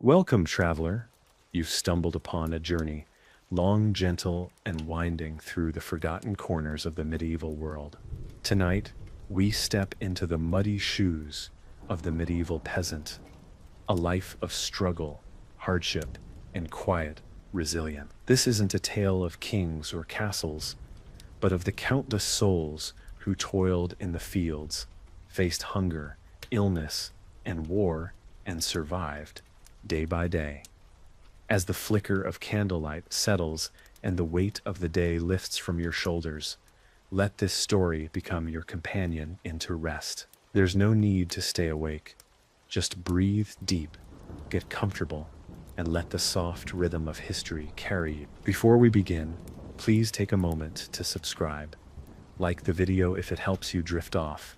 Welcome, traveler. You've stumbled upon a journey, long, gentle, and winding through the forgotten corners of the medieval world. Tonight, we step into the muddy shoes of the medieval peasant, a life of struggle, hardship, and quiet resilience. This isn't a tale of kings or castles, but of the countless souls who toiled in the fields, faced hunger, illness, and war, and survived day by day. As the flicker of candlelight settles and the weight of the day lifts from your shoulders, let this story become your companion into rest. There's no need to stay awake. Just breathe deep, get comfortable, and let the soft rhythm of history carry you. Before we begin, please take a moment to subscribe, like the video if it helps you drift off,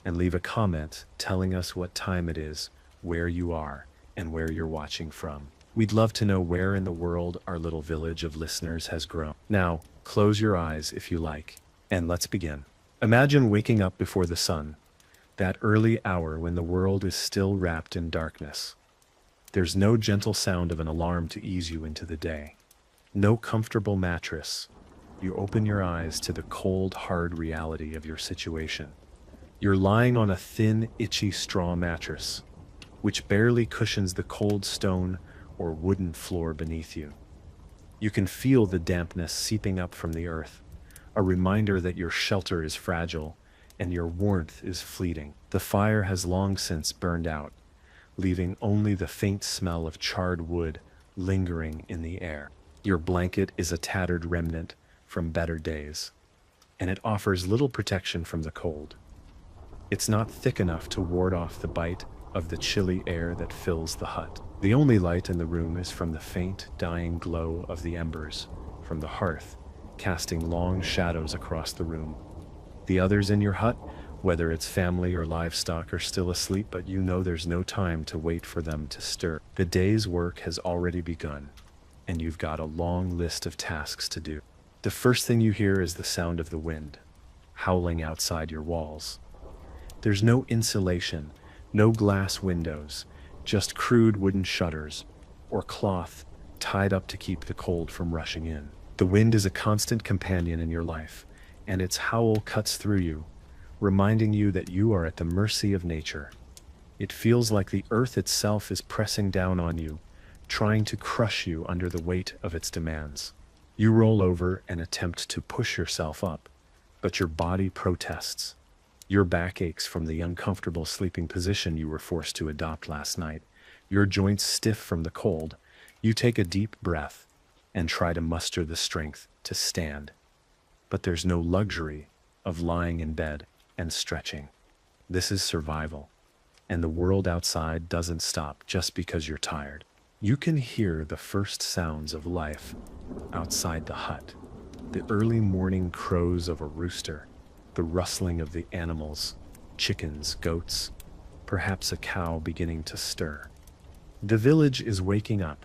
and leave a comment telling us what time it is, where you are, and where you're watching from. We'd love to know where in the world our little village of listeners has grown. Now, close your eyes if you like, and let's begin. Imagine waking up before the sun, that early hour when the world is still wrapped in darkness. There's no gentle sound of an alarm to ease you into the day. No comfortable mattress. You open your eyes to the cold, hard reality of your situation. You're lying on a thin, itchy straw mattress, which barely cushions the cold stone or wooden floor beneath you. You can feel the dampness seeping up from the earth, a reminder that your shelter is fragile and your warmth is fleeting. The fire has long since burned out, leaving only the faint smell of charred wood lingering in the air. Your blanket is a tattered remnant from better days, and it offers little protection from the cold. It's not thick enough to ward off the bite of the chilly air that fills the hut. The only light in the room is from the faint, dying glow of the embers from the hearth, casting long shadows across the room. The others in your hut, whether it's family or livestock, are still asleep, but you know there's no time to wait for them to stir. The day's work has already begun, and you've got a long list of tasks to do. The first thing you hear is the sound of the wind, howling outside your walls. There's no insulation, no glass windows, just crude wooden shutters, or cloth tied up to keep the cold from rushing in. The wind is a constant companion in your life, and its howl cuts through you, reminding you that you are at the mercy of nature. It feels like the earth itself is pressing down on you, trying to crush you under the weight of its demands. You roll over and attempt to push yourself up, but your body protests. Your back aches from the uncomfortable sleeping position you were forced to adopt last night. Your joints stiff from the cold. You take a deep breath and try to muster the strength to stand. But there's no luxury of lying in bed and stretching. This is survival, and the world outside doesn't stop just because you're tired. You can hear the first sounds of life outside the hut, the early morning crows of a rooster, the rustling of the animals, chickens, goats, perhaps a cow beginning to stir. The village is waking up,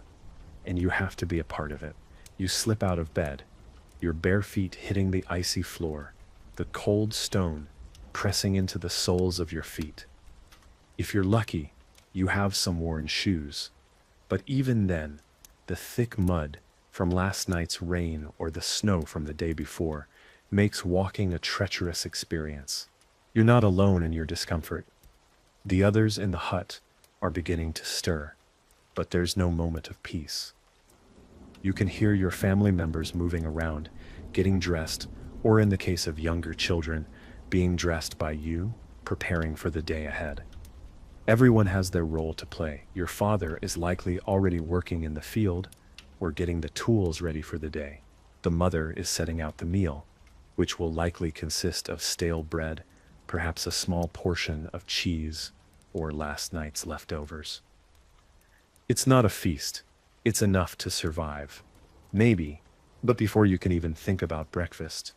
and you have to be a part of it. You slip out of bed, your bare feet hitting the icy floor, the cold stone pressing into the soles of your feet. If you're lucky, you have some worn shoes, but even then, the thick mud from last night's rain or the snow from the day before makes walking a treacherous experience. You're not alone in your discomfort. The others in the hut are beginning to stir, but there's no moment of peace. You can hear your family members moving around, getting dressed, or in the case of younger children, being dressed by you, preparing for the day ahead. Everyone has their role to play. Your father is likely already working in the field or getting the tools ready for the day. The mother is setting out the meal, which will likely consist of stale bread, perhaps a small portion of cheese, or last night's leftovers. It's not a feast. It's enough to survive. Maybe, but before you can even think about breakfast,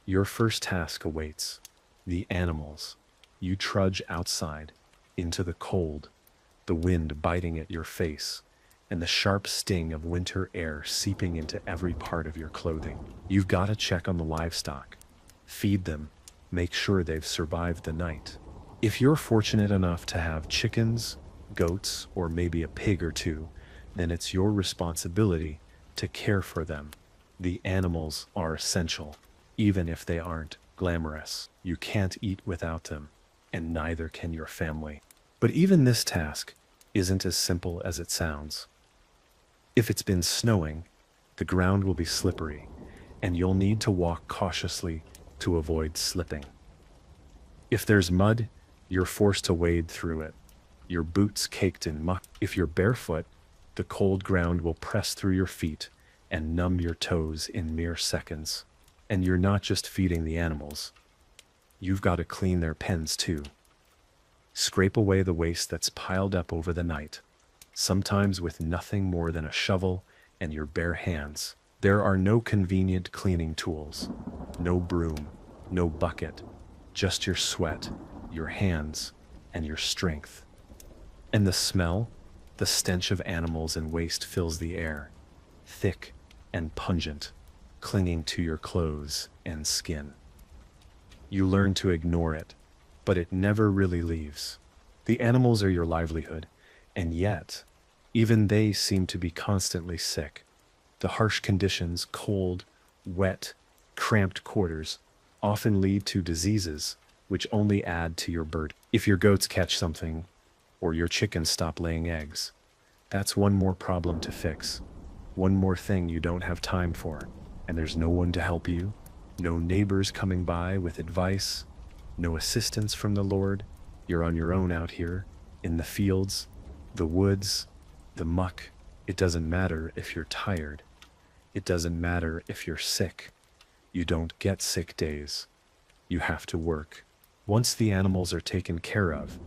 your first task awaits. The animals. You trudge outside, into the cold, the wind biting at your face, and the sharp sting of winter air seeping into every part of your clothing. You've got to check on the livestock, feed them, make sure they've survived the night. If you're fortunate enough to have chickens, goats, or maybe a pig or two, then it's your responsibility to care for them. The animals are essential, even if they aren't glamorous. You can't eat without them, and neither can your family. But even this task isn't as simple as it sounds. If it's been snowing, the ground will be slippery, and you'll need to walk cautiously to avoid slipping. If there's mud, you're forced to wade through it, your boots caked in muck. If you're barefoot, the cold ground will press through your feet and numb your toes in mere seconds. And you're not just feeding the animals. You've got to clean their pens too. Scrape away the waste that's piled up over the night, sometimes with nothing more than a shovel and your bare hands. There are no convenient cleaning tools, no broom, no bucket, just your sweat, your hands, and your strength. And the smell, the stench of animals and waste fills the air, thick and pungent, clinging to your clothes and skin. You learn to ignore it, but it never really leaves. The animals are your livelihood, and yet, even they seem to be constantly sick. The harsh conditions, cold, wet, cramped quarters, often lead to diseases which only add to your burden. If your goats catch something, or your chickens stop laying eggs, that's one more problem to fix. One more thing you don't have time for, and there's no one to help you, no neighbors coming by with advice, no assistance from the Lord. You're on your own out here, in the fields, the woods, the muck. It doesn't matter if you're tired. It doesn't matter if you're sick. You don't get sick days. You have to work. Once the animals are taken care of,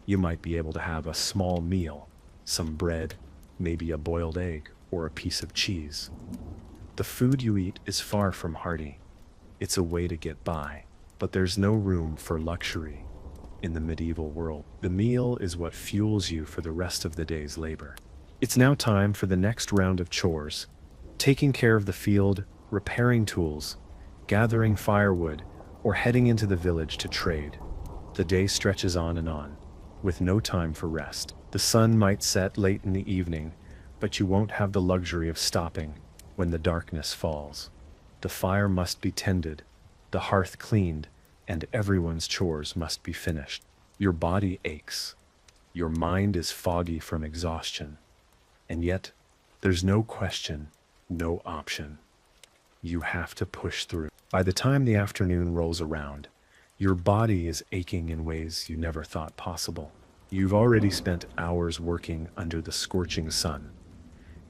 you might be able to have a small meal, some bread, maybe a boiled egg, or a piece of cheese. The food you eat is far from hearty. It's a way to get by, but there's no room for luxury in the medieval world. The meal is what fuels you for the rest of the day's labor. It's now time for the next round of chores, taking care of the field, repairing tools, gathering firewood, or heading into the village to trade. The day stretches on, with no time for rest. The sun might set late in the evening, but you won't have the luxury of stopping when the darkness falls. The fire must be tended, the hearth cleaned, and everyone's chores must be finished. Your body aches. Your mind is foggy from exhaustion. And yet, there's no question, no option. You have to push through. By the time the afternoon rolls around, your body is aching in ways you never thought possible. You've already spent hours working under the scorching sun,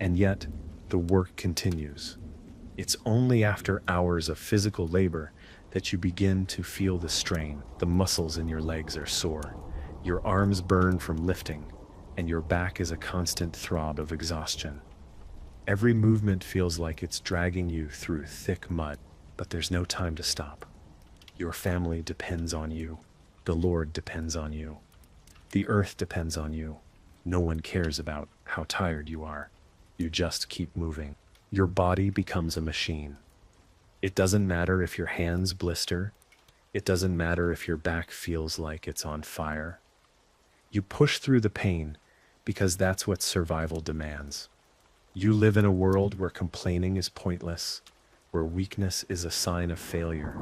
and yet the work continues. It's only after hours of physical labor that you begin to feel the strain. The muscles in your legs are sore, your arms burn from lifting, and your back is a constant throb of exhaustion. Every movement feels like it's dragging you through thick mud, but there's no time to stop. Your family depends on you. The Lord depends on you. The earth depends on you. No one cares about how tired you are. You just keep moving. Your body becomes a machine. It doesn't matter if your hands blister. It doesn't matter if your back feels like it's on fire. You push through the pain because that's what survival demands. You live in a world where complaining is pointless, where weakness is a sign of failure.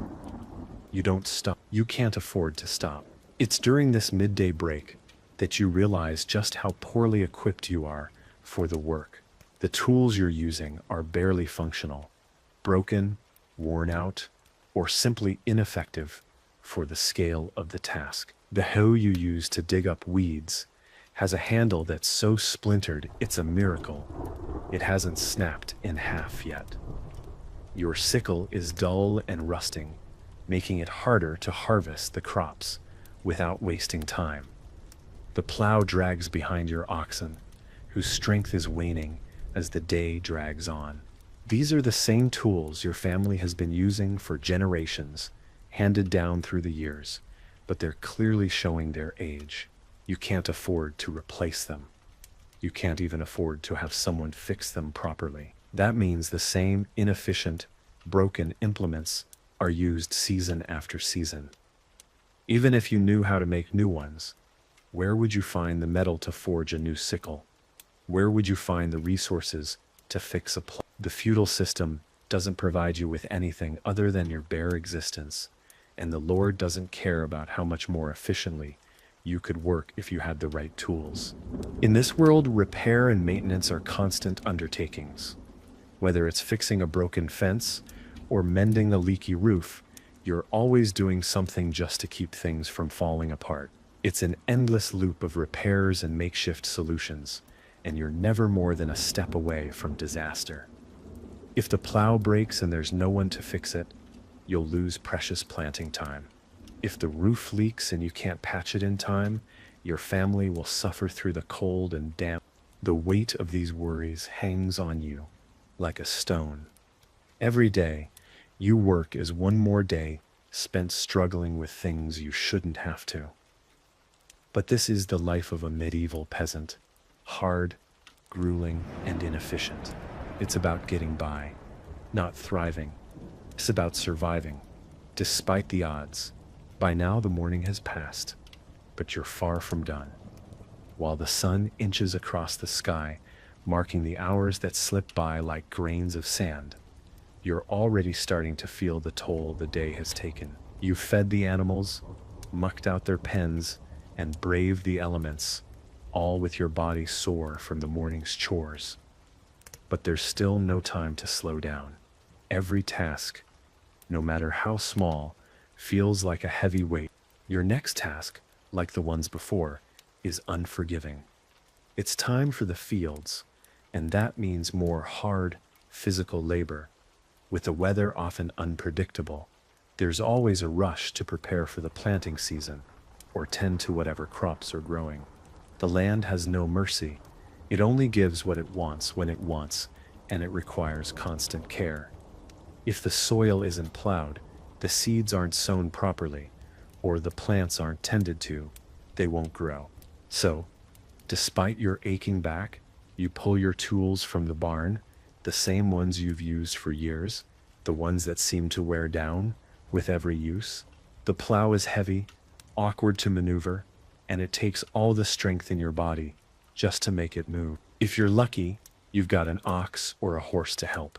You don't stop. You can't afford to stop. It's during this midday break that you realize just how poorly equipped you are for the work. The tools you're using are barely functional, broken, worn out, or simply ineffective for the scale of the task. The hoe you use to dig up weeds has a handle that's so splintered it's a miracle it hasn't snapped in half yet. Your sickle is dull and rusting, making it harder to harvest the crops without wasting time. The plow drags behind your oxen, whose strength is waning as the day drags on. These are the same tools your family has been using for generations, handed down through the years, but they're clearly showing their age. You can't afford to replace them. You can't even afford to have someone fix them properly. That means the same inefficient, broken implements are used season after season. Even if you knew how to make new ones, Where would you find the metal to forge a new sickle? Where would you find the resources to fix a plow? The feudal system doesn't provide you with anything other than your bare existence, and the Lord doesn't care about how much more efficiently you could work if you had the right tools. In this world, repair and maintenance are constant undertakings. Whether it's fixing a broken fence or mending a leaky roof, you're always doing something just to keep things from falling apart. It's an endless loop of repairs and makeshift solutions, and you're never more than a step away from disaster. If the plow breaks and there's no one to fix it, you'll lose precious planting time. If the roof leaks and you can't patch it in time, your family will suffer through the cold and damp. The weight of these worries hangs on you like a stone. Every day, you work as one more day spent struggling with things you shouldn't have to. But this is the life of a medieval peasant. Hard, grueling, and inefficient. It's about getting by, not thriving. It's about surviving, despite the odds. By now the morning has passed, but you're far from done. While the sun inches across the sky, marking the hours that slip by like grains of sand, you're already starting to feel the toll the day has taken. You've fed the animals, mucked out their pens, and braved the elements, all with your body sore from the morning's chores. But there's still no time to slow down. Every task, no matter how small, feels like a heavy weight. Your next task, like the ones before, is unforgiving. It's time for the fields, and that means more hard, physical labor. With the weather often unpredictable, there's always a rush to prepare for the planting season or tend to whatever crops are growing. The land has no mercy. It only gives what it wants when it wants, and it requires constant care. If the soil isn't plowed, the seeds aren't sown properly, or the plants aren't tended to, they won't grow. So, despite your aching back, you pull your tools from the barn, the same ones you've used for years, the ones that seem to wear down with every use. The plow is heavy, awkward to maneuver, and it takes all the strength in your body just to make it move. If you're lucky, you've got an ox or a horse to help.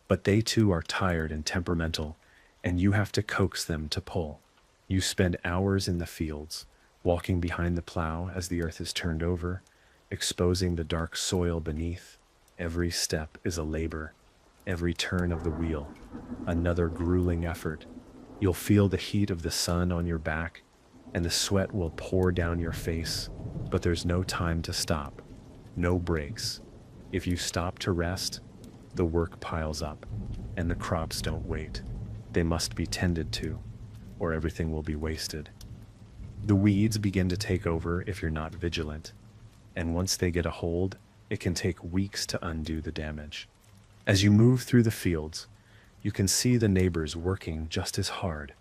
But they too are tired and temperamental, and you have to coax them to pull. You spend hours in the fields, walking behind the plow as the earth is turned over, exposing the dark soil beneath. Every step is a labor, every turn of the wheel, another grueling effort. You'll feel the heat of the sun on your back, and the sweat will pour down your face, but there's no time to stop, no breaks. If you stop to rest, the work piles up, and the crops don't wait. They must be tended to, or everything will be wasted. The weeds begin to take over if you're not vigilant, and once they get a hold, it can take weeks to undo the damage. As you move through the fields, you can see the neighbors working just as hard,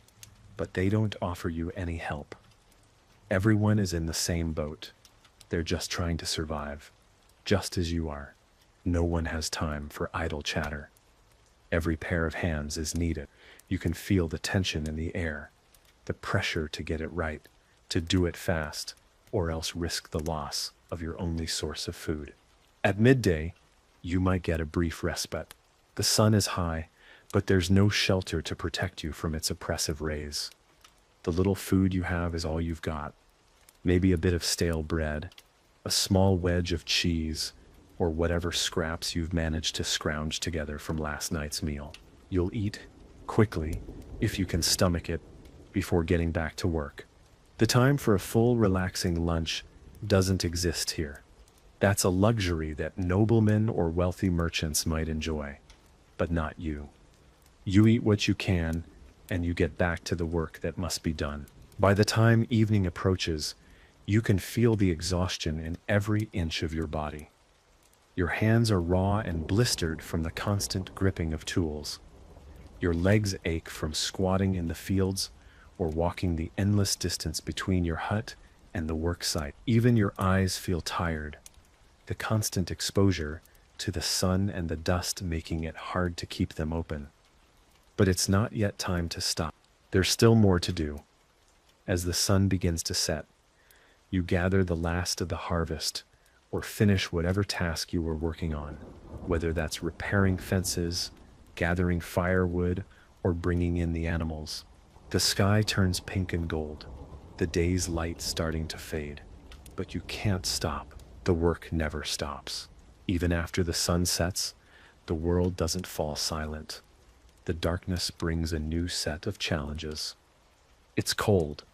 but they don't offer you any help. Everyone is in the same boat. They're just trying to survive, just as you are. No one has time for idle chatter. Every pair of hands is needed. You can feel the tension in the air, the pressure to get it right, to do it fast, or else risk the loss of your only source of food. At midday, you might get a brief respite. The sun is high, but there's no shelter to protect you from its oppressive rays. The little food you have is all you've got. Maybe a bit of stale bread, a small wedge of cheese, or whatever scraps you've managed to scrounge together from last night's meal. You'll eat quickly, if you can stomach it, before getting back to work. The time for a full, relaxing lunch doesn't exist here. That's a luxury that noblemen or wealthy merchants might enjoy, but not you. You eat what you can, and you get back to the work that must be done. By the time evening approaches, you can feel the exhaustion in every inch of your body. Your hands are raw and blistered from the constant gripping of tools. Your legs ache from squatting in the fields or walking the endless distance between your hut and the work site. Even your eyes feel tired, the constant exposure to the sun and the dust making it hard to keep them open. But it's not yet time to stop. There's still more to do. As the sun begins to set, You gather the last of the harvest or finish whatever task you were working on, whether that's repairing fences, gathering firewood, or bringing in the animals. The sky turns pink and gold, the day's light starting to fade. But you can't stop. The work never stops. Even after the sun sets, the world doesn't fall silent. The darkness brings a new set of challenges. It's cold,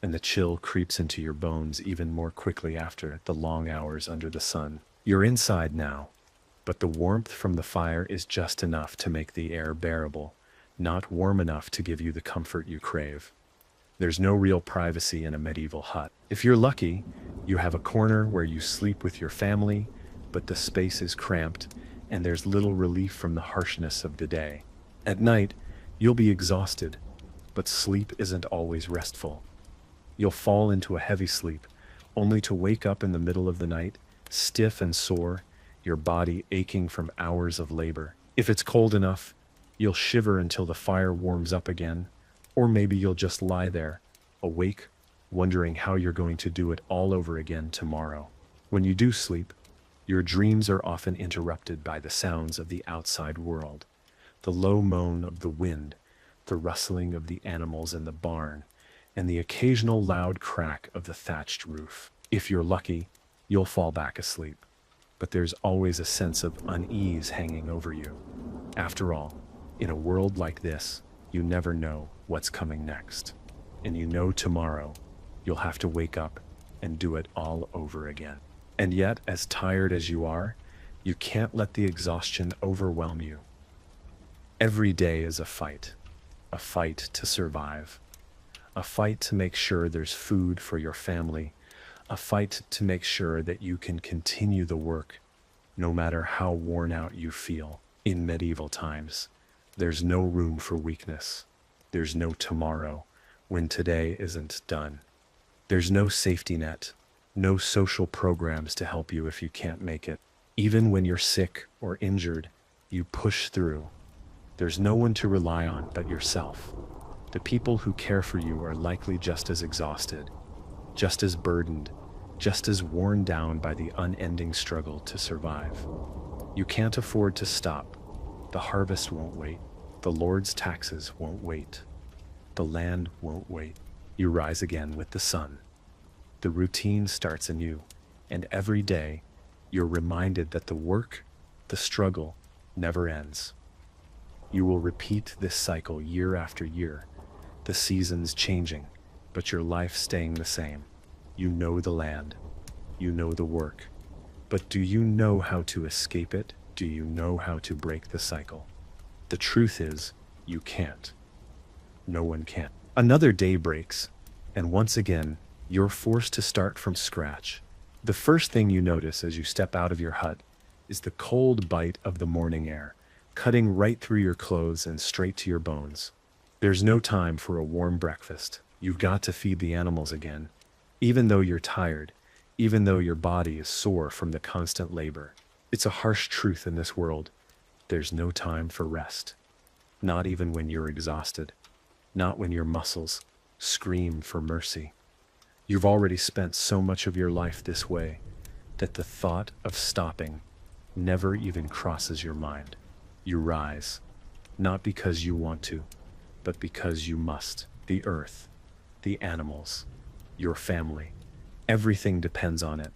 and the chill creeps into your bones even more quickly after the long hours under the sun. You're inside now, but the warmth from the fire is just enough to make the air bearable, not warm enough to give you the comfort you crave. There's no real privacy in a medieval hut. If you're lucky, you have a corner where you sleep with your family, but the space is cramped and there's little relief from the harshness of the day. At night, you'll be exhausted, but sleep isn't always restful. You'll fall into a heavy sleep, only to wake up in the middle of the night, stiff and sore, your body aching from hours of labor. If it's cold enough, you'll shiver until the fire warms up again, or maybe you'll just lie there, awake, wondering how you're going to do it all over again tomorrow. When you do sleep, your dreams are often interrupted by the sounds of the outside world, the low moan of the wind, the rustling of the animals in the barn, and the occasional loud crack of the thatched roof. If you're lucky, you'll fall back asleep, but there's always a sense of unease hanging over you. After all, in a world like this, you never know what's coming next. And you know tomorrow, you'll have to wake up and do it all over again. And yet, as tired as you are, you can't let the exhaustion overwhelm you. Every day is a fight to survive, a fight to make sure there's food for your family, a fight to make sure that you can continue the work, no matter how worn out you feel. In medieval times, there's no room for weakness. There's no tomorrow when today isn't done. There's no safety net, no social programs to help you if you can't make it. Even when you're sick or injured, you push through. There's no one to rely on but yourself. The people who care for you are likely just as exhausted, just as burdened, just as worn down by the unending struggle to survive. You can't afford to stop. The harvest won't wait. The Lord's taxes won't wait. The land won't wait. You rise again with the sun. The routine starts anew, and every day you're reminded that the work, the struggle, never ends. You will repeat this cycle year after year, the seasons changing, but your life staying the same. You know the land, you know the work, but do you know how to escape it? Do you know how to break the cycle? The truth is, you can't. No one can. Another day breaks, and once again, you're forced to start from scratch. The first thing you notice as you step out of your hut is the cold bite of the morning air, cutting right through your clothes and straight to your bones. There's no time for a warm breakfast. You've got to feed the animals again, even though you're tired, even though your body is sore from the constant labor. It's a harsh truth in this world. There's no time for rest. Not even when you're exhausted. Not when your muscles scream for mercy. You've already spent so much of your life this way that the thought of stopping never even crosses your mind. You rise, not because you want to, but because you must. The earth, the animals, your family, everything depends on it.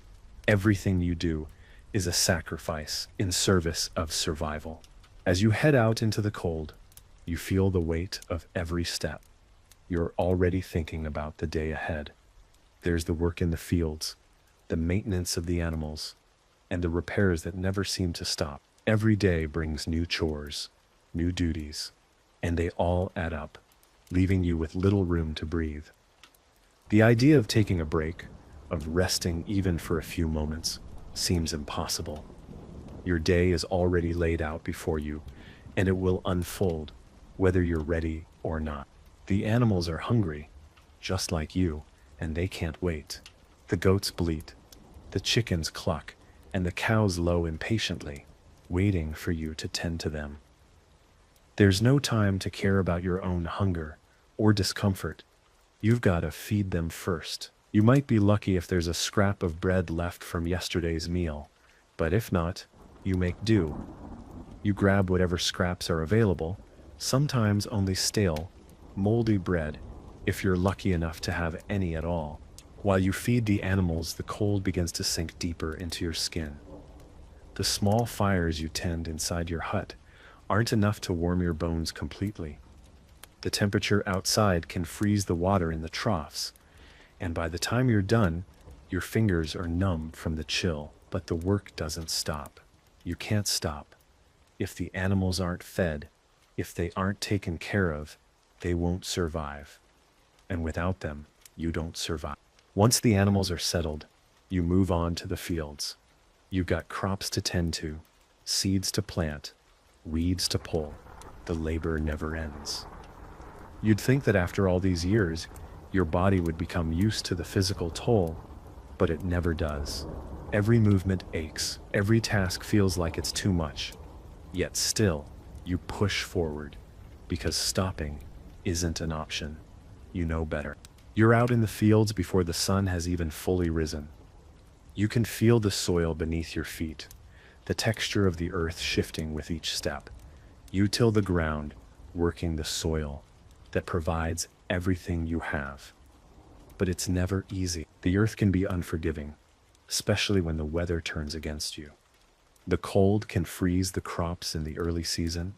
Everything you do is a sacrifice in service of survival. As you head out into the cold, you feel the weight of every step. You're already thinking about the day ahead. There's the work in the fields, the maintenance of the animals, and the repairs that never seem to stop. Every day brings new chores, new duties, and they all add up, leaving you with little room to breathe. The idea of taking a break, of resting even for a few moments, seems impossible. Your day is already laid out before you, and it will unfold, whether you're ready or not. The animals are hungry, just like you, and they can't wait. The goats bleat, the chickens cluck, and the cows low impatiently, waiting for you to tend to them. There's no time to care about your own hunger or discomfort. You've got to feed them first. You might be lucky if there's a scrap of bread left from yesterday's meal, but if not, you make do. You grab whatever scraps are available, sometimes only stale, moldy bread, if you're lucky enough to have any at all. While you feed the animals, the cold begins to sink deeper into your skin. The small fires you tend inside your hut aren't enough to warm your bones completely. The temperature outside can freeze the water in the troughs, and by the time you're done, your fingers are numb from the chill. But the work doesn't stop. You can't stop. If the animals aren't fed, if they aren't taken care of, they won't survive. And without them, you don't survive. Once the animals are settled, you move on to the fields. You've got crops to tend to, seeds to plant, weeds to pull. The labor never ends. You'd think that after all these years, your body would become used to the physical toll, but it never does. Every movement aches, every task feels like it's too much. Yet still, you push forward, because stopping isn't an option. You know better. You're out in the fields before the sun has even fully risen. You can feel the soil beneath your feet, the texture of the earth shifting with each step. You till the ground, working the soil that provides everything you have. But it's never easy. The earth can be unforgiving, especially when the weather turns against you. The cold can freeze the crops in the early season,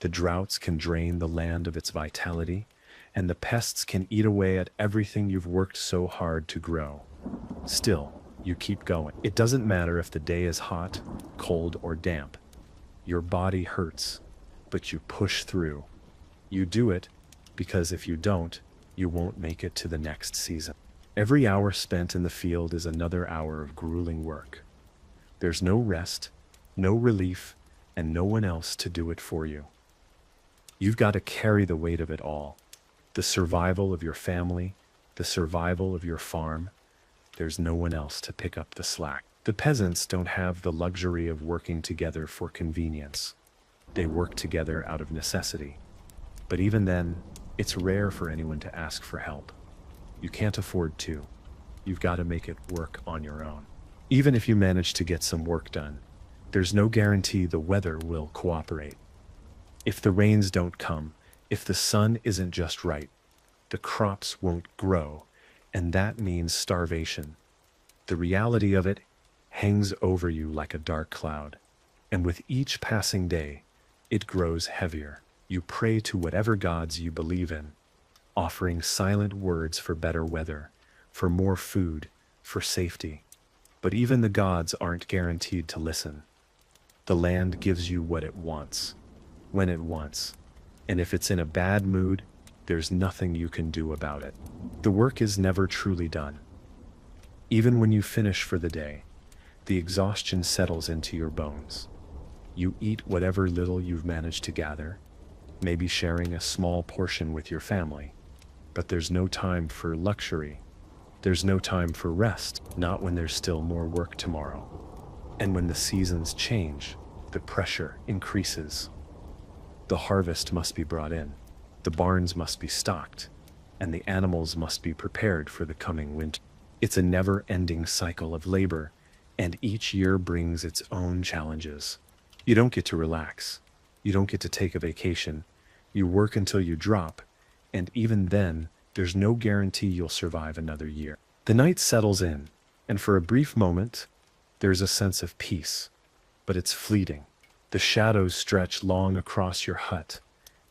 the droughts can drain the land of its vitality, and the pests can eat away at everything you've worked so hard to grow. Still, you keep going. It doesn't matter if the day is hot, cold, or damp. Your body hurts, but you push through. You do it because if you don't, you won't make it to the next season. Every hour spent in the field is another hour of grueling work. There's no rest, no relief, and no one else to do it for you. You've got to carry the weight of it all. The survival of your family, the survival of your farm. There's no one else to pick up the slack. The peasants don't have the luxury of working together for convenience. They work together out of necessity. But even then, it's rare for anyone to ask for help. You can't afford to. You've got to make it work on your own. Even if you manage to get some work done, there's no guarantee the weather will cooperate. If the rains don't come, if the sun isn't just right, the crops won't grow, and that means starvation. The reality of it hangs over you like a dark cloud, and with each passing day, it grows heavier. You pray to whatever gods you believe in, offering silent words for better weather, for more food, for safety. But even the gods aren't guaranteed to listen. The land gives you what it wants, when it wants, and if it's in a bad mood, there's nothing you can do about it. The work is never truly done. Even when you finish for the day, the exhaustion settles into your bones. You eat whatever little you've managed to gather, maybe sharing a small portion with your family. But there's no time for luxury. There's no time for rest, not when there's still more work tomorrow. And when the seasons change, the pressure increases. The harvest must be brought in, the barns must be stocked, and the animals must be prepared for the coming winter. It's a never-ending cycle of labor, and each year brings its own challenges. You don't get to relax. You don't get to take a vacation. You work until you drop, and even then, there's no guarantee you'll survive another year. The night settles in, and for a brief moment, there's a sense of peace, but it's fleeting. The shadows stretch long across your hut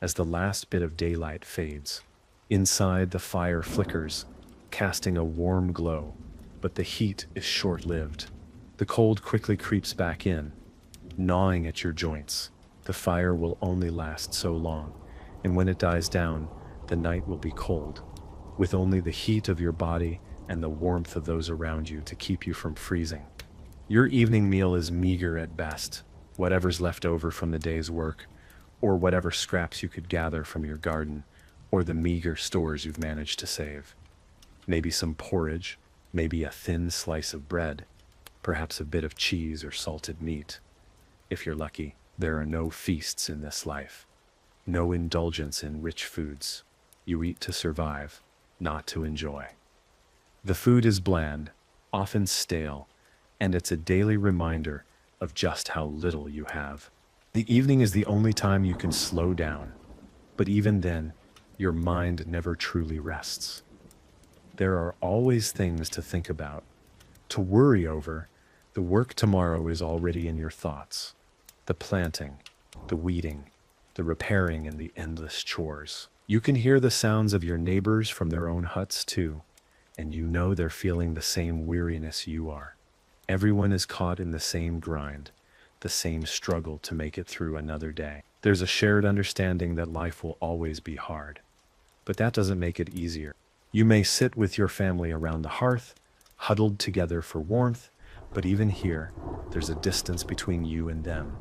as the last bit of daylight fades. Inside, the fire flickers, casting a warm glow, but the heat is short-lived. The cold quickly creeps back in, gnawing at your joints. The fire will only last so long, and when it dies down, the night will be cold, with only the heat of your body and the warmth of those around you to keep you from freezing. Your evening meal is meager at best, whatever's left over from the day's work, or whatever scraps you could gather from your garden, or the meager stores you've managed to save. Maybe some porridge, maybe a thin slice of bread, perhaps a bit of cheese or salted meat. If you're lucky, there are no feasts in this life, no indulgence in rich foods. You eat to survive, not to enjoy. The food is bland, often stale, and it's a daily reminder of just how little you have. The evening is the only time you can slow down, but even then, your mind never truly rests. There are always things to think about, to worry over. The work tomorrow is already in your thoughts. The planting, the weeding, the repairing, and the endless chores. You can hear the sounds of your neighbors from their own huts too, and you know they're feeling the same weariness you are. Everyone is caught in the same grind, the same struggle to make it through another day. There's a shared understanding that life will always be hard, but that doesn't make it easier. You may sit with your family around the hearth, huddled together for warmth, but even here, there's a distance between you and them.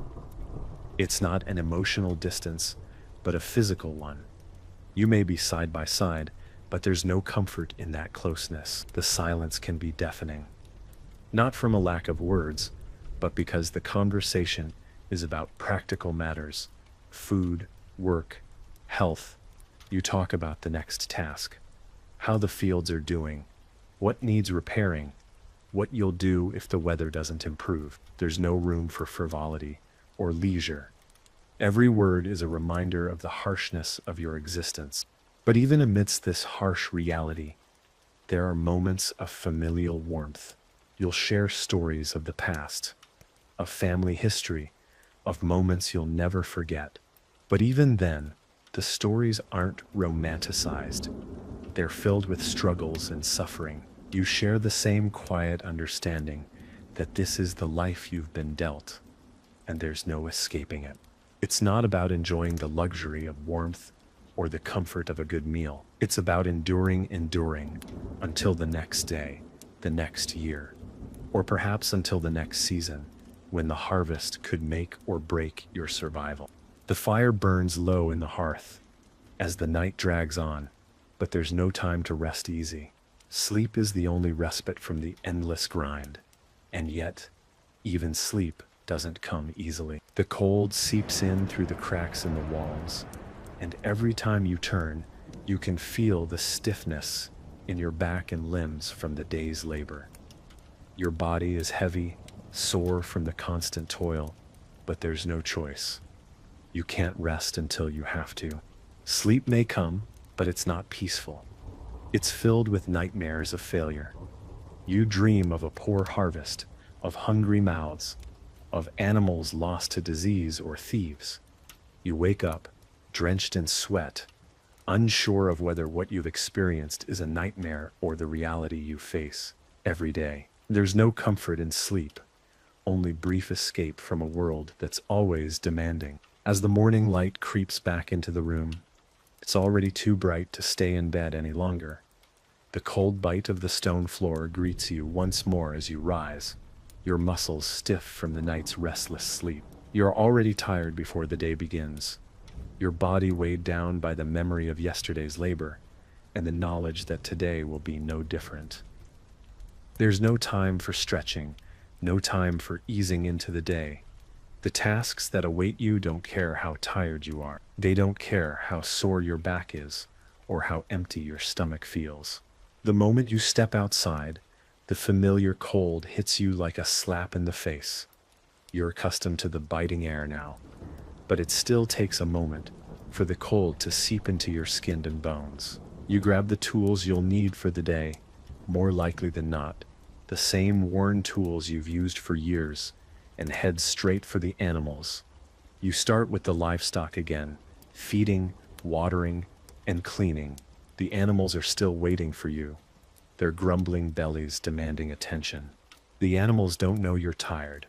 It's not an emotional distance, but a physical one. You may be side by side, but there's no comfort in that closeness. The silence can be deafening. Not from a lack of words, but because the conversation is about practical matters: food, work, health. You talk about the next task, how the fields are doing, what needs repairing, what you'll do if the weather doesn't improve. There's no room for frivolity or leisure. Every word is a reminder of the harshness of your existence. But even amidst this harsh reality, there are moments of familial warmth. You'll share stories of the past, of family history, of moments you'll never forget. But even then, the stories aren't romanticized. They're filled with struggles and suffering. You share the same quiet understanding that this is the life you've been dealt, and there's no escaping it. It's not about enjoying the luxury of warmth or the comfort of a good meal. It's about enduring until the next day, the next year, or perhaps until the next season, when the harvest could make or break your survival. The fire burns low in the hearth as the night drags on, but there's no time to rest easy. Sleep is the only respite from the endless grind, and yet, even sleep doesn't come easily. The cold seeps in through the cracks in the walls, and every time you turn, you can feel the stiffness in your back and limbs from the day's labor. Your body is heavy, sore from the constant toil, but there's no choice. You can't rest until you have to. Sleep may come, but it's not peaceful. It's filled with nightmares of failure. You dream of a poor harvest, of hungry mouths, of animals lost to disease or thieves. You wake up, drenched in sweat, unsure of whether what you've experienced is a nightmare or the reality you face every day. There's no comfort in sleep, only brief escape from a world that's always demanding. As the morning light creeps back into the room, it's already too bright to stay in bed any longer. The cold bite of the stone floor greets you once more as you rise, your muscles stiff from the night's restless sleep. You're already tired before the day begins, your body weighed down by the memory of yesterday's labor and the knowledge that today will be no different. There's no time for stretching, no time for easing into the day. The tasks that await you don't care how tired you are. They don't care how sore your back is or how empty your stomach feels. The moment you step outside, the familiar cold hits you like a slap in the face. You're accustomed to the biting air now, but it still takes a moment for the cold to seep into your skin and bones. You grab the tools you'll need for the day, more likely than not, the same worn tools you've used for years, and head straight for the animals. You start with the livestock again, feeding, watering, and cleaning. The animals are still waiting for you, their grumbling bellies demanding attention. The animals don't know you're tired.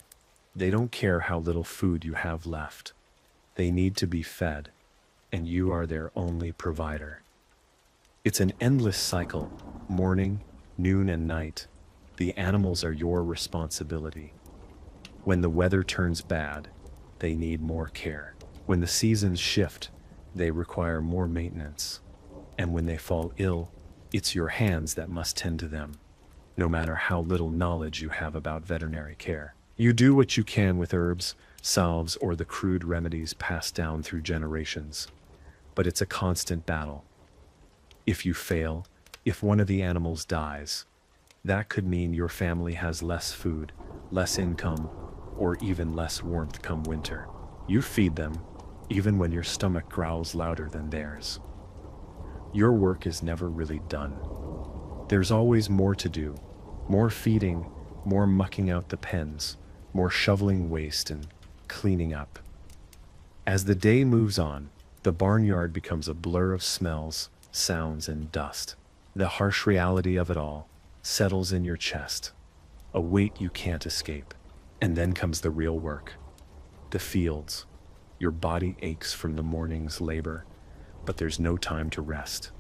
They don't care how little food you have left. They need to be fed, and you are their only provider. It's an endless cycle, morning, noon, and night. The animals are your responsibility. When the weather turns bad, they need more care. When the seasons shift, they require more maintenance. And when they fall ill, it's your hands that must tend to them, no matter how little knowledge you have about veterinary care. You do what you can with herbs, salves, or the crude remedies passed down through generations, but it's a constant battle. If you fail, if one of the animals dies, That could mean your family has less food, less income, or even less warmth come winter. You feed them, even when your stomach growls louder than theirs. Your work is never really done. There's always more to do, more feeding, more mucking out the pens, more shoveling waste and cleaning up. As the day moves on, the barnyard becomes a blur of smells, sounds, and dust. The harsh reality of it all settles in your chest, a weight you can't escape. And then comes the real work, the fields. Your body aches from the morning's labor, but there's no time to rest.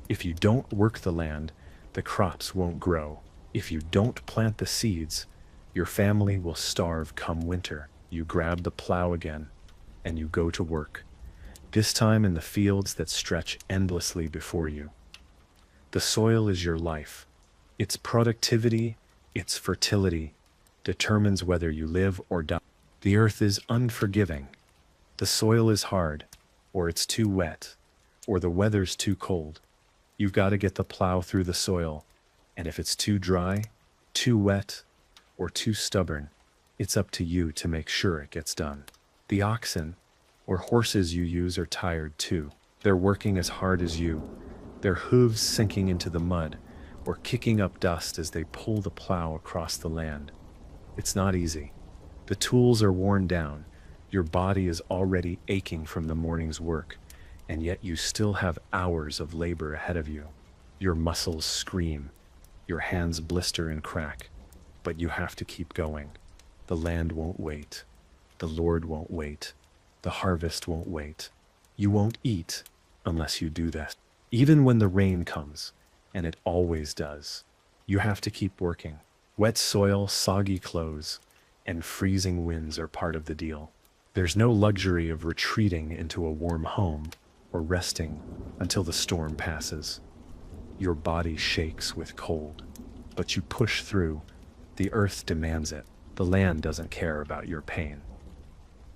If you don't work the land, the crops won't grow. If you don't plant the seeds, your family will starve come winter. You grab the plow again, and you go to work, this time in the fields that stretch endlessly before you. The soil is your life. Its productivity, its fertility, determines whether you live or die. The earth is unforgiving. The soil is hard, or it's too wet, or the weather's too cold. You've got to get the plow through the soil, and if it's too dry, too wet, or too stubborn, it's up to you to make sure it gets done. The oxen, or horses you use, are tired too. They're working as hard as you, their hooves sinking into the mud, or kicking up dust as they pull the plow across the land. It's not easy. The tools are worn down, your body is already aching from the morning's work, and yet you still have hours of labor ahead of you. Your muscles scream, your hands blister and crack, but you have to keep going. The land won't wait. The Lord won't wait. The harvest won't wait. You won't eat unless you do this. Even when the rain comes, and it always does, you have to keep working. Wet soil, soggy clothes, and freezing winds are part of the deal. There's no luxury of retreating into a warm home or resting until the storm passes. Your body shakes with cold, but you push through. The earth demands it. The land doesn't care about your pain.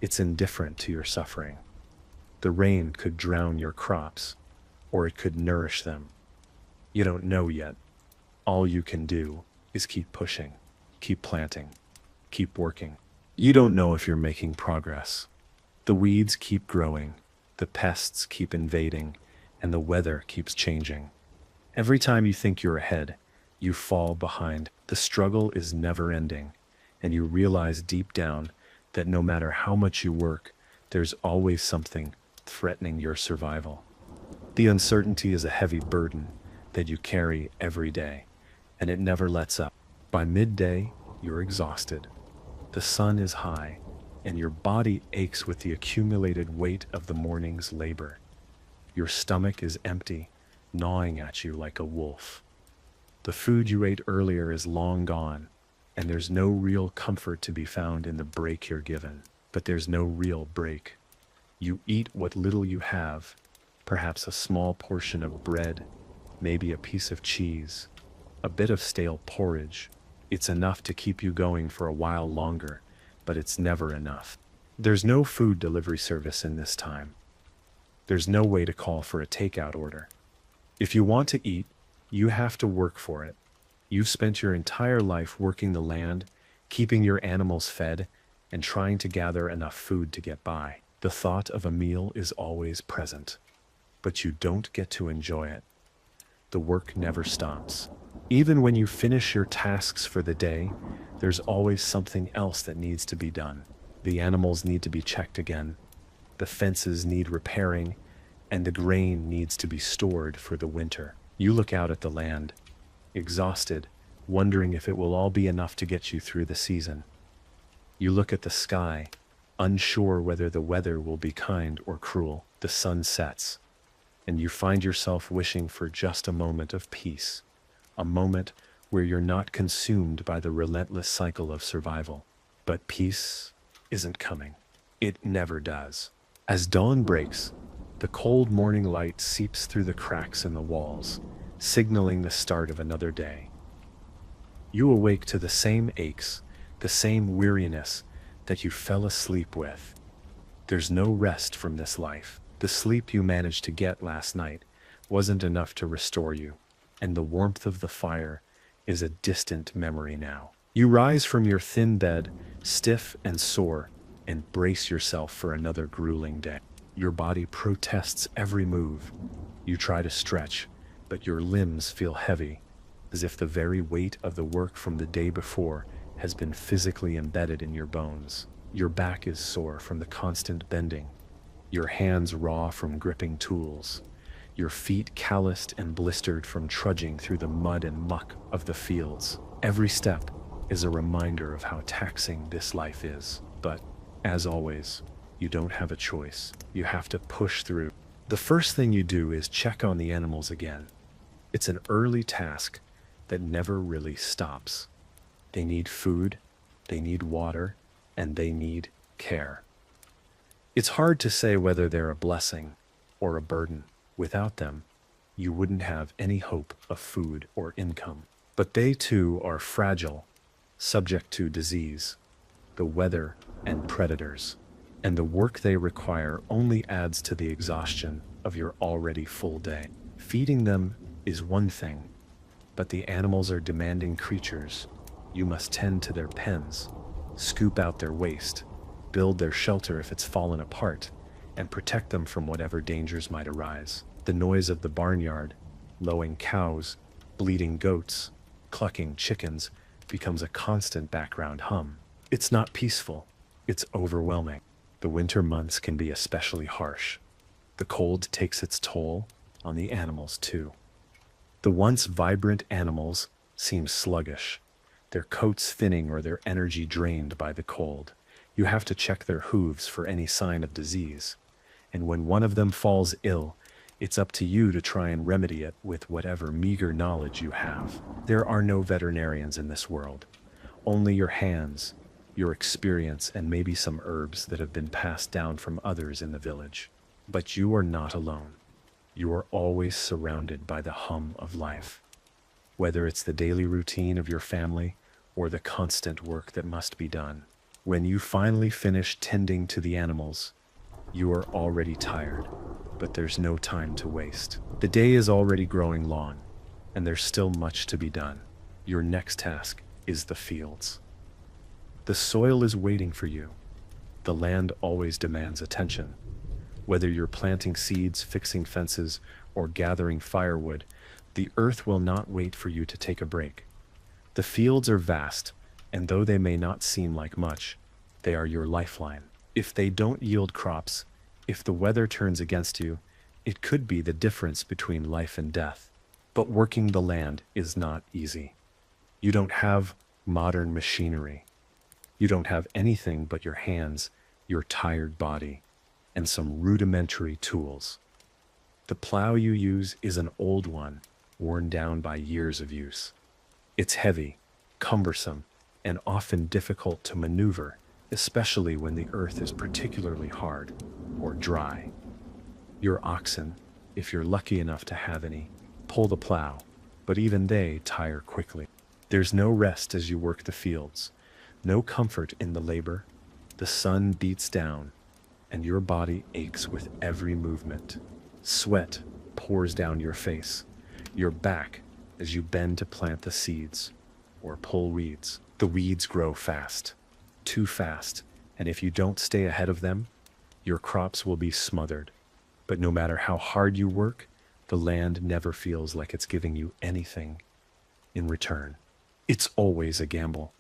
It's indifferent to your suffering. The rain could drown your crops, or it could nourish them. You don't know yet. All you can do is keep pushing, keep planting, keep working. You don't know if you're making progress. The weeds keep growing, the pests keep invading, and the weather keeps changing. Every time you think you're ahead, you fall behind. The struggle is never ending, and you realize deep down that no matter how much you work, there's always something threatening your survival. The uncertainty is a heavy burden that you carry every day, and it never lets up. By midday, you're exhausted. The sun is high, and your body aches with the accumulated weight of the morning's labor. Your stomach is empty, gnawing at you like a wolf. The food you ate earlier is long gone, and there's no real comfort to be found in the break you're given. But there's no real break. You eat what little you have, perhaps a small portion of bread, maybe a piece of cheese, a bit of stale porridge. It's enough to keep you going for a while longer, but it's never enough. There's no food delivery service in this time. There's no way to call for a takeout order. If you want to eat, you have to work for it. You've spent your entire life working the land, keeping your animals fed, and trying to gather enough food to get by. The thought of a meal is always present, but you don't get to enjoy it. The work never stops. Even when you finish your tasks for the day, there's always something else that needs to be done. The animals need to be checked again, the fences need repairing, and the grain needs to be stored for the winter. You look out at the land, exhausted, wondering if it will all be enough to get you through the season. You look at the sky, unsure whether the weather will be kind or cruel. The sun sets, and you find yourself wishing for just a moment of peace, a moment where you're not consumed by the relentless cycle of survival. But peace isn't coming. It never does. As dawn breaks, the cold morning light seeps through the cracks in the walls, signaling the start of another day. You awake to the same aches, the same weariness that you fell asleep with. There's no rest from this life. The sleep you managed to get last night wasn't enough to restore you, and the warmth of the fire is a distant memory now. You rise from your thin bed, stiff and sore, and brace yourself for another grueling day. Your body protests every move. You try to stretch, but your limbs feel heavy, as if the very weight of the work from the day before has been physically embedded in your bones. Your back is sore from the constant bending, your hands raw from gripping tools, your feet calloused and blistered from trudging through the mud and muck of the fields. Every step is a reminder of how taxing this life is. But, as always, you don't have a choice. You have to push through. The first thing you do is check on the animals again. It's an early task that never really stops. They need food, they need water, and they need care. It's hard to say whether they're a blessing or a burden. Without them, you wouldn't have any hope of food or income. But they too are fragile, subject to disease, the weather, and predators. And the work they require only adds to the exhaustion of your already full day. Feeding them is one thing, but the animals are demanding creatures. You must tend to their pens, scoop out their waste, build their shelter if it's fallen apart, and protect them from whatever dangers might arise. The noise of the barnyard, lowing cows, bleating goats, clucking chickens becomes a constant background hum. It's not peaceful, it's overwhelming. The winter months can be especially harsh. The cold takes its toll on the animals too. The once vibrant animals seem sluggish, their coats thinning or their energy drained by the cold. You have to check their hooves for any sign of disease. And when one of them falls ill, it's up to you to try and remedy it with whatever meager knowledge you have. There are no veterinarians in this world. Only your hands, your experience, and maybe some herbs that have been passed down from others in the village. But you are not alone. You are always surrounded by the hum of life. Whether it's the daily routine of your family or the constant work that must be done. When you finally finish tending to the animals, you are already tired, but there's no time to waste. The day is already growing long, and there's still much to be done. Your next task is the fields. The soil is waiting for you. The land always demands attention. Whether you're planting seeds, fixing fences, or gathering firewood, the earth will not wait for you to take a break. The fields are vast, and though they may not seem like much, they are your lifeline. If they don't yield crops, if the weather turns against you, it could be the difference between life and death. But working the land is not easy. You don't have modern machinery. You don't have anything but your hands, your tired body, and some rudimentary tools. The plow you use is an old one, worn down by years of use. It's heavy, cumbersome, and often difficult to maneuver, especially when the earth is particularly hard or dry. Your oxen, if you're lucky enough to have any, pull the plow, but even they tire quickly. There's no rest as you work the fields, no comfort in the labor. The sun beats down, and your body aches with every movement. Sweat pours down your face, your back as you bend to plant the seeds or pull weeds. The weeds grow fast, too fast, and if you don't stay ahead of them, your crops will be smothered. But no matter how hard you work, the land never feels like it's giving you anything in return. It's always a gamble.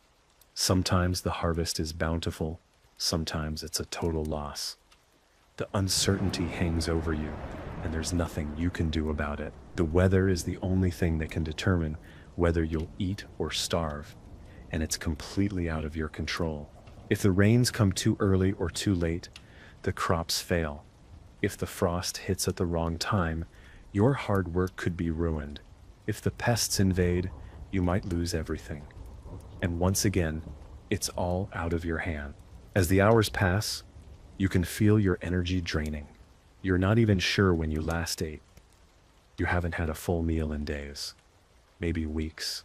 Sometimes the harvest is bountiful, sometimes it's a total loss. The uncertainty hangs over you, and there's nothing you can do about it. The weather is the only thing that can determine whether you'll eat or starve, and it's completely out of your control. If the rains come too early or too late, the crops fail. If the frost hits at the wrong time, your hard work could be ruined. If the pests invade, you might lose everything. And once again, it's all out of your hand. As the hours pass, you can feel your energy draining. You're not even sure when you last ate. You haven't had a full meal in days, maybe weeks.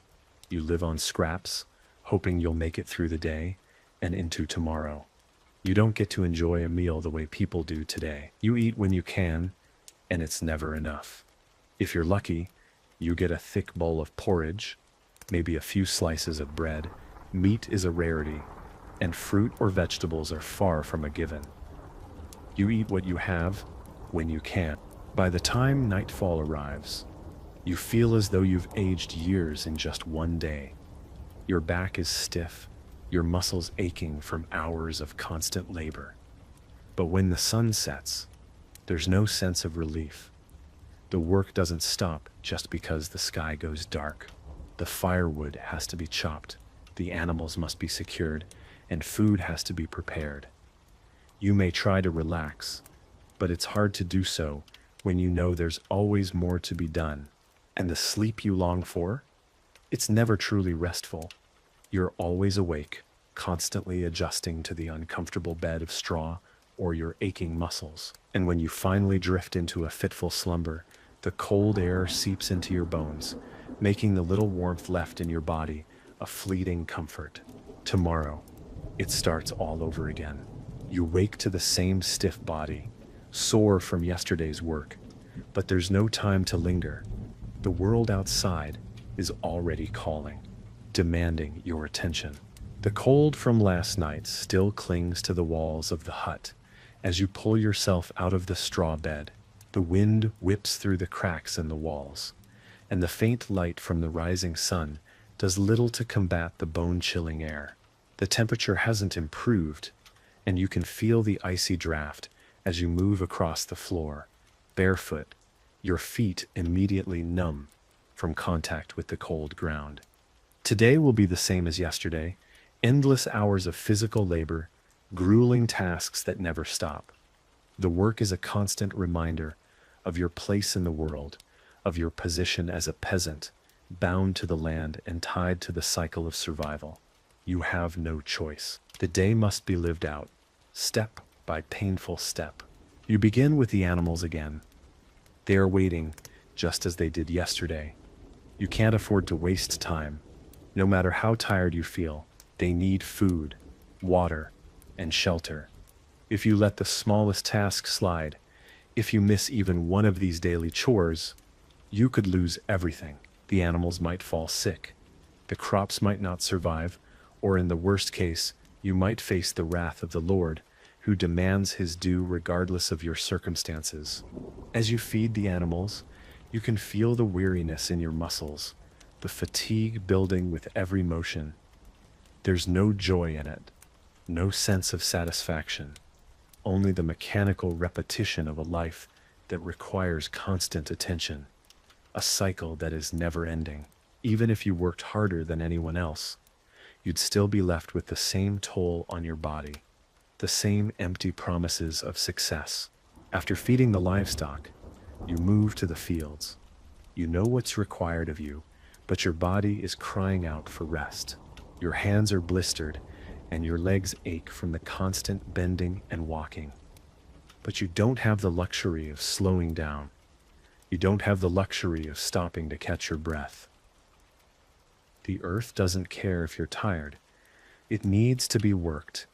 You live on scraps, hoping you'll make it through the day and into tomorrow. You don't get to enjoy a meal the way people do today. You eat when you can, and it's never enough. If you're lucky, you get a thick bowl of porridge, maybe a few slices of bread. Meat is a rarity, and fruit or vegetables are far from a given. You eat what you have when you can. By the time nightfall arrives, you feel as though you've aged years in just one day. Your back is stiff, your muscles aching from hours of constant labor. But when the sun sets, there's no sense of relief. The work doesn't stop just because the sky goes dark. The firewood has to be chopped, the animals must be secured, and food has to be prepared. You may try to relax, but it's hard to do so when you know there's always more to be done. And the sleep you long for? It's never truly restful. You're always awake, constantly adjusting to the uncomfortable bed of straw or your aching muscles. And when you finally drift into a fitful slumber, the cold air seeps into your bones, making the little warmth left in your body a fleeting comfort. Tomorrow, it starts all over again. You wake to the same stiff body, sore from yesterday's work, but there's no time to linger. The world outside is already calling, demanding your attention. The cold from last night still clings to the walls of the hut as you pull yourself out of the straw bed. The wind whips through the cracks in the walls, and the faint light from the rising sun does little to combat the bone-chilling air. The temperature hasn't improved, and you can feel the icy draft as you move across the floor, barefoot, your feet immediately numb from contact with the cold ground. Today will be the same as yesterday, endless hours of physical labor, grueling tasks that never stop. The work is a constant reminder of your place in the world, of your position as a peasant, bound to the land and tied to the cycle of survival. You have no choice. The day must be lived out, step by painful step. You begin with the animals again. They are waiting, just as they did yesterday. You can't afford to waste time. No matter how tired you feel, they need food, water, and shelter. If you let the smallest task slide, if you miss even one of these daily chores, you could lose everything. The animals might fall sick, the crops might not survive, or in the worst case, you might face the wrath of the Lord, who demands his due regardless of your circumstances. As you feed the animals, you can feel the weariness in your muscles, the fatigue building with every motion. There's no joy in it, no sense of satisfaction, only the mechanical repetition of a life that requires constant attention, a cycle that is never ending. Even if you worked harder than anyone else, you'd still be left with the same toll on your body, the same empty promises of success. After feeding the livestock, you move to the fields. You know what's required of you, but your body is crying out for rest. Your hands are blistered, and your legs ache from the constant bending and walking. But you don't have the luxury of slowing down. You don't have the luxury of stopping to catch your breath. The earth doesn't care if you're tired. It needs to be worked,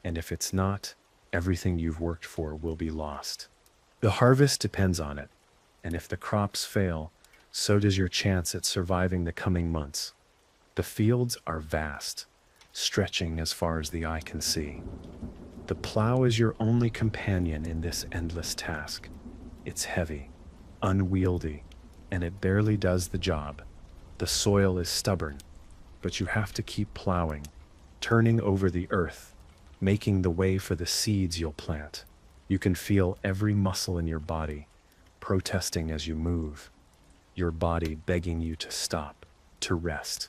and if it's not, everything you've worked for will be lost. The harvest depends on it, and if the crops fail, so does your chance at surviving the coming months. The fields are vast, stretching as far as the eye can see. The plow is your only companion in this endless task. It's heavy, unwieldy, and it barely does the job. The soil is stubborn, but you have to keep plowing, turning over the earth, making the way for the seeds you'll plant. You can feel every muscle in your body protesting as you move, your body begging you to stop, to rest.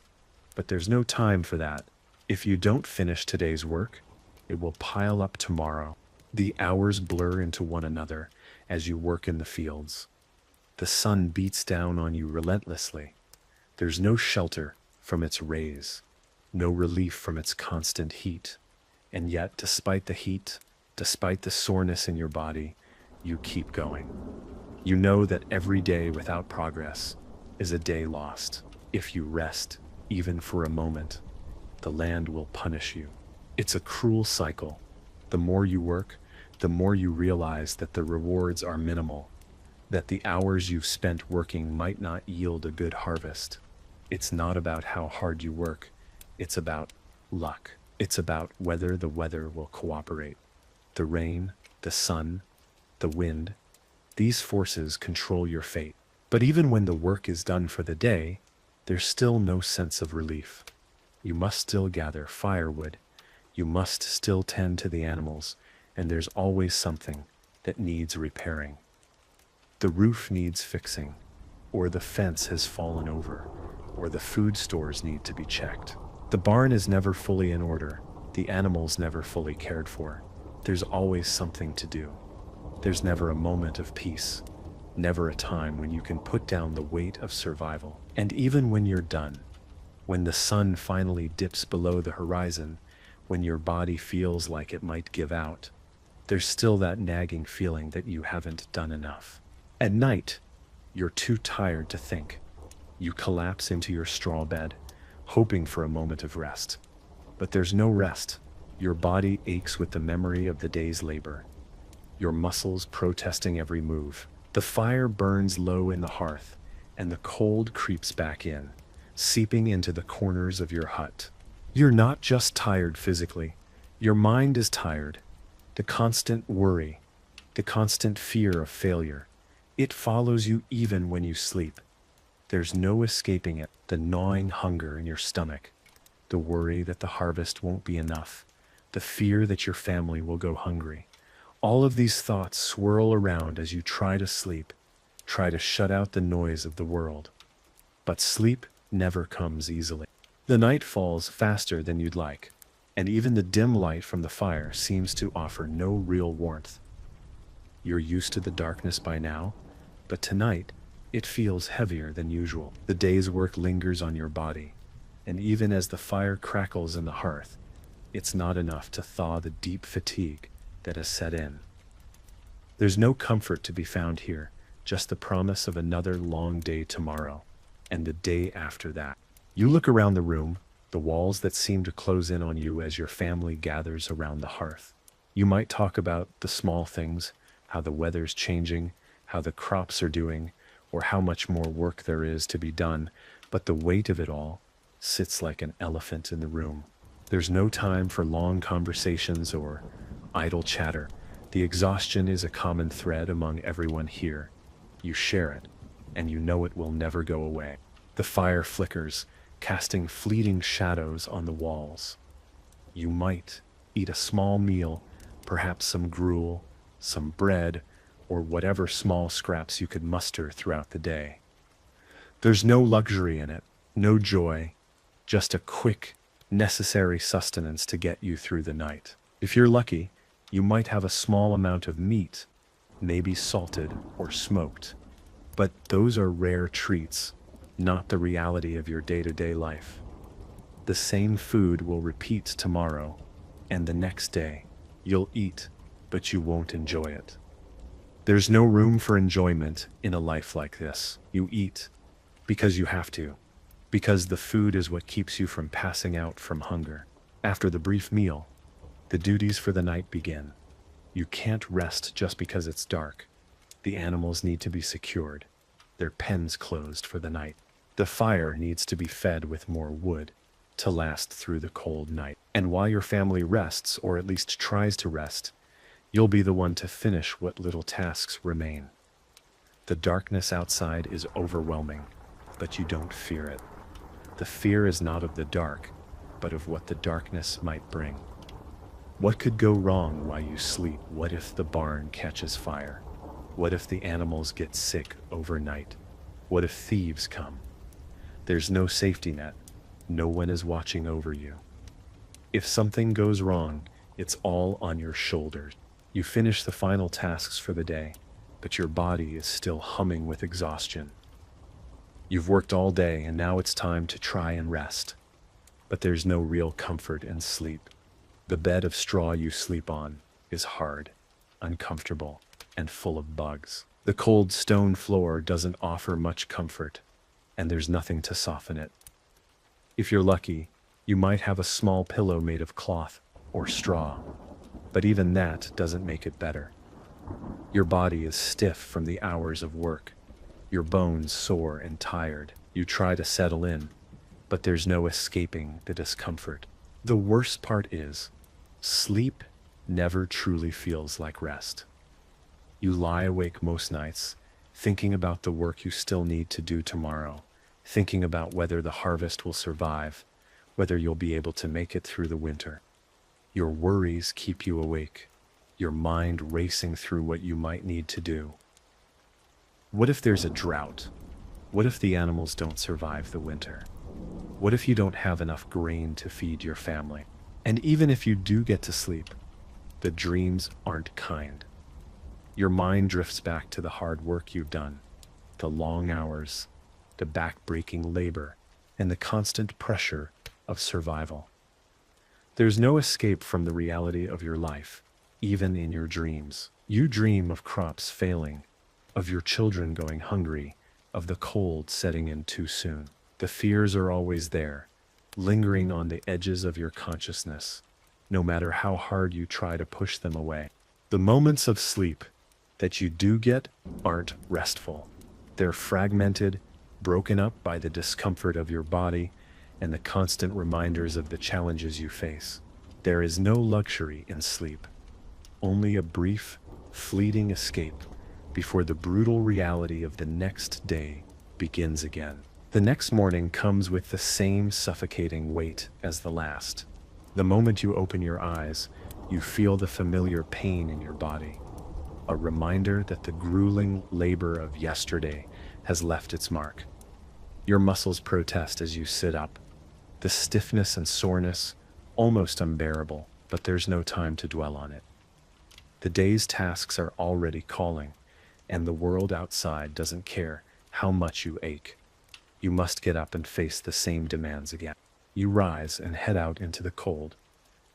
But there's no time for that. If you don't finish today's work, it will pile up tomorrow. The hours blur into one another as you work in the fields. The sun beats down on you relentlessly. There's no shelter from its rays, no relief from its constant heat. And yet, despite the heat, despite the soreness in your body, you keep going. You know that every day without progress is a day lost. If you rest, even for a moment, the land will punish you. It's a cruel cycle. The more you work, the more you realize that the rewards are minimal, that the hours you've spent working might not yield a good harvest. It's not about how hard you work, it's about luck. It's about whether the weather will cooperate. The rain, the sun, the wind, these forces control your fate. But even when the work is done for the day, there's still no sense of relief. You must still gather firewood, you must still tend to the animals, and there's always something that needs repairing. The roof needs fixing, or the fence has fallen over, or the food stores need to be checked. The barn is never fully in order, the animals never fully cared for. There's always something to do. There's never a moment of peace, never a time when you can put down the weight of survival. And even when you're done, when the sun finally dips below the horizon, when your body feels like it might give out, there's still that nagging feeling that you haven't done enough. At night, you're too tired to think. You collapse into your straw bed, hoping for a moment of rest. But there's no rest. Your body aches with the memory of the day's labor, your muscles protesting every move. The fire burns low in the hearth, and the cold creeps back in, seeping into the corners of your hut. You're not just tired physically, your mind is tired. The constant worry, the constant fear of failure, it follows you even when you sleep. There's no escaping it. The gnawing hunger in your stomach, the worry that the harvest won't be enough, the fear that your family will go hungry. All of these thoughts swirl around as you try to sleep, try to shut out the noise of the world. But sleep never comes easily. The night falls faster than you'd like, and even the dim light from the fire seems to offer no real warmth. You're used to the darkness by now, but tonight it feels heavier than usual. The day's work lingers on your body, and even as the fire crackles in the hearth, it's not enough to thaw the deep fatigue that has set in. There's no comfort to be found here, just the promise of another long day tomorrow, and the day after that. You look around the room, the walls that seem to close in on you as your family gathers around the hearth. You might talk about the small things, how the weather's changing, how the crops are doing, or how much more work there is to be done, but the weight of it all sits like an elephant in the room. There's no time for long conversations or idle chatter. The exhaustion is a common thread among everyone here. You share it, and you know it will never go away. The fire flickers, casting fleeting shadows on the walls. You might eat a small meal, perhaps some gruel, some bread, or whatever small scraps you could muster throughout the day. There's no luxury in it, no joy, just a quick, necessary sustenance to get you through the night. If you're lucky, you might have a small amount of meat, maybe salted or smoked, but those are rare treats, not the reality of your day-to-day life. The same food will repeat tomorrow, and the next day. You'll eat, but you won't enjoy it. There's no room for enjoyment in a life like this. You eat because you have to, because the food is what keeps you from passing out from hunger. After the brief meal, the duties for the night begin. You can't rest just because it's dark. The animals need to be secured, their pens closed for the night. The fire needs to be fed with more wood to last through the cold night. And while your family rests, or at least tries to rest, you'll be the one to finish what little tasks remain. The darkness outside is overwhelming, but you don't fear it. The fear is not of the dark, but of what the darkness might bring. What could go wrong while you sleep? What if the barn catches fire? What if the animals get sick overnight? What if thieves come? There's no safety net. No one is watching over you. If something goes wrong, it's all on your shoulders. You finish the final tasks for the day, but your body is still humming with exhaustion. You've worked all day and now it's time to try and rest. But there's no real comfort in sleep. The bed of straw you sleep on is hard, uncomfortable, and full of bugs. The cold stone floor doesn't offer much comfort, and there's nothing to soften it. If you're lucky, you might have a small pillow made of cloth or straw, but even that doesn't make it better. Your body is stiff from the hours of work, your bones sore and tired. You try to settle in, but there's no escaping the discomfort. The worst part is, sleep never truly feels like rest. You lie awake most nights, thinking about the work you still need to do tomorrow, thinking about whether the harvest will survive, whether you'll be able to make it through the winter. Your worries keep you awake, your mind racing through what you might need to do. What if there's a drought? What if the animals don't survive the winter? What if you don't have enough grain to feed your family? And even if you do get to sleep, the dreams aren't kind. Your mind drifts back to the hard work you've done, the long hours, the back-breaking labor, and the constant pressure of survival. There's no escape from the reality of your life, even in your dreams. You dream of crops failing, of your children going hungry, of the cold setting in too soon. The fears are always there, lingering on the edges of your consciousness, no matter how hard you try to push them away. The moments of sleep that you do get aren't restful. They're fragmented, broken up by the discomfort of your body and the constant reminders of the challenges you face. There is no luxury in sleep, only a brief, fleeting escape before the brutal reality of the next day begins again. The next morning comes with the same suffocating weight as the last. The moment you open your eyes, you feel the familiar pain in your body, a reminder that the grueling labor of yesterday has left its mark. Your muscles protest as you sit up, the stiffness and soreness almost unbearable, but there's no time to dwell on it. The day's tasks are already calling, and the world outside doesn't care how much you ache. You must get up and face the same demands again. You rise and head out into the cold,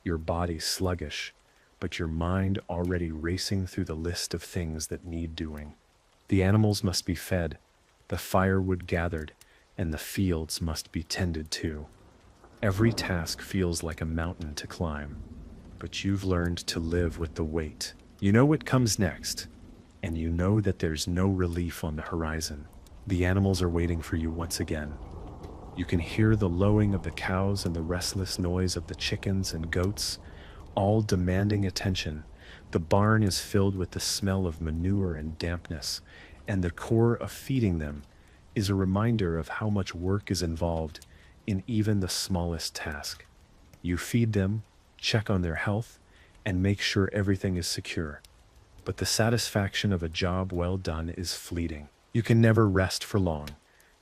your body sluggish, but your mind already racing through the list of things that need doing. The animals must be fed, the firewood gathered, and the fields must be tended to. Every task feels like a mountain to climb, but you've learned to live with the weight. You know what comes next, and you know that there's no relief on the horizon. The animals are waiting for you once again. You can hear the lowing of the cows and the restless noise of the chickens and goats, all demanding attention. The barn is filled with the smell of manure and dampness, and the core of feeding them is a reminder of how much work is involved in even the smallest task. You feed them, check on their health, and make sure everything is secure. But the satisfaction of a job well done is fleeting. You can never rest for long,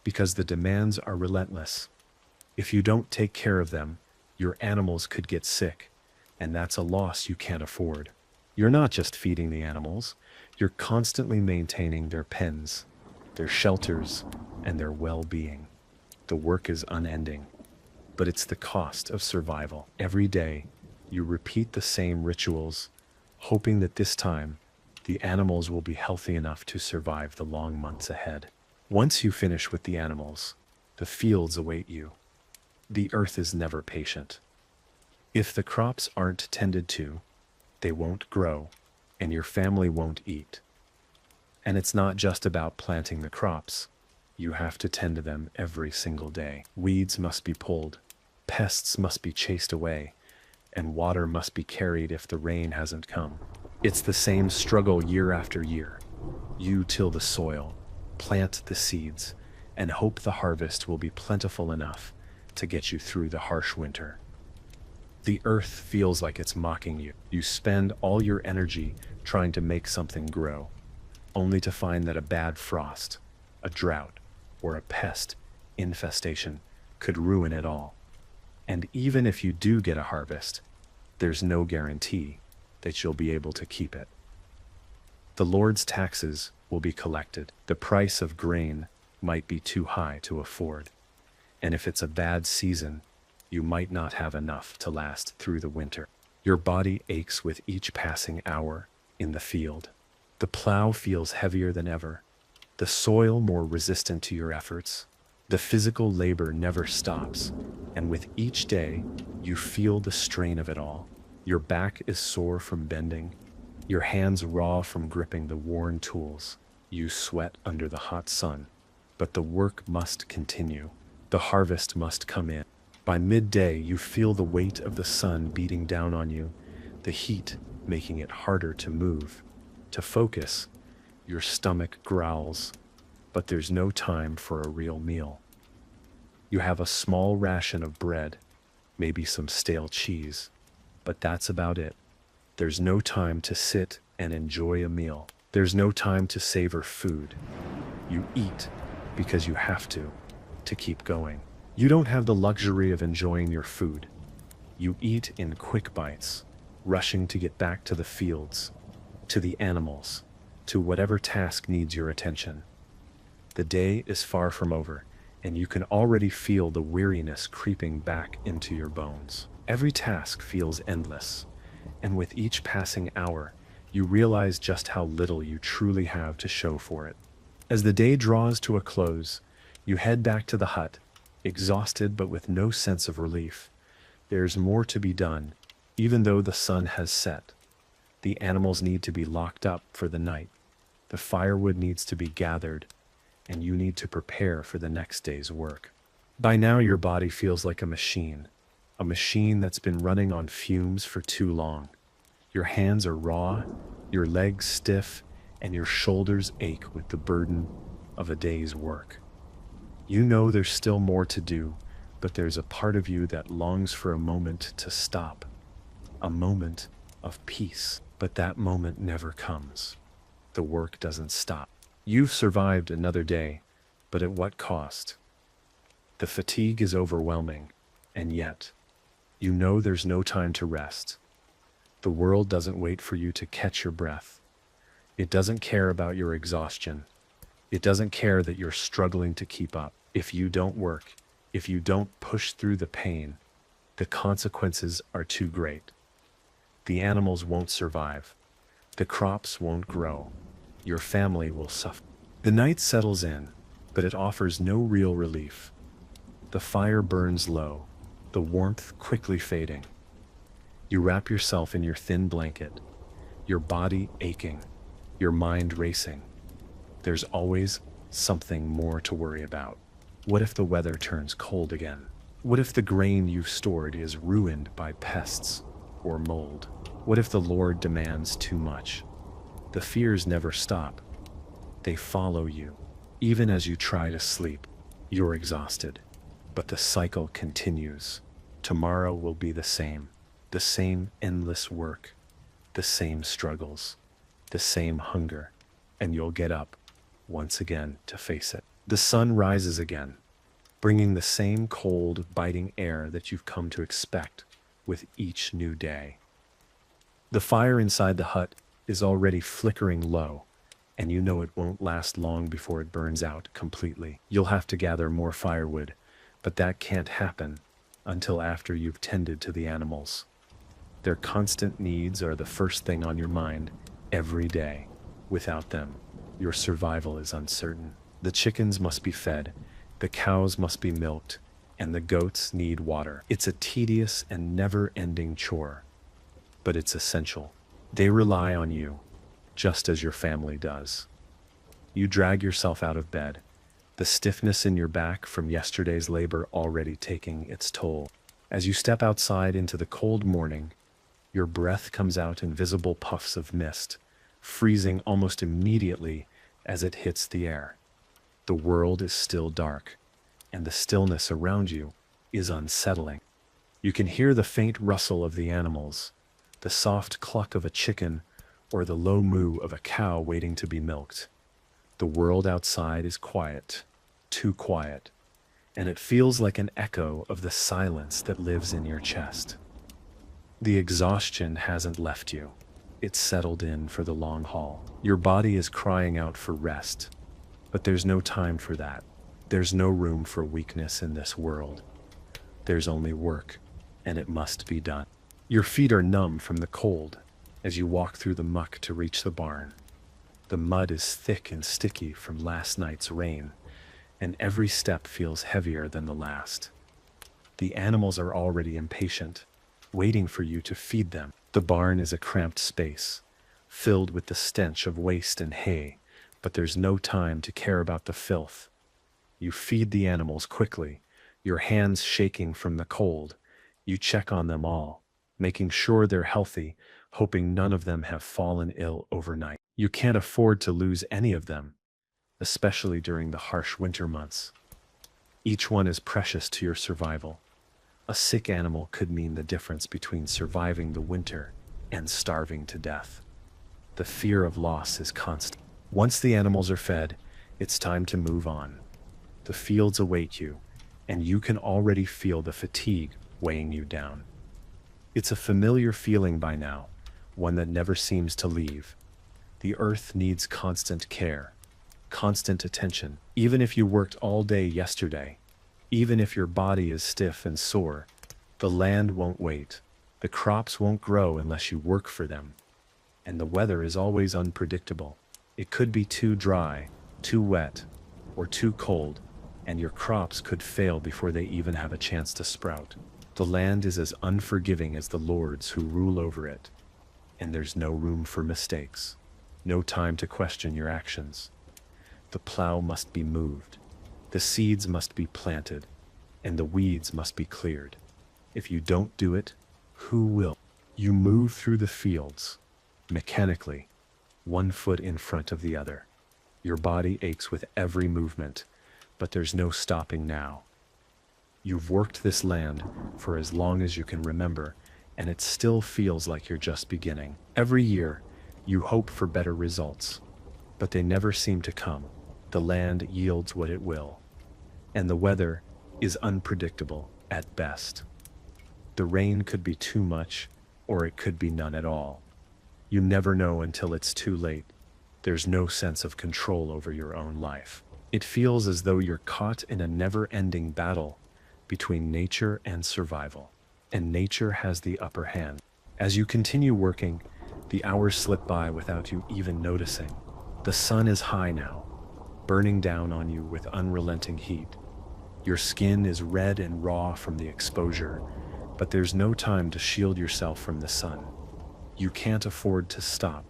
because the demands are relentless. If you don't take care of them, your animals could get sick, and that's a loss you can't afford. You're not just feeding the animals, you're constantly maintaining their pens, their shelters, and their well-being. The work is unending, but it's the cost of survival. Every day, you repeat the same rituals, hoping that this time, the animals will be healthy enough to survive the long months ahead. Once you finish with the animals, the fields await you. The earth is never patient. If the crops aren't tended to, they won't grow, and your family won't eat. And it's not just about planting the crops. You have to tend to them every single day. Weeds must be pulled, pests must be chased away, and water must be carried if the rain hasn't come. It's the same struggle year after year. You till the soil, plant the seeds, and hope the harvest will be plentiful enough to get you through the harsh winter. The earth feels like it's mocking you. You spend all your energy trying to make something grow, only to find that a bad frost, a drought, or a pest infestation could ruin it all. And even if you do get a harvest, there's no guarantee that you'll be able to keep it. The Lord's taxes will be collected. The price of grain might be too high to afford. And if it's a bad season, you might not have enough to last through the winter. Your body aches with each passing hour in the field. The plow feels heavier than ever, the soil more resistant to your efforts. The physical labor never stops, and with each day, you feel the strain of it all. Your back is sore from bending, your hands raw from gripping the worn tools. You sweat under the hot sun, but the work must continue. The harvest must come in. By midday, you feel the weight of the sun beating down on you, the heat making it harder to move, to focus. Your stomach growls, but there's no time for a real meal. You have a small ration of bread, maybe some stale cheese, but that's about it. There's no time to sit and enjoy a meal. There's no time to savor food. You eat because you have to keep going. You don't have the luxury of enjoying your food. You eat in quick bites, rushing to get back to the fields, to the animals, to whatever task needs your attention. The day is far from over, and you can already feel the weariness creeping back into your bones. Every task feels endless, and with each passing hour, you realize just how little you truly have to show for it. As the day draws to a close, you head back to the hut, exhausted but with no sense of relief. There's more to be done, even though the sun has set. The animals need to be locked up for the night. The firewood needs to be gathered, and you need to prepare for the next day's work. By now, your body feels like a machine that's been running on fumes for too long. Your hands are raw, your legs stiff, and your shoulders ache with the burden of a day's work. You know there's still more to do, but there's a part of you that longs for a moment to stop, a moment of peace. But that moment never comes. The work doesn't stop. You've survived another day, but at what cost? The fatigue is overwhelming, and yet, you know there's no time to rest. The world doesn't wait for you to catch your breath. It doesn't care about your exhaustion. It doesn't care that you're struggling to keep up. If you don't work, if you don't push through the pain, the consequences are too great. The animals won't survive. The crops won't grow. Your family will suffer. The night settles in, but it offers no real relief. The fire burns low, the warmth quickly fading. You wrap yourself in your thin blanket, your body aching, your mind racing. There's always something more to worry about. What if the weather turns cold again? What if the grain you've stored is ruined by pests or mold? What if the Lord demands too much? The fears never stop. They follow you. Even as you try to sleep, you're exhausted. But the cycle continues. Tomorrow will be the same endless work, the same struggles, the same hunger, and you'll get up once again to face it. The sun rises again, bringing the same cold, biting air that you've come to expect with each new day. The fire inside the hut is already flickering low, and you know it won't last long before it burns out completely. You'll have to gather more firewood, but that can't happen until after you've tended to the animals. Their constant needs are the first thing on your mind every day. Without them, your survival is uncertain. The chickens must be fed, the cows must be milked, and the goats need water. It's a tedious and never-ending chore, but it's essential. They rely on you, just as your family does. You drag yourself out of bed, the stiffness in your back from yesterday's labor already taking its toll. As you step outside into the cold morning, your breath comes out in visible puffs of mist, freezing almost immediately as it hits the air. The world is still dark, and the stillness around you is unsettling. You can hear the faint rustle of the animals, the soft cluck of a chicken, or the low moo of a cow waiting to be milked. The world outside is quiet, too quiet, and it feels like an echo of the silence that lives in your chest. The exhaustion hasn't left you. It's settled in for the long haul. Your body is crying out for rest, but there's no time for that. There's no room for weakness in this world. There's only work, and it must be done. Your feet are numb from the cold as you walk through the muck to reach the barn. The mud is thick and sticky from last night's rain, and every step feels heavier than the last. The animals are already impatient, waiting for you to feed them. The barn is a cramped space, filled with the stench of waste and hay, but there's no time to care about the filth. You feed the animals quickly, your hands shaking from the cold. You check on them all, making sure they're healthy, hoping none of them have fallen ill overnight. You can't afford to lose any of them, especially during the harsh winter months. Each one is precious to your survival. A sick animal could mean the difference between surviving the winter and starving to death. The fear of loss is constant. Once the animals are fed, it's time to move on. The fields await you, and you can already feel the fatigue weighing you down. It's a familiar feeling by now, one that never seems to leave. The earth needs constant care, constant attention. Even if you worked all day yesterday, even if your body is stiff and sore, the land won't wait. The crops won't grow unless you work for them. And the weather is always unpredictable. It could be too dry, too wet, or too cold, and your crops could fail before they even have a chance to sprout. The land is as unforgiving as the lords who rule over it, and there's no room for mistakes, no time to question your actions. The plow must be moved, the seeds must be planted, and the weeds must be cleared. If you don't do it, who will? You move through the fields, mechanically, one foot in front of the other. Your body aches with every movement, but there's no stopping now. You've worked this land for as long as you can remember, and it still feels like you're just beginning. Every year, you hope for better results, but they never seem to come. The land yields what it will, and the weather is unpredictable at best. The rain could be too much, or it could be none at all. You never know until it's too late. There's no sense of control over your own life. It feels as though you're caught in a never-ending battle between nature and survival, and nature has the upper hand. As you continue working, the hours slip by without you even noticing. The sun is high now, burning down on you with unrelenting heat. Your skin is red and raw from the exposure, but there's no time to shield yourself from the sun. You can't afford to stop.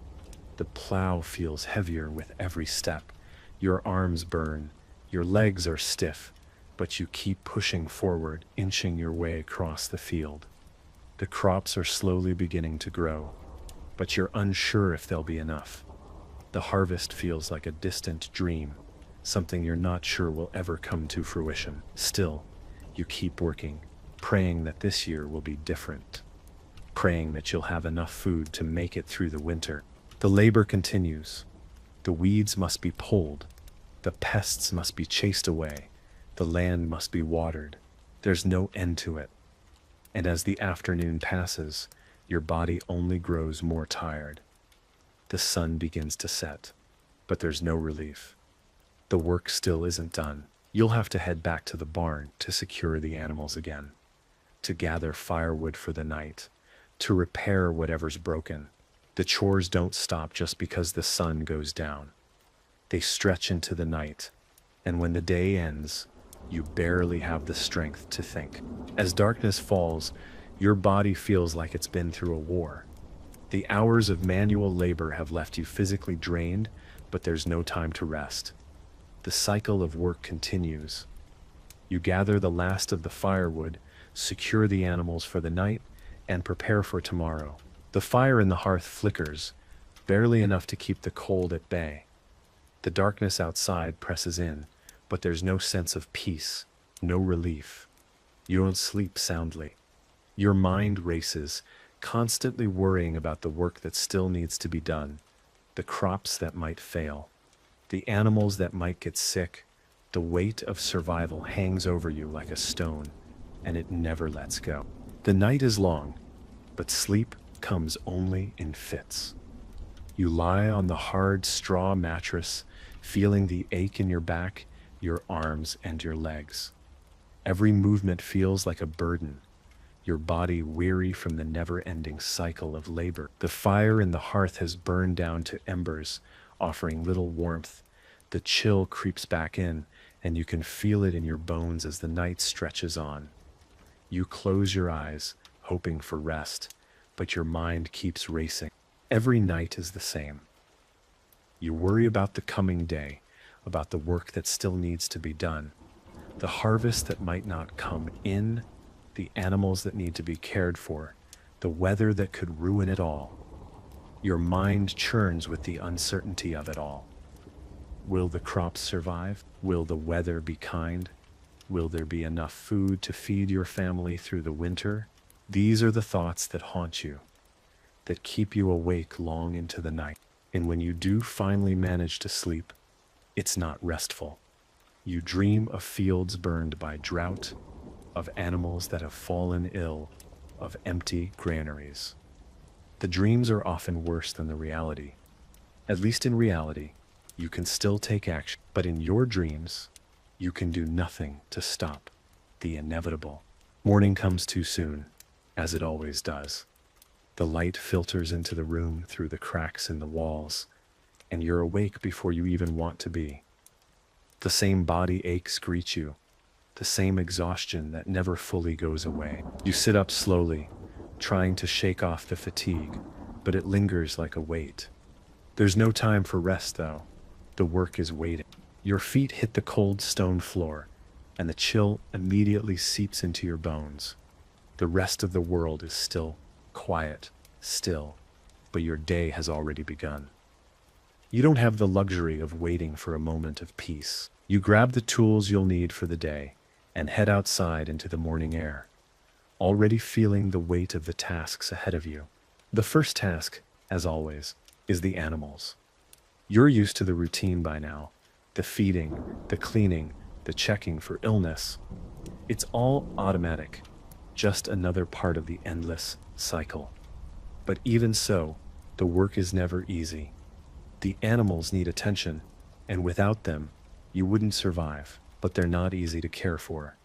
The plow feels heavier with every step. Your arms burn, your legs are stiff, but you keep pushing forward, inching your way across the field. The crops are slowly beginning to grow, but you're unsure if they'll be enough. The harvest feels like a distant dream, something you're not sure will ever come to fruition. Still, you keep working, praying that this year will be different, praying that you'll have enough food to make it through the winter. The labor continues. The weeds must be pulled. The pests must be chased away. The land must be watered. There's no end to it. And as the afternoon passes, your body only grows more tired. The sun begins to set, but there's no relief. The work still isn't done. You'll have to head back to the barn to secure the animals again, to gather firewood for the night, to repair whatever's broken. The chores don't stop just because the sun goes down. They stretch into the night, and when the day ends, you barely have the strength to think. As darkness falls, your body feels like it's been through a war. The hours of manual labor have left you physically drained, but there's no time to rest. The cycle of work continues. You gather the last of the firewood, secure the animals for the night, and prepare for tomorrow. The fire in the hearth flickers, barely enough to keep the cold at bay. The darkness outside presses in, but there's no sense of peace, no relief. You don't sleep soundly. Your mind races, constantly worrying about the work that still needs to be done, the crops that might fail, the animals that might get sick. The weight of survival hangs over you like a stone, and it never lets go. The night is long, but sleep comes only in fits. You lie on the hard straw mattress, feeling the ache in your back, your arms, and your legs. Every movement feels like a burden, your body weary from the never-ending cycle of labor. The fire in the hearth has burned down to embers, offering little warmth. The chill creeps back in, and you can feel it in your bones as the night stretches on. You close your eyes, hoping for rest, but your mind keeps racing. Every night is the same. You worry about the coming day, about the work that still needs to be done. the harvest that might not come in, the animals that need to be cared for, the weather that could ruin it all. Your mind churns with the uncertainty of it all. Will the crops survive? Will the weather be kind? Will there be enough food to feed your family through the winter? These are the thoughts that haunt you, that keep you awake long into the night. And when you do finally manage to sleep, it's not restful. You dream of fields burned by drought, of animals that have fallen ill, of empty granaries. The dreams are often worse than the reality. At least in reality, you can still take action, but in your dreams, you can do nothing to stop the inevitable. Morning comes too soon, as it always does. The light filters into the room through the cracks in the walls, and you're awake before you even want to be. The same body aches greet you, the same exhaustion that never fully goes away. You sit up slowly, trying to shake off the fatigue, but it lingers like a weight. There's no time for rest, though. The work is waiting. Your feet hit the cold stone floor, and the chill immediately seeps into your bones. The rest of the world is still, quiet, still, but your day has already begun. You don't have the luxury of waiting for a moment of peace. You grab the tools you'll need for the day and head outside into the morning air, already feeling the weight of the tasks ahead of you. The first task, as always, is the animals. You're used to the routine by now, the feeding, the cleaning, the checking for illness. It's all automatic, just another part of the endless cycle. But even so, the work is never easy. The animals need attention, and without them, you wouldn't survive, but they're not easy to care for.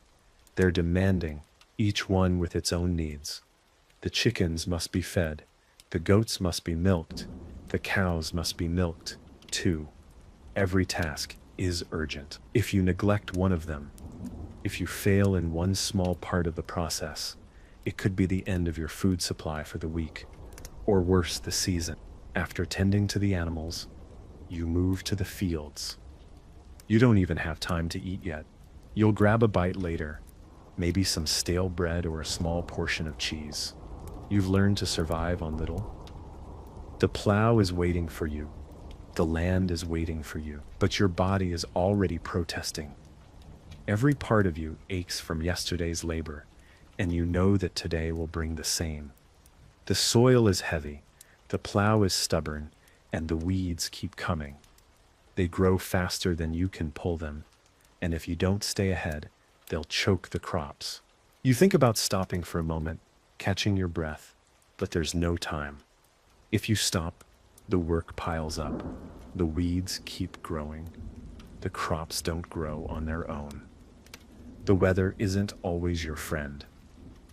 They're demanding, each one with its own needs. The chickens must be fed, the goats must be milked, the cows must be milked, too. Every task is urgent. If you neglect one of them, if you fail in one small part of the process, it could be the end of your food supply for the week, or worse, the season. After tending to the animals, you move to the fields. You don't even have time to eat yet. You'll grab a bite later, maybe some stale bread or a small portion of cheese. You've learned to survive on little. The plow is waiting for you. The land is waiting for you, but your body is already protesting. Every part of you aches from yesterday's labor, and you know that today will bring the same. The soil is heavy, the plow is stubborn, and the weeds keep coming. They grow faster than you can pull them, and if you don't stay ahead, they'll choke the crops. You think about stopping for a moment, catching your breath, but there's no time. If you stop, the work piles up. The weeds keep growing. The crops don't grow on their own. The weather isn't always your friend.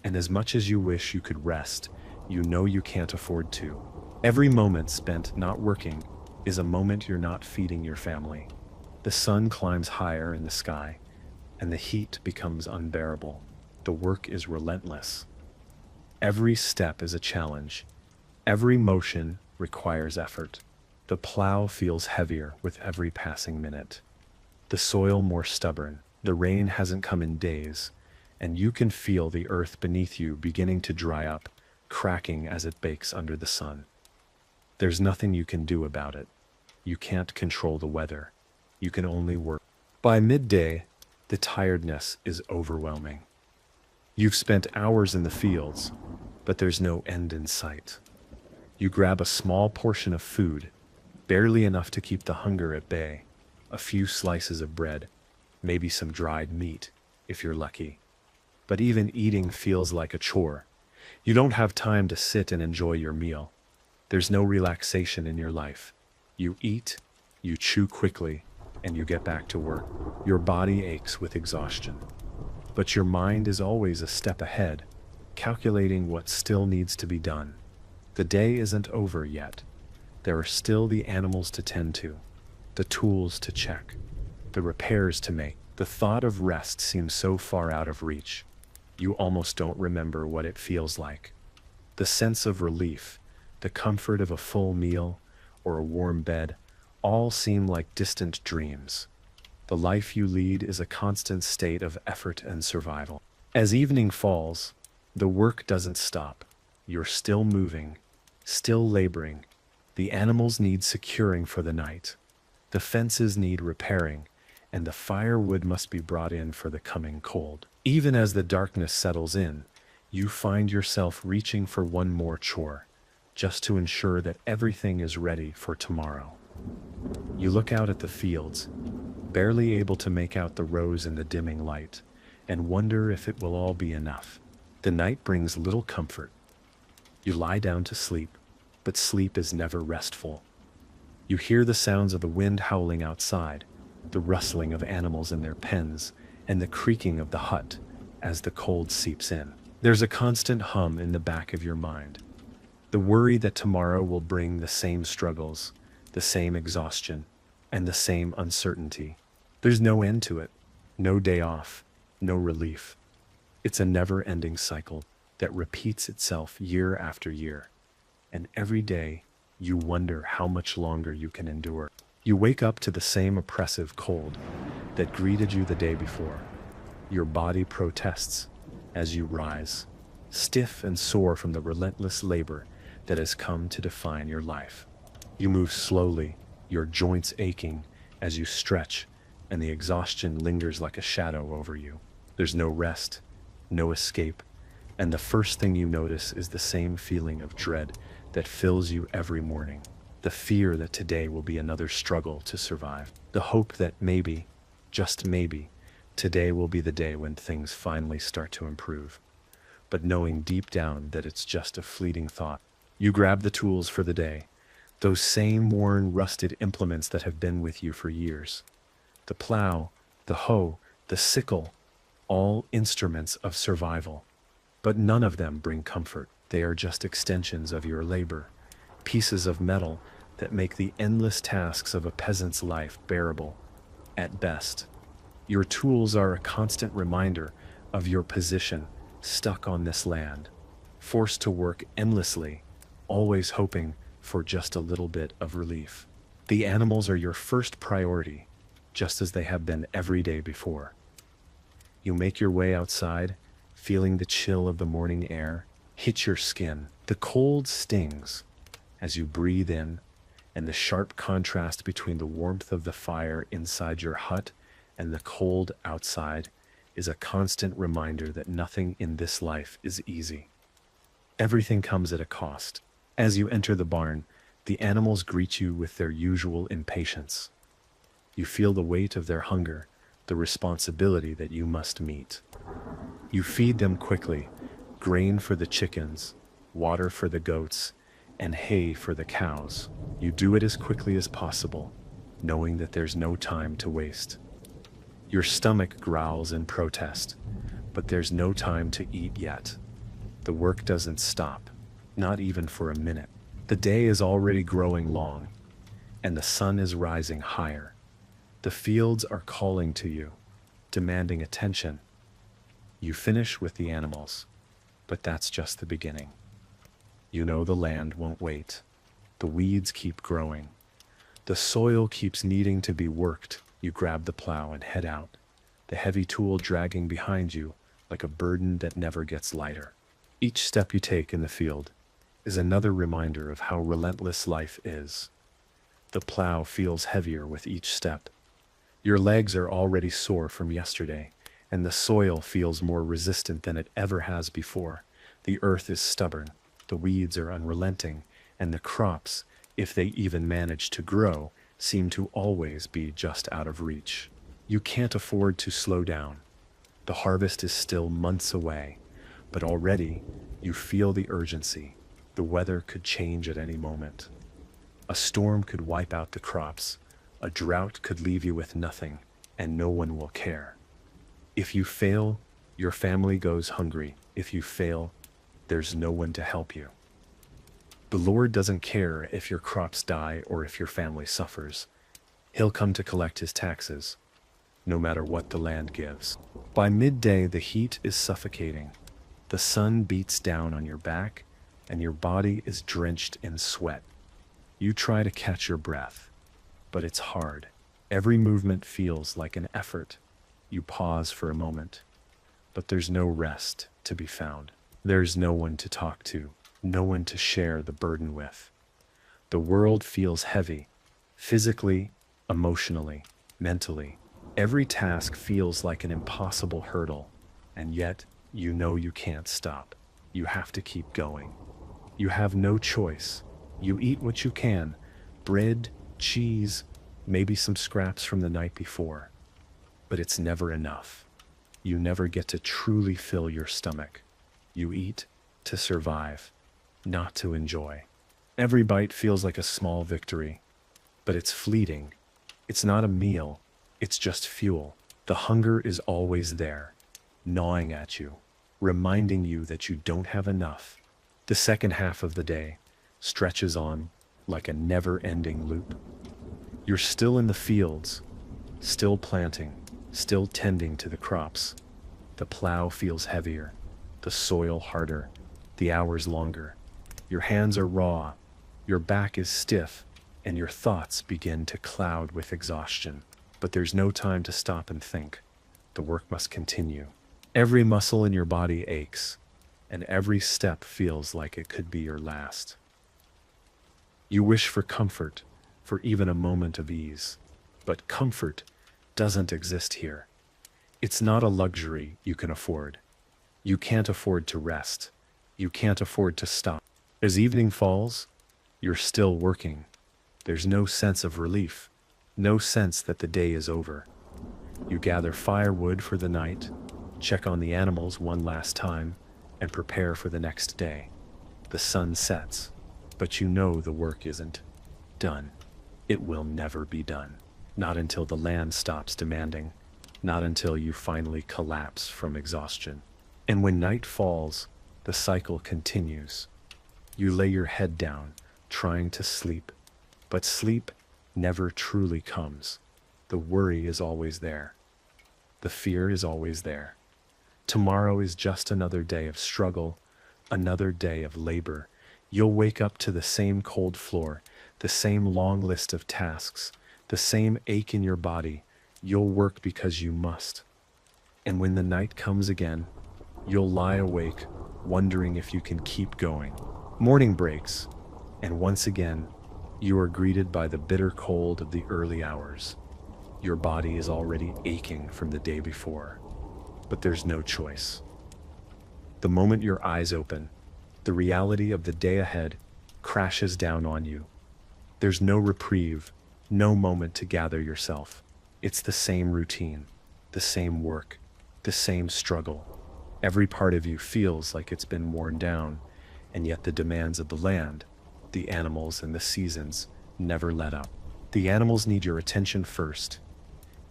And as much as you wish you could rest, you know you can't afford to. Every moment spent not working is a moment you're not feeding your family. The sun climbs higher in the sky, and the heat becomes unbearable. The work is relentless. Every step is a challenge. Every motion requires effort. The plow feels heavier with every passing minute. The soil more stubborn. The rain hasn't come in days, and you can feel the earth beneath you beginning to dry up, cracking as it bakes under the sun. There's nothing you can do about it. You can't control the weather. You can only work. By midday, the tiredness is overwhelming. You've spent hours in the fields, but there's no end in sight. You grab a small portion of food, barely enough to keep the hunger at bay, a few slices of bread, maybe some dried meat, if you're lucky. But even eating feels like a chore. You don't have time to sit and enjoy your meal. There's no relaxation in your life. You eat, you chew quickly, and you get back to work. Your body aches with exhaustion, but your mind is always a step ahead, calculating what still needs to be done. The day isn't over yet. There are still the animals to tend to, the tools to check, the repairs to make. The thought of rest seems so far out of reach. You almost don't remember what it feels like. The sense of relief, the comfort of a full meal, or a warm bed, all seem like distant dreams. The life you lead is a constant state of effort and survival. As evening falls, the work doesn't stop. You're still moving, still laboring. The animals need securing for the night. The fences need repairing, and the firewood must be brought in for the coming cold. Even as the darkness settles in, you find yourself reaching for one more chore, just to ensure that everything is ready for tomorrow. You look out at the fields, barely able to make out the rows in the dimming light, and wonder if it will all be enough. The night brings little comfort. You lie down to sleep, but sleep is never restful. You hear the sounds of the wind howling outside, the rustling of animals in their pens, and the creaking of the hut as the cold seeps in. There's a constant hum in the back of your mind, the worry that tomorrow will bring the same struggles, the same exhaustion, and the same uncertainty. There's no end to it, no day off, no relief. It's a never-ending cycle that repeats itself year after year, and every day you wonder how much longer you can endure. You wake up to the same oppressive cold that greeted you the day before. Your body protests as you rise, stiff and sore from the relentless labor that has come to define your life. You move slowly, your joints aching as you stretch, and the exhaustion lingers like a shadow over you. There's no rest, no escape, and the first thing you notice is the same feeling of dread that fills you every morning. The fear that today will be another struggle to survive. The hope that maybe, just maybe, today will be the day when things finally start to improve. But knowing deep down that it's just a fleeting thought. You grab the tools for the day, those same worn, rusted implements that have been with you for years. The plow, the hoe, the sickle, all instruments of survival. But none of them bring comfort. They are just extensions of your labor, pieces of metal that make the endless tasks of a peasant's life bearable, at best. Your tools are a constant reminder of your position, stuck on this land, forced to work endlessly, always hoping for just a little bit of relief. The animals are your first priority, just as they have been every day before. You make your way outside, feeling the chill of the morning air hit your skin. The cold stings as you breathe in, and the sharp contrast between the warmth of the fire inside your hut and the cold outside is a constant reminder that nothing in this life is easy. Everything comes at a cost. As you enter the barn, the animals greet you with their usual impatience. You feel the weight of their hunger, the responsibility that you must meet. You feed them quickly, grain for the chickens, water for the goats, and hay for the cows. You do it as quickly as possible, knowing that there's no time to waste. Your stomach growls in protest, but there's no time to eat yet. The work doesn't stop, not even for a minute. The day is already growing long, and the sun is rising higher. The fields are calling to you, demanding attention. You finish with the animals, but that's just the beginning. You know the land won't wait. The weeds keep growing. The soil keeps needing to be worked. You grab the plow and head out, the heavy tool dragging behind you like a burden that never gets lighter. Each step you take in the field is another reminder of how relentless life is. The plow feels heavier with each step. Your legs are already sore from yesterday, and the soil feels more resistant than it ever has before. The earth is stubborn, the weeds are unrelenting, and the crops, if they even manage to grow, seem to always be just out of reach. You can't afford to slow down. The harvest is still months away, but already you feel the urgency. The weather could change at any moment. A storm could wipe out the crops. A drought could leave you with nothing, and no one will care. If you fail, your family goes hungry. If you fail, there's no one to help you. The Lord doesn't care if your crops die or if your family suffers. He'll come to collect his taxes, no matter what the land gives. By midday, the heat is suffocating. The sun beats down on your back, and your body is drenched in sweat. You try to catch your breath, but it's hard. Every movement feels like an effort. You pause for a moment, but there's no rest to be found. There's no one to talk to, no one to share the burden with. The world feels heavy, physically, emotionally, mentally. Every task feels like an impossible hurdle, and yet you know you can't stop. You have to keep going. You have no choice. You eat what you can: bread, cheese, maybe some scraps from the night before. But it's never enough. You never get to truly fill your stomach. You eat to survive, not to enjoy. Every bite feels like a small victory, but it's fleeting. It's not a meal, it's just fuel. The hunger is always there, gnawing at you, reminding you that you don't have enough. The second half of the day stretches on like a never-ending loop. You're still in the fields, still planting, still tending to the crops. The plow feels heavier, the soil harder, the hours longer. Your hands are raw, your back is stiff, and your thoughts begin to cloud with exhaustion. But there's no time to stop and think. The work must continue. Every muscle in your body aches, and every step feels like it could be your last. You wish for comfort, for even a moment of ease. But comfort doesn't exist here. It's not a luxury you can afford. You can't afford to rest. You can't afford to stop. As evening falls, you're still working. There's no sense of relief, no sense that the day is over. You gather firewood for the night, check on the animals one last time, and prepare for the next day. The sun sets, but you know the work isn't done. It will never be done. Not until the land stops demanding, not until you finally collapse from exhaustion. And when night falls, the cycle continues. You lay your head down, trying to sleep, but sleep never truly comes. The worry is always there. The fear is always there. Tomorrow is just another day of struggle, another day of labor. You'll wake up to the same cold floor, the same long list of tasks, the same ache in your body. You'll work because you must. And when the night comes again, you'll lie awake, wondering if you can keep going. Morning breaks, and once again, you are greeted by the bitter cold of the early hours. Your body is already aching from the day before, but there's no choice. The moment your eyes open, the reality of the day ahead crashes down on you. There's no reprieve, no moment to gather yourself. It's the same routine, the same work, the same struggle. Every part of you feels like it's been worn down, and yet the demands of the land, the animals, and the seasons never let up. The animals need your attention first,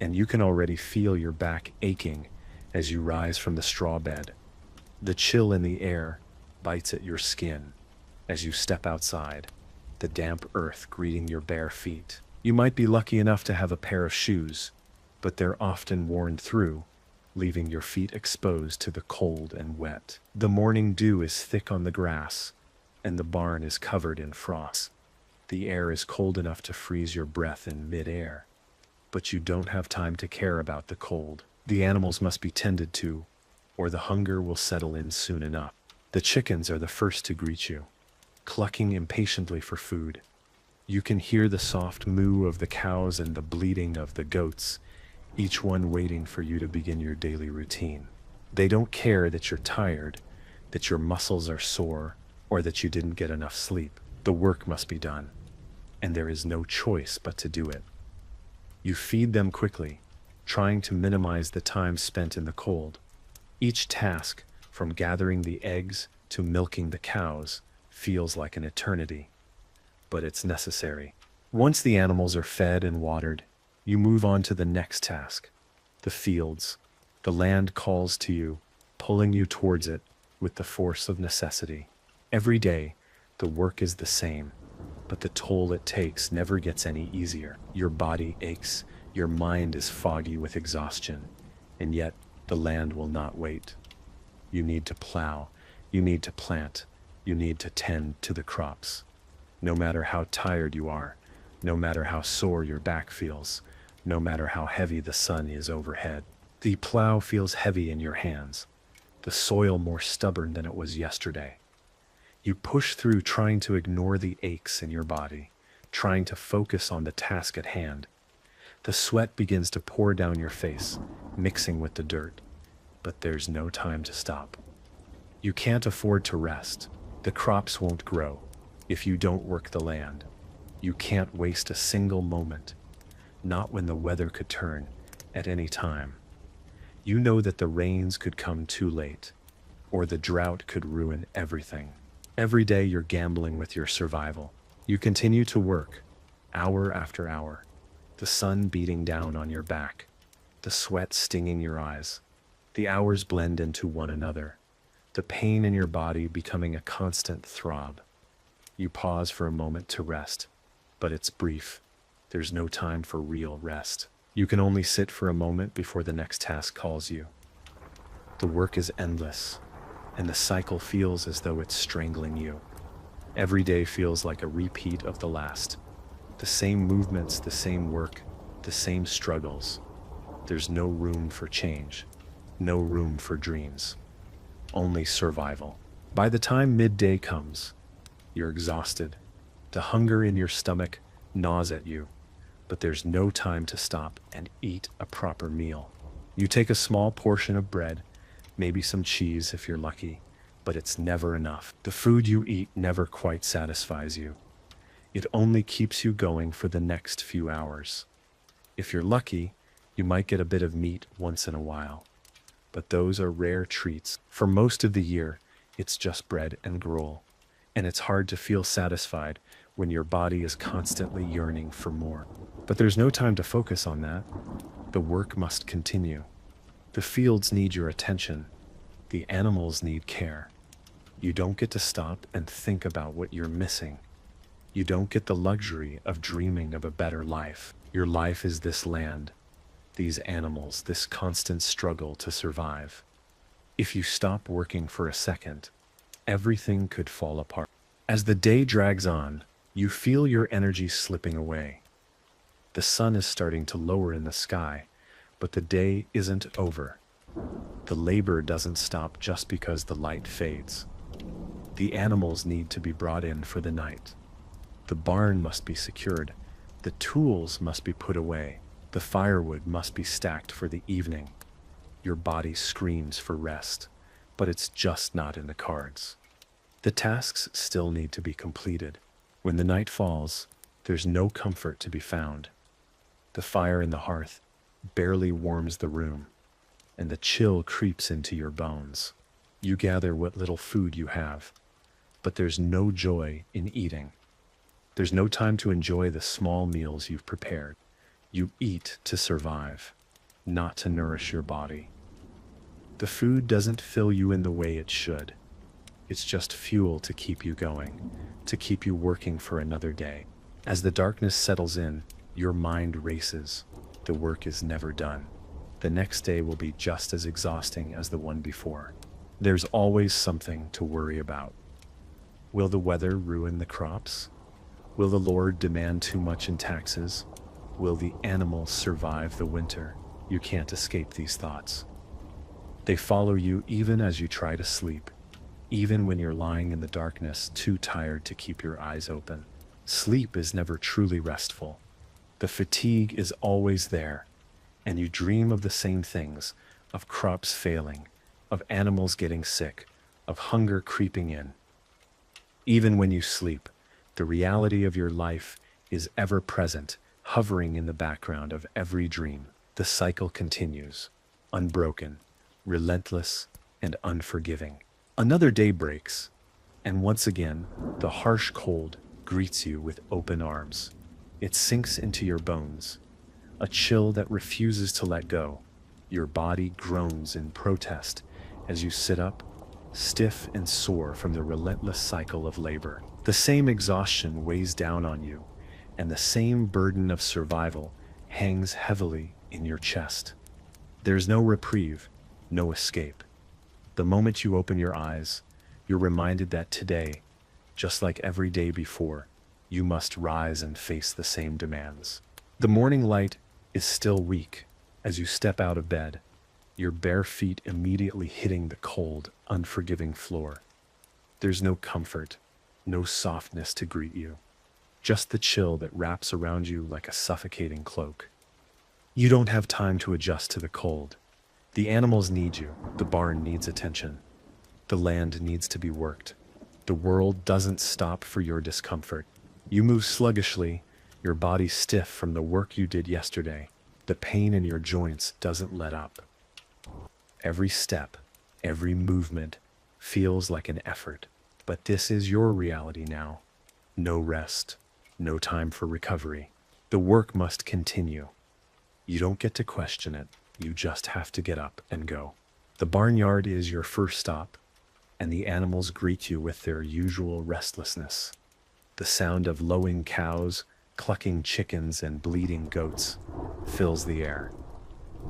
and you can already feel your back aching as you rise from the straw bed. The chill in the air bites at your skin as you step outside, the damp earth greeting your bare feet. You might be lucky enough to have a pair of shoes, but they're often worn through, leaving your feet exposed to the cold and wet. The morning dew is thick on the grass, and the barn is covered in frost. The air is cold enough to freeze your breath in mid-air, but you don't have time to care about the cold. The animals must be tended to, or the hunger will settle in soon enough. The chickens are the first to greet you, clucking impatiently for food. You can hear the soft moo of the cows and the bleating of the goats, each one waiting for you to begin your daily routine. They don't care that you're tired, that your muscles are sore, or that you didn't get enough sleep. The work must be done, and there is no choice but to do it. You feed them quickly, trying to minimize the time spent in the cold. Each task, from gathering the eggs to milking the cows, feels like an eternity, but it's necessary. Once the animals are fed and watered, you move on to the next task, the fields. The land calls to you, pulling you towards it with the force of necessity. Every day, the work is the same, but the toll it takes never gets any easier. Your body aches, your mind is foggy with exhaustion, and yet the land will not wait. You need to plow, you need to plant, you need to tend to the crops. No matter how tired you are, no matter how sore your back feels, no matter how heavy the sun is overhead. The plow feels heavy in your hands, the soil more stubborn than it was yesterday. You push through, trying to ignore the aches in your body, trying to focus on the task at hand. The sweat begins to pour down your face, mixing with the dirt, but there's no time to stop. You can't afford to rest. The crops won't grow if you don't work the land. You can't waste a single moment, not when the weather could turn at any time. You know that the rains could come too late, or the drought could ruin everything. Every day you're gambling with your survival. You continue to work, hour after hour, the sun beating down on your back, the sweat stinging your eyes. The hours blend into one another, the pain in your body becoming a constant throb. You pause for a moment to rest, but it's brief. There's no time for real rest. You can only sit for a moment before the next task calls you. The work is endless, and the cycle feels as though it's strangling you. Every day feels like a repeat of the last. The same movements, the same work, the same struggles. There's no room for change, no room for dreams, only survival. By the time midday comes, you're exhausted. The hunger in your stomach gnaws at you, but there's no time to stop and eat a proper meal. You take a small portion of bread, maybe some cheese if you're lucky, but it's never enough. The food you eat never quite satisfies you. It only keeps you going for the next few hours. If you're lucky, you might get a bit of meat once in a while, but those are rare treats. For most of the year, it's just bread and gruel, and it's hard to feel satisfied when your body is constantly yearning for more. But there's no time to focus on that. The work must continue. The fields need your attention. The animals need care. You don't get to stop and think about what you're missing. You don't get the luxury of dreaming of a better life. Your life is this land, these animals, this constant struggle to survive. If you stop working for a second, everything could fall apart. As the day drags on, you feel your energy slipping away. The sun is starting to lower in the sky, but the day isn't over. The labor doesn't stop just because the light fades. The animals need to be brought in for the night. The barn must be secured. The tools must be put away. The firewood must be stacked for the evening. Your body screams for rest, but it's just not in the cards. The tasks still need to be completed. When the night falls, there's no comfort to be found. The fire in the hearth barely warms the room, and the chill creeps into your bones. You gather what little food you have, but there's no joy in eating. There's no time to enjoy the small meals you've prepared. You eat to survive, not to nourish your body. The food doesn't fill you in the way it should. It's just fuel to keep you going, to keep you working for another day. As the darkness settles in, your mind races. The work is never done. The next day will be just as exhausting as the one before. There's always something to worry about. Will the weather ruin the crops? Will the Lord demand too much in taxes? Will the animals survive the winter? You can't escape these thoughts. They follow you even as you try to sleep, even when you're lying in the darkness, too tired to keep your eyes open. Sleep is never truly restful. The fatigue is always there, and you dream of the same things, of crops failing, of animals getting sick, of hunger creeping in. Even when you sleep, the reality of your life is ever present, hovering in the background of every dream. The cycle continues, unbroken, relentless, and unforgiving. Another day breaks, and once again, the harsh cold greets you with open arms. It sinks into your bones, a chill that refuses to let go. Your body groans in protest as you sit up, stiff and sore from the relentless cycle of labor. The same exhaustion weighs down on you, and the same burden of survival hangs heavily in your chest. There's no reprieve, no escape. The moment you open your eyes, you're reminded that today, just like every day before, you must rise and face the same demands. The morning light is still weak as you step out of bed, your bare feet immediately hitting the cold, unforgiving floor. There's no comfort, no softness to greet you, just the chill that wraps around you like a suffocating cloak. You don't have time to adjust to the cold. The animals need you, the barn needs attention, the land needs to be worked. The world doesn't stop for your discomfort. You move sluggishly, your body stiff from the work you did yesterday. The pain in your joints doesn't let up. Every step, every movement feels like an effort. But this is your reality now. No rest, no time for recovery. The work must continue. You don't get to question it. You just have to get up and go. The barnyard is your first stop, and the animals greet you with their usual restlessness. The sound of lowing cows, clucking chickens, and bleating goats fills the air.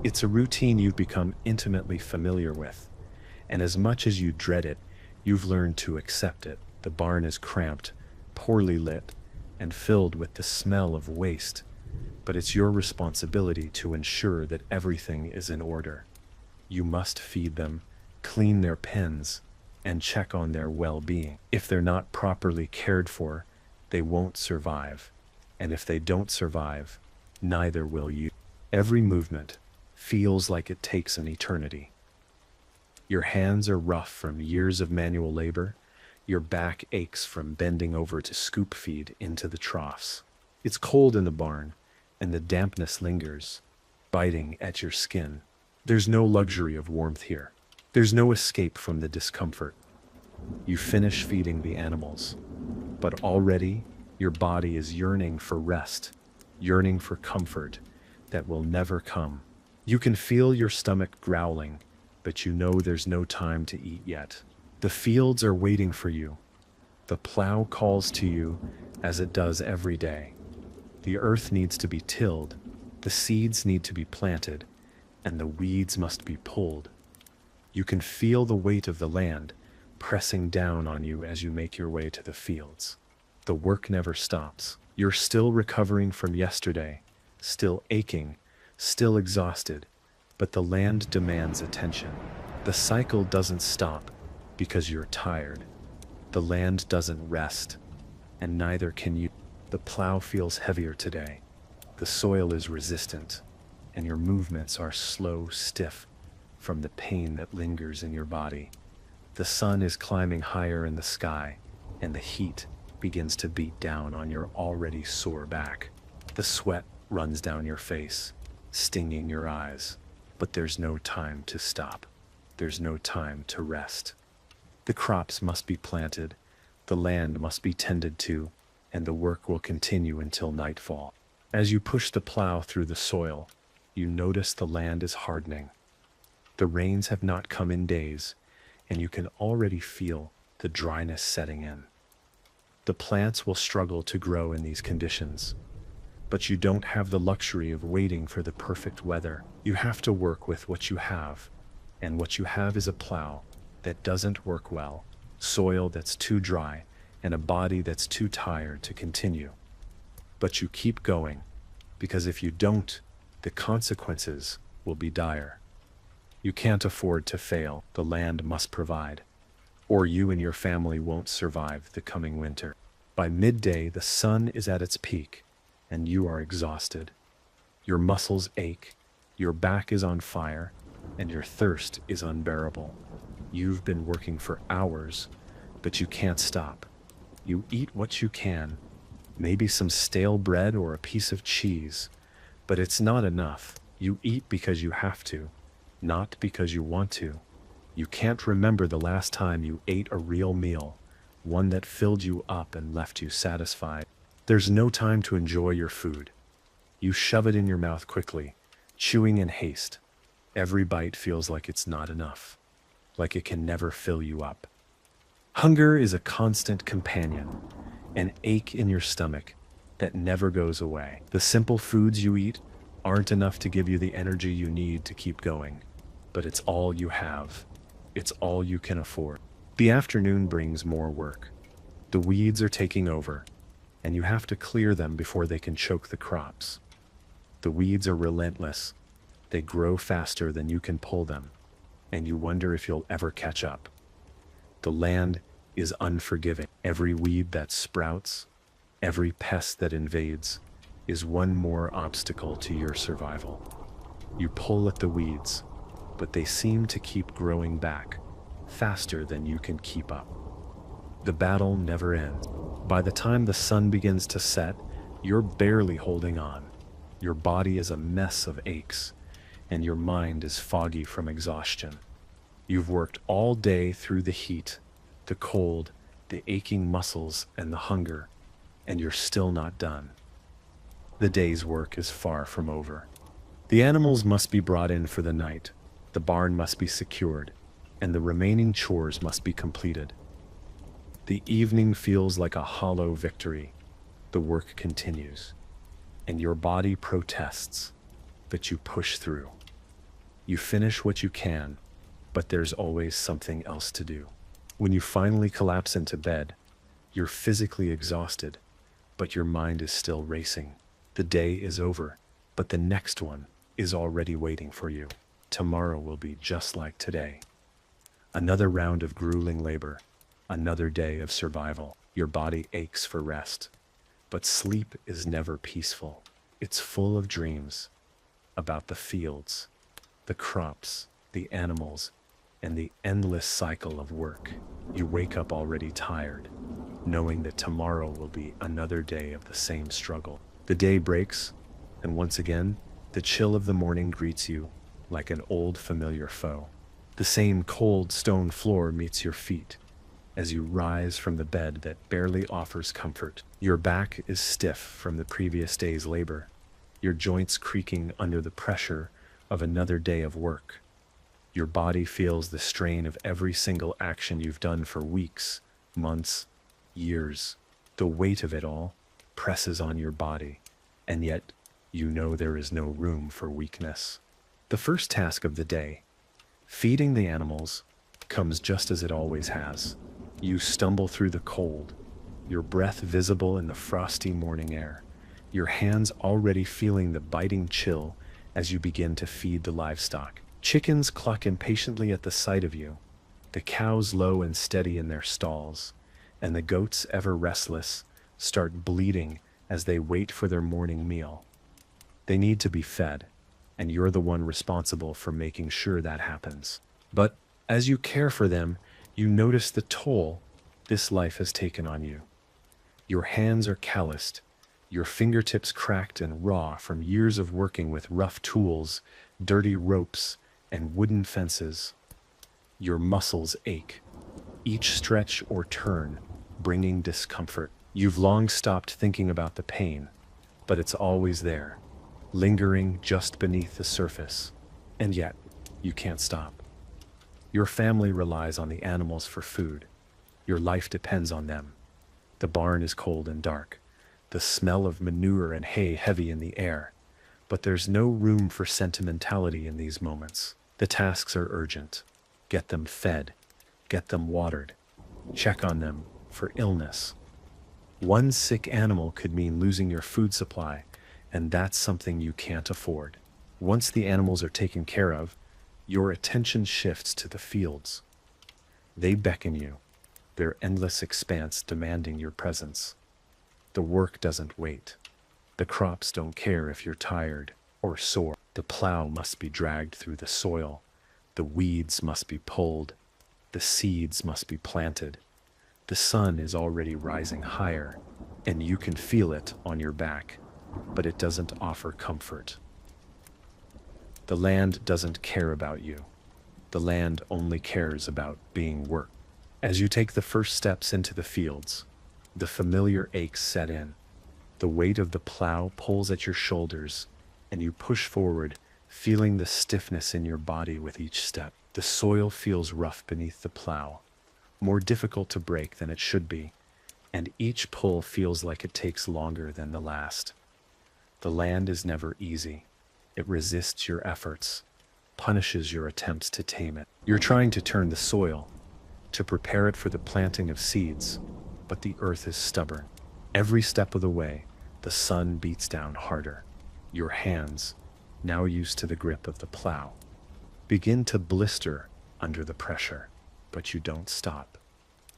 It's a routine you've become intimately familiar with, and as much as you dread it, you've learned to accept it. The barn is cramped, poorly lit, and filled with the smell of waste, but it's your responsibility to ensure that everything is in order. You must feed them, clean their pens, and check on their well-being. If they're not properly cared for, they won't survive, and if they don't survive, neither will you. Every movement feels like it takes an eternity. Your hands are rough from years of manual labor. Your back aches from bending over to scoop feed into the troughs. It's cold in the barn, and the dampness lingers, biting at your skin. There's no luxury of warmth here. There's no escape from the discomfort. You finish feeding the animals, but already your body is yearning for rest, yearning for comfort that will never come. You can feel your stomach growling, but you know there's no time to eat yet. The fields are waiting for you. The plow calls to you as it does every day. The earth needs to be tilled, the seeds need to be planted, and the weeds must be pulled. You can feel the weight of the land pressing down on you as you make your way to the fields. The work never stops. You're still recovering from yesterday, still aching, still exhausted, but the land demands attention. The cycle doesn't stop because you're tired. The land doesn't rest, and neither can you. The plow feels heavier today. The soil is resistant, and your movements are slow, stiff from the pain that lingers in your body. The sun is climbing higher in the sky, and the heat begins to beat down on your already sore back. The sweat runs down your face, stinging your eyes. But there's no time to stop. There's no time to rest. The crops must be planted, the land must be tended to, and the work will continue until nightfall. As you push the plow through the soil, you notice the land is hardening. The rains have not come in days, and you can already feel the dryness setting in. The plants will struggle to grow in these conditions, but you don't have the luxury of waiting for the perfect weather. You have to work with what you have, and what you have is a plow that doesn't work well, soil that's too dry, and a body that's too tired to continue. But you keep going, because if you don't, the consequences will be dire. You can't afford to fail. The land must provide, or you and your family won't survive the coming winter. By midday, the sun is at its peak, and you are exhausted. Your muscles ache, your back is on fire, and your thirst is unbearable. You've been working for hours, but you can't stop. You eat what you can, maybe some stale bread or a piece of cheese, but it's not enough. You eat because you have to, not because you want to. You can't remember the last time you ate a real meal, one that filled you up and left you satisfied. There's no time to enjoy your food. You shove it in your mouth quickly, chewing in haste. Every bite feels like it's not enough, like it can never fill you up. Hunger is a constant companion, an ache in your stomach that never goes away. The simple foods you eat aren't enough to give you the energy you need to keep going, but it's all you have. It's all you can afford. The afternoon brings more work. The weeds are taking over, and you have to clear them before they can choke the crops. The weeds are relentless. They grow faster than you can pull them, and you wonder if you'll ever catch up. The land is unforgiving. Every weed that sprouts, every pest that invades, is one more obstacle to your survival. You pull at the weeds, but they seem to keep growing back, faster than you can keep up. The battle never ends. By the time the sun begins to set, you're barely holding on. Your body is a mess of aches, and your mind is foggy from exhaustion. You've worked all day through the heat, the cold, the aching muscles, and the hunger, and you're still not done. The day's work is far from over. The animals must be brought in for the night, the barn must be secured, and the remaining chores must be completed. The evening feels like a hollow victory. The work continues, and your body protests, but you push through. You finish what you can, but there's always something else to do. When you finally collapse into bed, you're physically exhausted, but your mind is still racing. The day is over, but the next one is already waiting for you. Tomorrow will be just like today. Another round of grueling labor, another day of survival. Your body aches for rest, but sleep is never peaceful. It's full of dreams about the fields, the crops, the animals, and the endless cycle of work. You wake up already tired, knowing that tomorrow will be another day of the same struggle. The day breaks, and once again, the chill of the morning greets you like an old familiar foe. The same cold stone floor meets your feet as you rise from the bed that barely offers comfort. Your back is stiff from the previous day's labor, your joints creaking under the pressure of another day of work. Your body feels the strain of every single action you've done for weeks, months, years. The weight of it all presses on your body, and yet you know there is no room for weakness. The first task of the day, feeding the animals, comes just as it always has. You stumble through the cold, your breath visible in the frosty morning air, your hands already feeling the biting chill as you begin to feed the livestock. Chickens cluck impatiently at the sight of you, the cows low and steady in their stalls, and the goats, ever restless, start bleating as they wait for their morning meal. They need to be fed, and you're the one responsible for making sure that happens. But as you care for them, you notice the toll this life has taken on you. Your hands are calloused, your fingertips cracked and raw from years of working with rough tools, dirty ropes, and wooden fences. Your muscles ache, each stretch or turn bringing discomfort. You've long stopped thinking about the pain, but it's always there, lingering just beneath the surface. And yet, you can't stop. Your family relies on the animals for food. Your life depends on them. The barn is cold and dark, the smell of manure and hay heavy in the air. But there's no room for sentimentality in these moments. The tasks are urgent. Get them fed, get them watered, check on them for illness. One sick animal could mean losing your food supply, and that's something you can't afford. Once the animals are taken care of, your attention shifts to the fields. They beckon you, their endless expanse demanding your presence. The work doesn't wait. The crops don't care if you're tired or sore. The plow must be dragged through the soil. The weeds must be pulled. The seeds must be planted. The sun is already rising higher, and you can feel it on your back, but it doesn't offer comfort. The land doesn't care about you. The land only cares about being worked. As you take the first steps into the fields, the familiar aches set in. The weight of the plow pulls at your shoulders, and you push forward, feeling the stiffness in your body with each step. The soil feels rough beneath the plow, more difficult to break than it should be, and each pull feels like it takes longer than the last. The land is never easy. It resists your efforts, punishes your attempts to tame it. You're trying to turn the soil, to prepare it for the planting of seeds, but the earth is stubborn. Every step of the way, the sun beats down harder. Your hands, now used to the grip of the plow, begin to blister under the pressure, but you don't stop.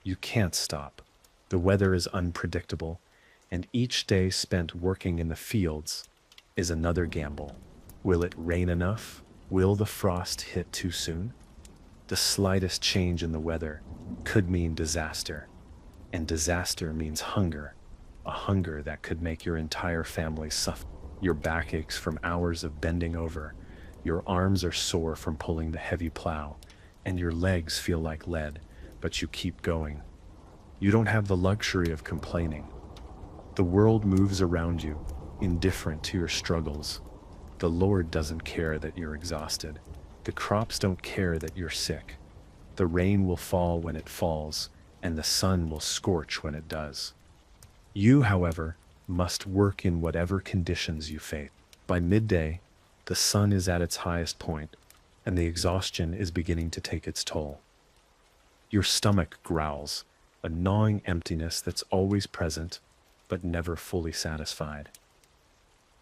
You can't stop. The weather is unpredictable, and each day spent working in the fields is another gamble. Will it rain enough? Will the frost hit too soon? The slightest change in the weather could mean disaster, and disaster means hunger, a hunger that could make your entire family suffer. Your back aches from hours of bending over, your arms are sore from pulling the heavy plow, and your legs feel like lead, but you keep going. You don't have the luxury of complaining. The world moves around you, indifferent to your struggles. The Lord doesn't care that you're exhausted. The crops don't care that you're sick. The rain will fall when it falls, and the sun will scorch when it does. You, however, must work in whatever conditions you face. By midday, the sun is at its highest point, and the exhaustion is beginning to take its toll. Your stomach growls, a gnawing emptiness that's always present, but never fully satisfied.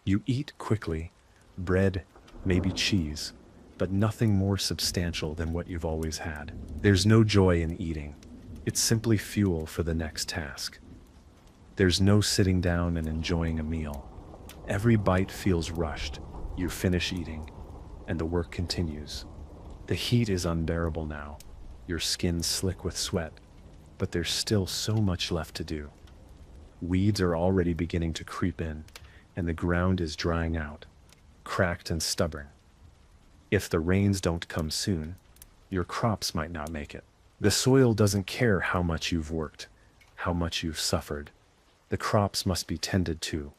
You eat quickly, bread, maybe cheese, but nothing more substantial than what you've always had. There's no joy in eating. It's simply fuel for the next task. There's no sitting down and enjoying a meal. Every bite feels rushed. You finish eating, and the work continues. The heat is unbearable now. Your skin's slick with sweat, but there's still so much left to do. Weeds are already beginning to creep in, and the ground is drying out, cracked and stubborn. If the rains don't come soon, your crops might not make it. The soil doesn't care how much you've worked, how much you've suffered. The crops must be tended to,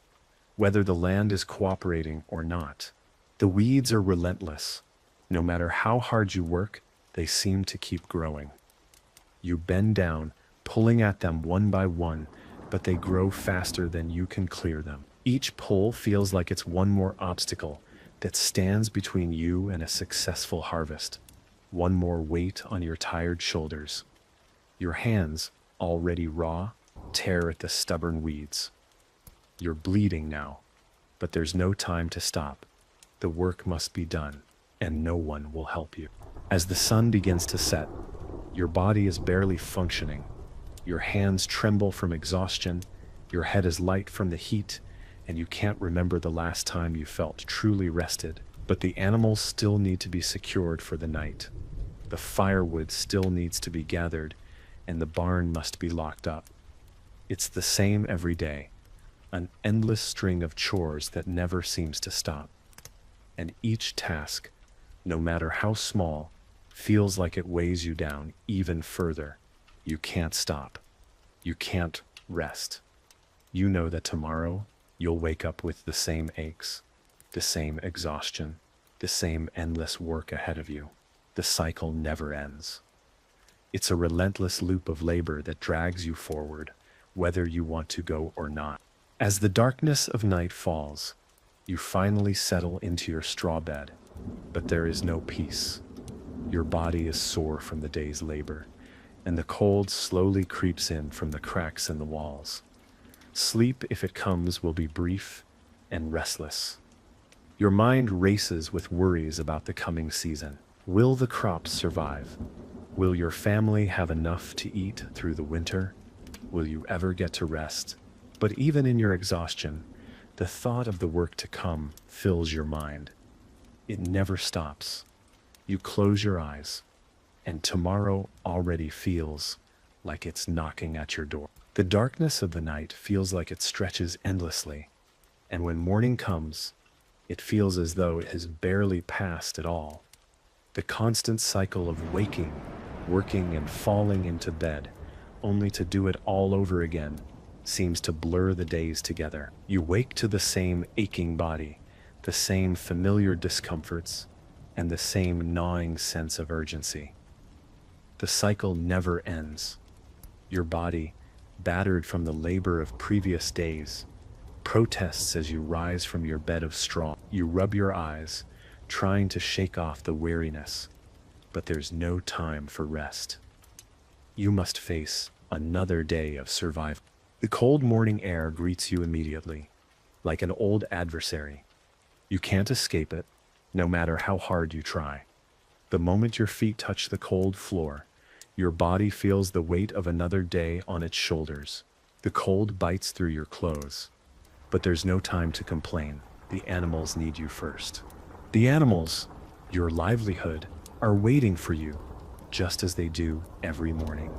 whether the land is cooperating or not. The weeds are relentless. No matter how hard you work, they seem to keep growing. You bend down, pulling at them one by one, but they grow faster than you can clear them. Each pull feels like it's one more obstacle that stands between you and a successful harvest. One more weight on your tired shoulders. Your hands, already raw, tear at the stubborn weeds. You're bleeding now, but there's no time to stop. The work must be done, and no one will help you. As the sun begins to set, your body is barely functioning. Your hands tremble from exhaustion, your head is light from the heat, and you can't remember the last time you felt truly rested. But the animals still need to be secured for the night. The firewood still needs to be gathered, and the barn must be locked up. It's the same every day, an endless string of chores that never seems to stop. And each task, no matter how small, feels like it weighs you down even further. You can't stop. You can't rest. You know that tomorrow you'll wake up with the same aches, the same exhaustion, the same endless work ahead of you. The cycle never ends. It's a relentless loop of labor that drags you forward, whether you want to go or not. As the darkness of night falls, you finally settle into your straw bed, but there is no peace. Your body is sore from the day's labor, and the cold slowly creeps in from the cracks in the walls. Sleep, if it comes, will be brief and restless. Your mind races with worries about the coming season. Will the crops survive? Will your family have enough to eat through the winter? Will you ever get to rest? But even in your exhaustion, the thought of the work to come fills your mind. It never stops. You close your eyes, and tomorrow already feels like it's knocking at your door. The darkness of the night feels like it stretches endlessly, and when morning comes, it feels as though it has barely passed at all. The constant cycle of waking, working, and falling into bed, only to do it all over again, seems to blur the days together. You wake to the same aching body, the same familiar discomforts, and the same gnawing sense of urgency. The cycle never ends. Your body, battered from the labor of previous days, protests as you rise from your bed of straw. You rub your eyes, trying to shake off the weariness, but there's no time for rest. You must face another day of survival. The cold morning air greets you immediately, like an old adversary. You can't escape it, no matter how hard you try. The moment your feet touch the cold floor, your body feels the weight of another day on its shoulders. The cold bites through your clothes. But there's no time to complain. The animals need you first. The animals, your livelihood, are waiting for you, just as they do every morning.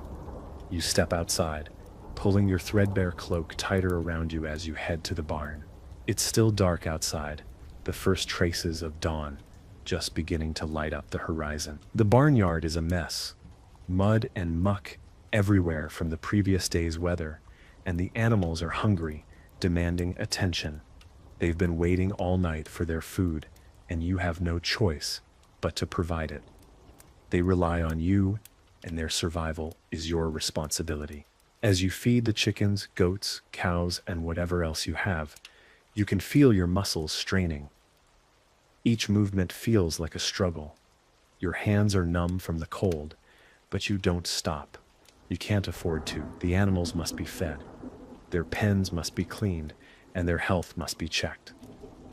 You step outside, pulling your threadbare cloak tighter around you as you head to the barn. It's still dark outside, the first traces of dawn just beginning to light up the horizon. The barnyard is a mess. Mud and muck everywhere from the previous day's weather, and the animals are hungry, demanding attention. They've been waiting all night for their food, and you have no choice but to provide it. They rely on you, and their survival is your responsibility. As you feed the chickens, goats, cows, and whatever else you have, you can feel your muscles straining. Each movement feels like a struggle. Your hands are numb from the cold, but you don't stop. You can't afford to. The animals must be fed. Their pens must be cleaned, and their health must be checked.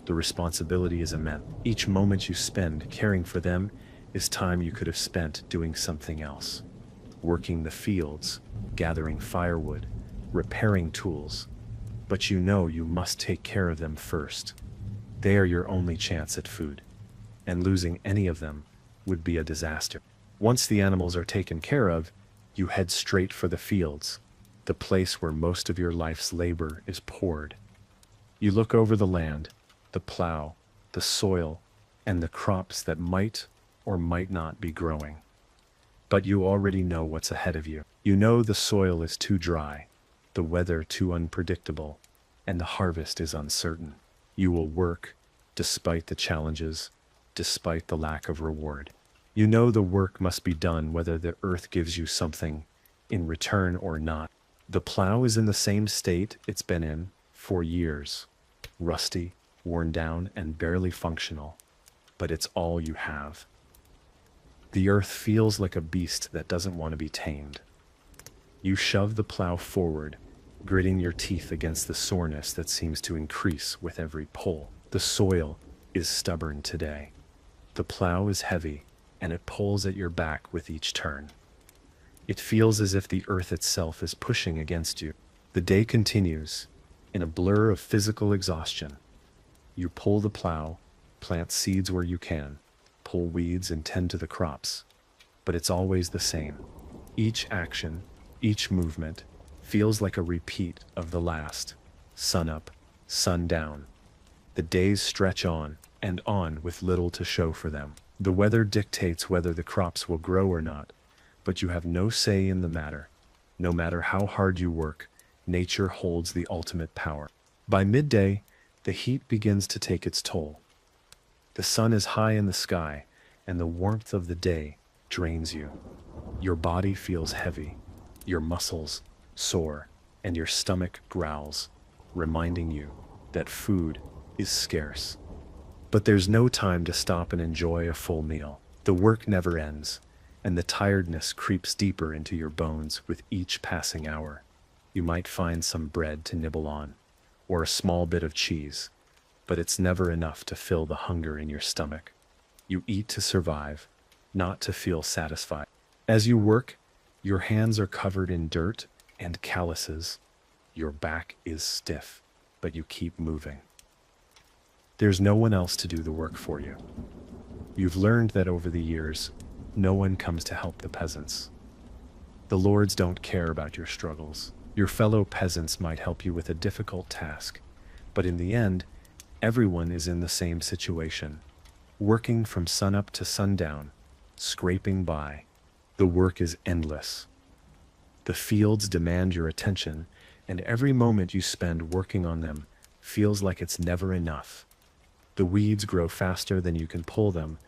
The responsibility is immense. Each moment you spend caring for them is time you could have spent doing something else. Working the fields, gathering firewood, repairing tools. But you know you must take care of them first. They are your only chance at food, and losing any of them would be a disaster. Once the animals are taken care of, you head straight for the fields, the place where most of your life's labor is poured. You look over the land, the plow, the soil, and the crops that might or might not be growing. But you already know what's ahead of you. You know the soil is too dry, the weather too unpredictable, and the harvest is uncertain. You will work, despite the challenges, despite the lack of reward. You know the work must be done whether the earth gives you something in return or not. The plow is in the same state it's been in for years, rusty, worn down, and barely functional, but it's all you have. The earth feels like a beast that doesn't want to be tamed. You shove the plow forward, gritting your teeth against the soreness that seems to increase with every pull. The soil is stubborn today. The plow is heavy, and it pulls at your back with each turn. It feels as if the earth itself is pushing against you. The day continues, in a blur of physical exhaustion. You pull the plow, plant seeds where you can, pull weeds and tend to the crops. But it's always the same. Each action, each movement, feels like a repeat of the last. Sun up, sun down. The days stretch on and on with little to show for them. The weather dictates whether the crops will grow or not, but you have no say in the matter. No matter how hard you work, nature holds the ultimate power. By midday, the heat begins to take its toll. The sun is high in the sky, and the warmth of the day drains you. Your body feels heavy, your muscles sore, and your stomach growls, reminding you that food is scarce. But there's no time to stop and enjoy a full meal. The work never ends, and the tiredness creeps deeper into your bones with each passing hour. You might find some bread to nibble on, or a small bit of cheese, but it's never enough to fill the hunger in your stomach. You eat to survive, not to feel satisfied. As you work, your hands are covered in dirt and calluses. Your back is stiff, but you keep moving. There's no one else to do the work for you. You've learned that over the years, no one comes to help the peasants. The lords don't care about your struggles. Your fellow peasants might help you with a difficult task, but in the end, everyone is in the same situation, working from sunup to sundown, scraping by. The work is endless. The fields demand your attention, and every moment you spend working on them feels like it's never enough. The weeds grow faster than you can pull them,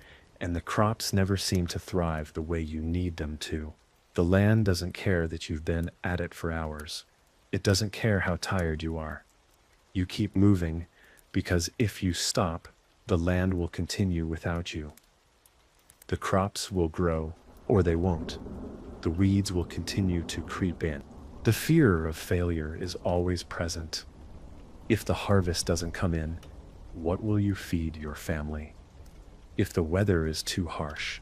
and the crops never seem to thrive the way you need them to. The land doesn't care that you've been at it for hours. It doesn't care how tired you are. You keep moving, because if you stop, the land will continue without you. The crops will grow, or they won't. The weeds will continue to creep in. The fear of failure is always present. If the harvest doesn't come in, What will you feed your family? If the weather is too harsh,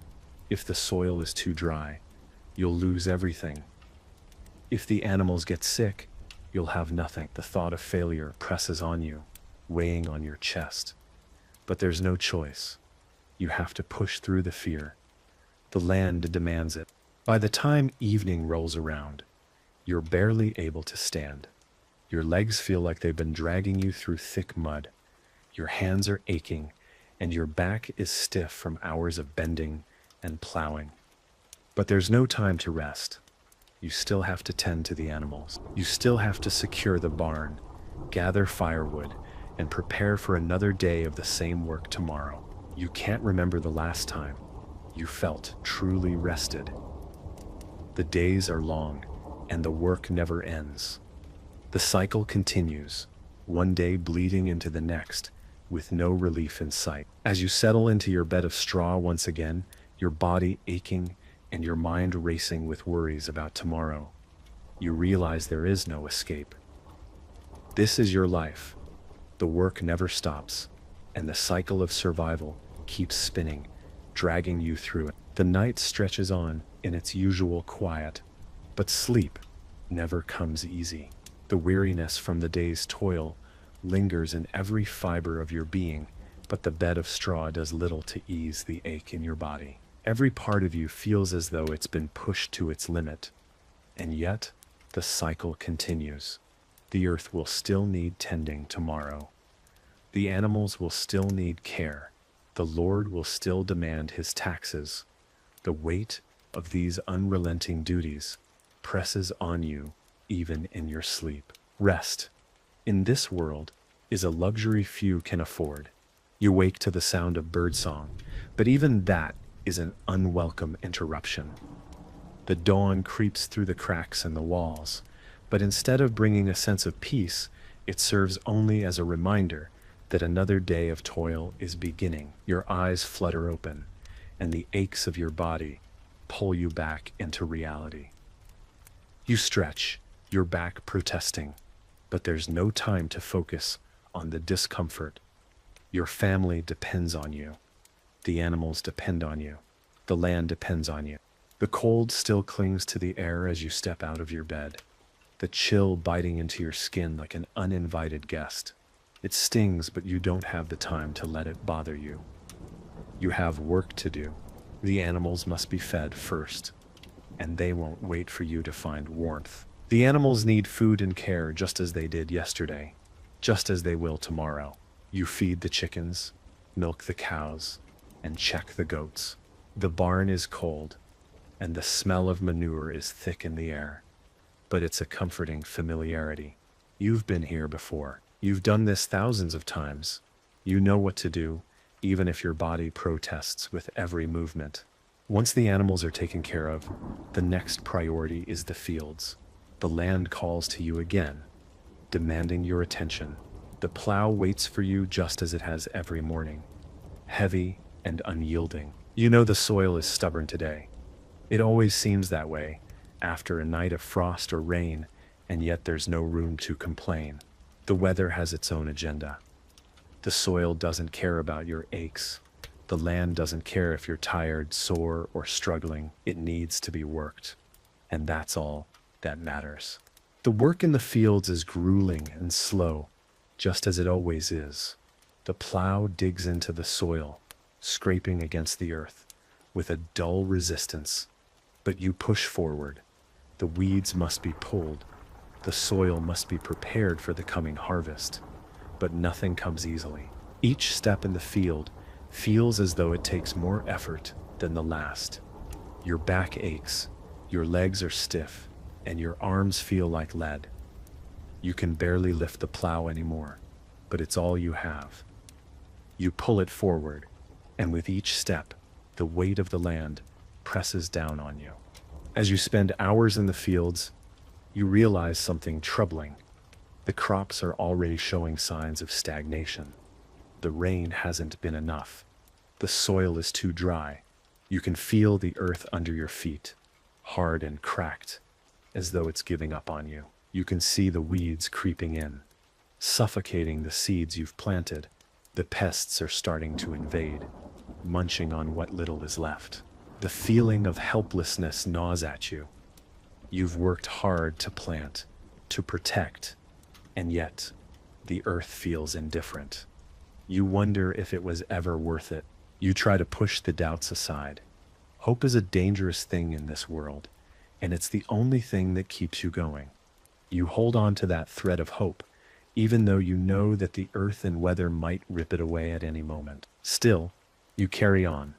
if the soil is too dry, you'll lose everything. If the animals get sick, you'll have nothing. The thought of failure presses on you, weighing on your chest. But there's no choice. You have to push through the fear. The land demands it. By the time evening rolls around, you're barely able to stand. Your legs feel like they've been dragging you through thick mud. Your hands are aching, and your back is stiff from hours of bending and plowing. But there's no time to rest. You still have to tend to the animals. You still have to secure the barn, gather firewood, and prepare for another day of the same work tomorrow. You can't remember the last time you felt truly rested. The days are long, and the work never ends. The cycle continues, one day bleeding into the next, with no relief in sight. As you settle into your bed of straw once again, your body aching and your mind racing with worries about tomorrow, you realize there is no escape. This is your life. The work never stops, and the cycle of survival keeps spinning, dragging you through it. The night stretches on in its usual quiet, but sleep never comes easy. The weariness from the day's toil lingers in every fiber of your being, but the bed of straw does little to ease the ache in your body. Every part of you feels as though it's been pushed to its limit, and yet the cycle continues. The earth will still need tending tomorrow. The animals will still need care. The Lord will still demand his taxes. The weight of these unrelenting duties presses on you even in your sleep. Rest, in this world, is a luxury few can afford. You wake to the sound of birdsong, but even that is an unwelcome interruption. The dawn creeps through the cracks in the walls, but instead of bringing a sense of peace, it serves only as a reminder that another day of toil is beginning. Your eyes flutter open, and the aches of your body pull you back into reality. You stretch, your back protesting, but there's no time to focus on the discomfort. Your family depends on you. The animals depend on you. The land depends on you. The cold still clings to the air as you step out of your bed, the chill biting into your skin like an uninvited guest. It stings, but you don't have the time to let it bother you. You have work to do. The animals must be fed first, and they won't wait for you to find warmth. The animals need food and care just as they did yesterday, just as they will tomorrow. You feed the chickens, milk the cows, and check the goats. The barn is cold, and the smell of manure is thick in the air, but it's a comforting familiarity. You've been here before. You've done this thousands of times. You know what to do, even if your body protests with every movement. Once the animals are taken care of, the next priority is the fields. The land calls to you again, demanding your attention. The plow waits for you just as it has every morning, heavy and unyielding. You know the soil is stubborn today. It always seems that way after a night of frost or rain, and yet there's no room to complain. The weather has its own agenda. The soil doesn't care about your aches. The land doesn't care if you're tired, sore, or struggling. It needs to be worked, and that's all that matters. The work in the fields is grueling and slow, just as it always is. The plow digs into the soil, scraping against the earth with a dull resistance, but you push forward. The weeds must be pulled. The soil must be prepared for the coming harvest, but nothing comes easily. Each step in the field feels as though it takes more effort than the last. Your back aches, your legs are stiff, and your arms feel like lead. You can barely lift the plow anymore, but it's all you have. You pull it forward, and with each step, the weight of the land presses down on you. As you spend hours in the fields, you realize something troubling. The crops are already showing signs of stagnation. The rain hasn't been enough. The soil is too dry. You can feel the earth under your feet, hard and cracked, as though it's giving up on you. You can see the weeds creeping in, suffocating the seeds you've planted. The pests are starting to invade, munching on what little is left. The feeling of helplessness gnaws at you. You've worked hard to plant, to protect, and yet the earth feels indifferent. You wonder if it was ever worth it. You try to push the doubts aside. Hope is a dangerous thing in this world, and it's the only thing that keeps you going. You hold on to that thread of hope, even though you know that the earth and weather might rip it away at any moment. Still, you carry on,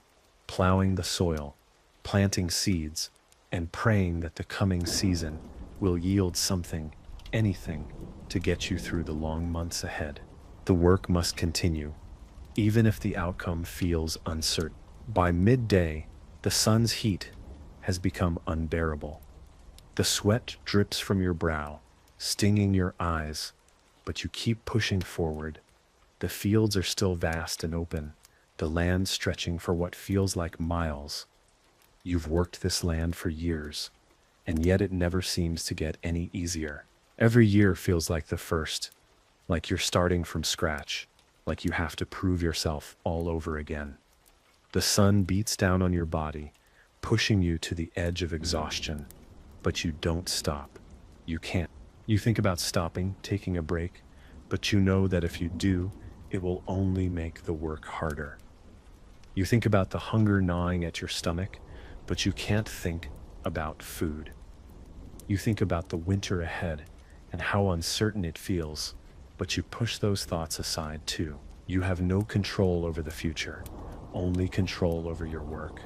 plowing the soil, planting seeds, and praying that the coming season will yield something, anything, to get you through the long months ahead. The work must continue, even if the outcome feels uncertain. By midday, the sun's heat has become unbearable. The sweat drips from your brow, stinging your eyes, but you keep pushing forward. The fields are still vast and open, the land stretching for what feels like miles. You've worked this land for years, and yet it never seems to get any easier. Every year feels like the first, like you're starting from scratch, like you have to prove yourself all over again. The sun beats down on your body, pushing you to the edge of exhaustion, but you don't stop. You can't. You think about stopping, taking a break, but you know that if you do, it will only make the work harder. You think about the hunger gnawing at your stomach, but you can't think about food. You think about the winter ahead and how uncertain it feels, but you push those thoughts aside too. You have no control over the future, only control over your work.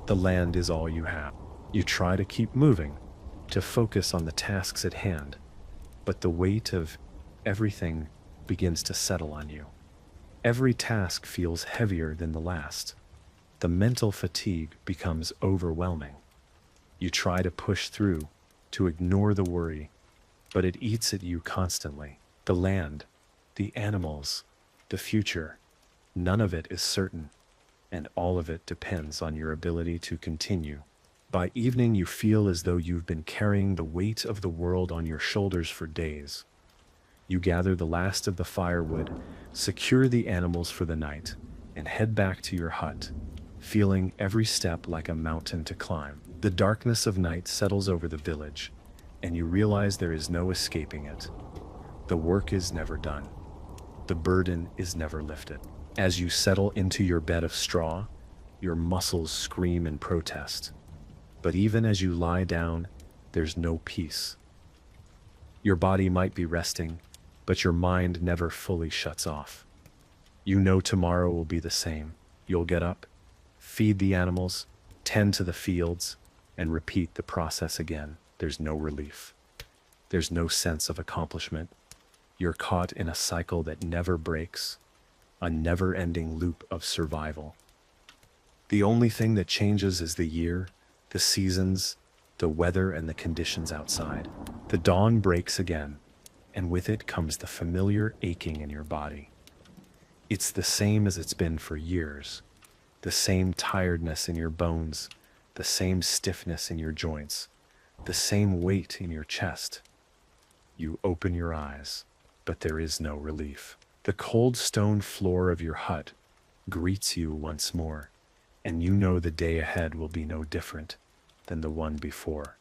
The land is all you have. You try to keep moving, to focus on the tasks at hand, but the weight of everything begins to settle on you. Every task feels heavier than the last. The mental fatigue becomes overwhelming. You try to push through, to ignore the worry, but it eats at you constantly. The land, the animals, the future, none of it is certain, and all of it depends on your ability to continue. By evening, you feel as though you've been carrying the weight of the world on your shoulders for days. You gather the last of the firewood, secure the animals for the night, and head back to your hut, feeling every step like a mountain to climb. The darkness of night settles over the village, and you realize there is no escaping it. The work is never done. The burden is never lifted. As you settle into your bed of straw, your muscles scream in protest. But even as you lie down, there's no peace. Your body might be resting, but your mind never fully shuts off. You know tomorrow will be the same. You'll get up, feed the animals, tend to the fields, and repeat the process again. There's no relief. There's no sense of accomplishment. You're caught in a cycle that never breaks, a never-ending loop of survival. The only thing that changes is the year, the seasons, the weather, and the conditions outside. The dawn breaks again, and with it comes the familiar aching in your body. It's the same as it's been for years. The same tiredness in your bones, the same stiffness in your joints, the same weight in your chest. You open your eyes, but there is no relief. The cold stone floor of your hut greets you once more, and you know the day ahead will be no different than the one before.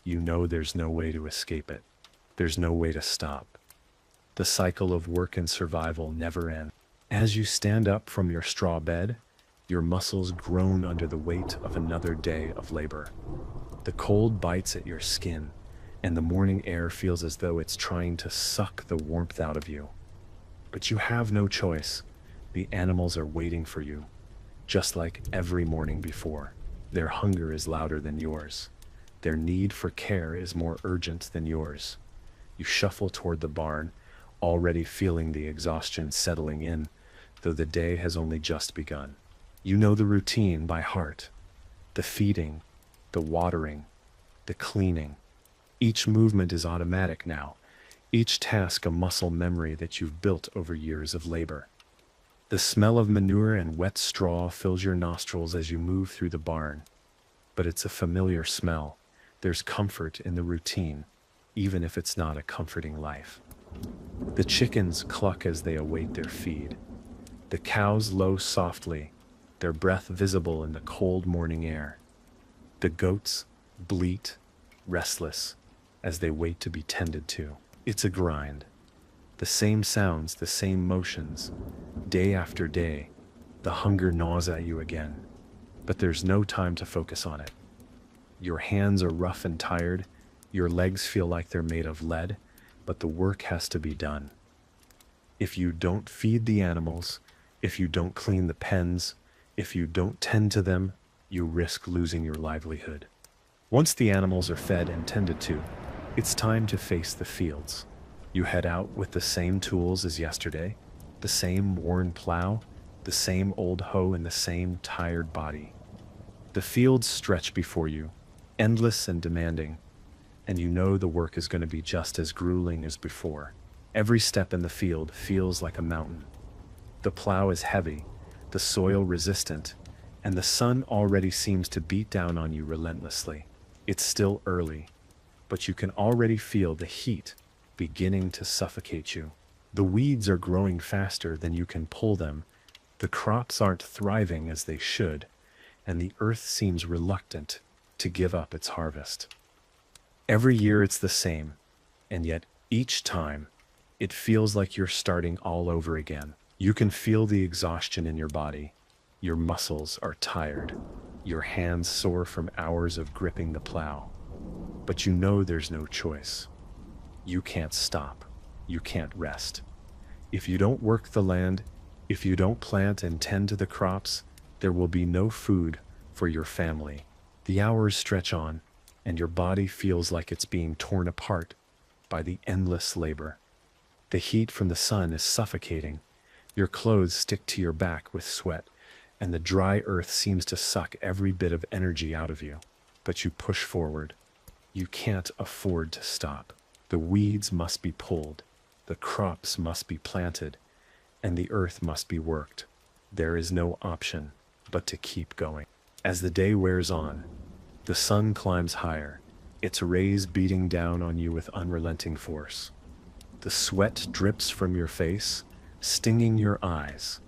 You know there's no way to escape it. There's no way to stop. The cycle of work and survival never ends. As you stand up from your straw bed, your muscles groan under the weight of another day of labor. The cold bites at your skin, and the morning air feels as though it's trying to suck the warmth out of you. But you have no choice. The animals are waiting for you, just like every morning before. Their hunger is louder than yours. Their need for care is more urgent than yours. You shuffle toward the barn, already feeling the exhaustion settling in, though the day has only just begun. You know the routine by heart. The feeding, the watering, the cleaning. Each movement is automatic now, each task a muscle memory that you've built over years of labor. The smell of manure and wet straw fills your nostrils as you move through the barn, but it's a familiar smell. There's comfort in the routine, even if it's not a comforting life. The chickens cluck as they await their feed. The cows low softly, their breath visible in the cold morning air. The goats bleat, restless, as they wait to be tended to. It's a grind. The same sounds, the same motions. Day after day, the hunger gnaws at you again. But there's no time to focus on it. Your hands are rough and tired, your legs feel like they're made of lead, but the work has to be done. If you don't feed the animals, if you don't clean the pens, if you don't tend to them, you risk losing your livelihood. Once the animals are fed and tended to, it's time to face the fields. You head out with the same tools as yesterday, the same worn plow, the same old hoe, and the same tired body. The fields stretch before you, endless and demanding, and you know the work is going to be just as grueling as before. Every step in the field feels like a mountain. The plow is heavy, the soil resistant, and the sun already seems to beat down on you relentlessly. It's still early, but you can already feel the heat beginning to suffocate you. The weeds are growing faster than you can pull them, the crops aren't thriving as they should, and the earth seems reluctant to give up its harvest. Every year it's the same, and yet each time it feels like you're starting all over again. You can feel the exhaustion in your body. Your muscles are tired, your hands sore from hours of gripping the plow. But you know there's no choice. You can't stop. You can't rest. If you don't work the land, if you don't plant and tend to the crops, there will be no food for your family. The hours stretch on, and your body feels like it's being torn apart by the endless labor. The heat from the sun is suffocating. Your clothes stick to your back with sweat, and the dry earth seems to suck every bit of energy out of you. But you push forward. You can't afford to stop. The weeds must be pulled, the crops must be planted, and the earth must be worked. There is no option but to keep going. As the day wears on, the sun climbs higher, its rays beating down on you with unrelenting force. The sweat drips from your face, stinging your eyes,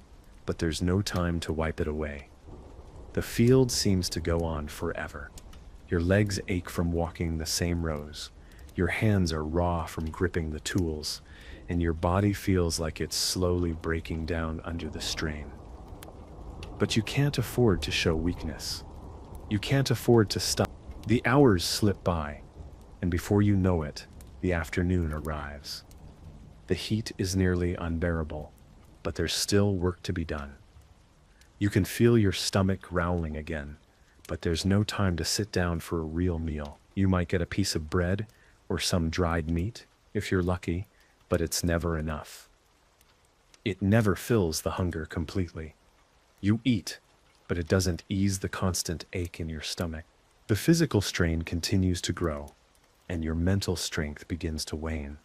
but there's no time to wipe it away. The field seems to go on forever. Your legs ache from walking the same rows. Your hands are raw from gripping the tools, and your body feels like it's slowly breaking down under the strain. But you can't afford to show weakness. You can't afford to stop. The hours slip by, and before you know it, the afternoon arrives. The heat is nearly unbearable, but there's still work to be done. You can feel your stomach growling again, but there's no time to sit down for a real meal. You might get a piece of bread or some dried meat, if you're lucky, but it's never enough. It never fills the hunger completely. You eat, but it doesn't ease the constant ache in your stomach. The physical strain continues to grow, and your mental strength begins to wane.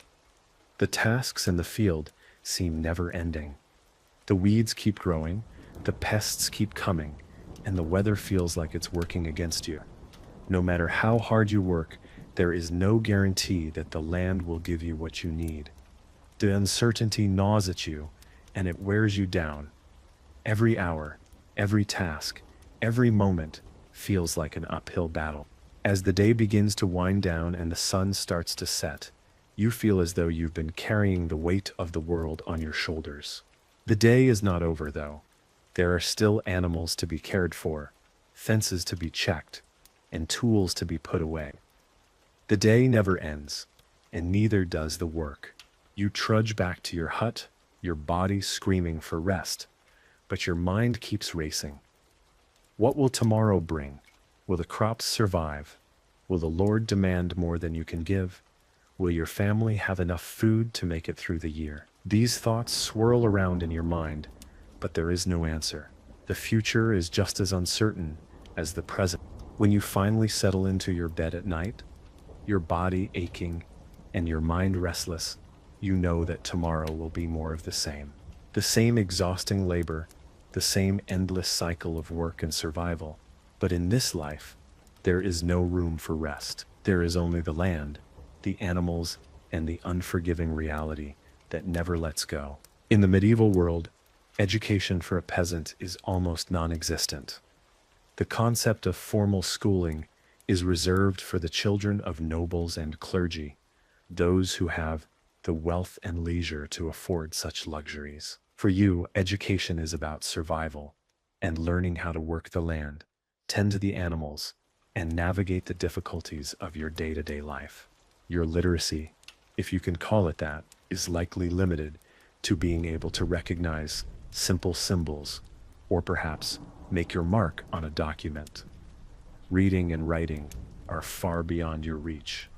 The tasks in the field seem never-ending. The weeds keep growing, the pests keep coming, and the weather feels like it's working against you. No matter how hard you work, there is no guarantee that the land will give you what you need. The uncertainty gnaws at you, and it wears you down. Every hour, every task, every moment feels like an uphill battle. As the day begins to wind down and the sun starts to set, you feel as though you've been carrying the weight of the world on your shoulders. The day is not over, though. There are still animals to be cared for, fences to be checked, and tools to be put away. The day never ends, and neither does the work. You trudge back to your hut, your body screaming for rest, but your mind keeps racing. What will tomorrow bring? Will the crops survive? Will the Lord demand more than you can give? Will your family have enough food to make it through the year? These thoughts swirl around in your mind, but there is no answer. The future is just as uncertain as the present. When you finally settle into your bed at night, your body aching and your mind restless, you know that tomorrow will be more of the same. The same exhausting labor, the same endless cycle of work and survival. But in this life, there is no room for rest. There is only the land, the animals, and the unforgiving reality that never lets go. In the medieval world, Education for a peasant is almost non-existent. The concept of formal schooling is reserved for the children of nobles and clergy, those who have the wealth and leisure to afford such luxuries. For you, education is about survival and learning how to work the land, tend to the animals, and navigate the difficulties of your day-to-day life. Your literacy, if you can call it that, is likely limited to being able to recognize simple symbols, or perhaps make your mark on a document. Reading and writing are far beyond your reach.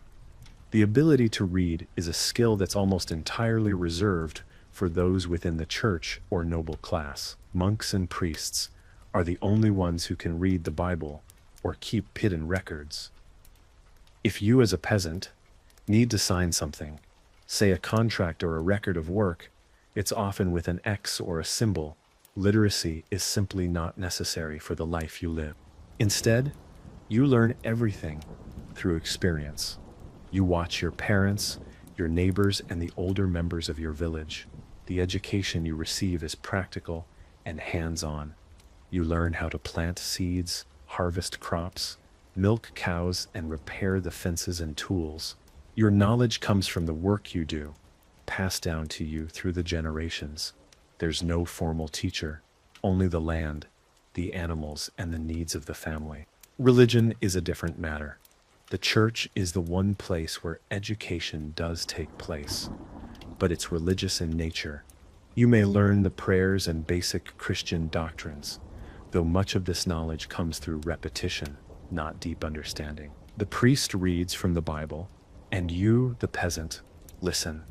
The ability to read is a skill that's almost entirely reserved for those within the church or noble class. Monks and priests are the only ones who can read the Bible or keep hidden records. If you as a peasant need to sign something, say a contract or a record of work, it's often with an X or a symbol. Literacy is simply not necessary for the life you live. Instead, you learn everything through experience. You watch your parents, your neighbors, and the older members of your village. The education you receive is practical and hands-on. You learn how to plant seeds, harvest crops, milk cows, and repair the fences and tools. Your knowledge comes from the work you do, passed down to you through the generations. There's no formal teacher, only the land, the animals, and the needs of the family. Religion is a different matter. The church is the one place where education does take place, but it's religious in nature. You may learn the prayers and basic Christian doctrines, though much of this knowledge comes through repetition, not deep understanding. The priest reads from the Bible, and you, the peasant, listen.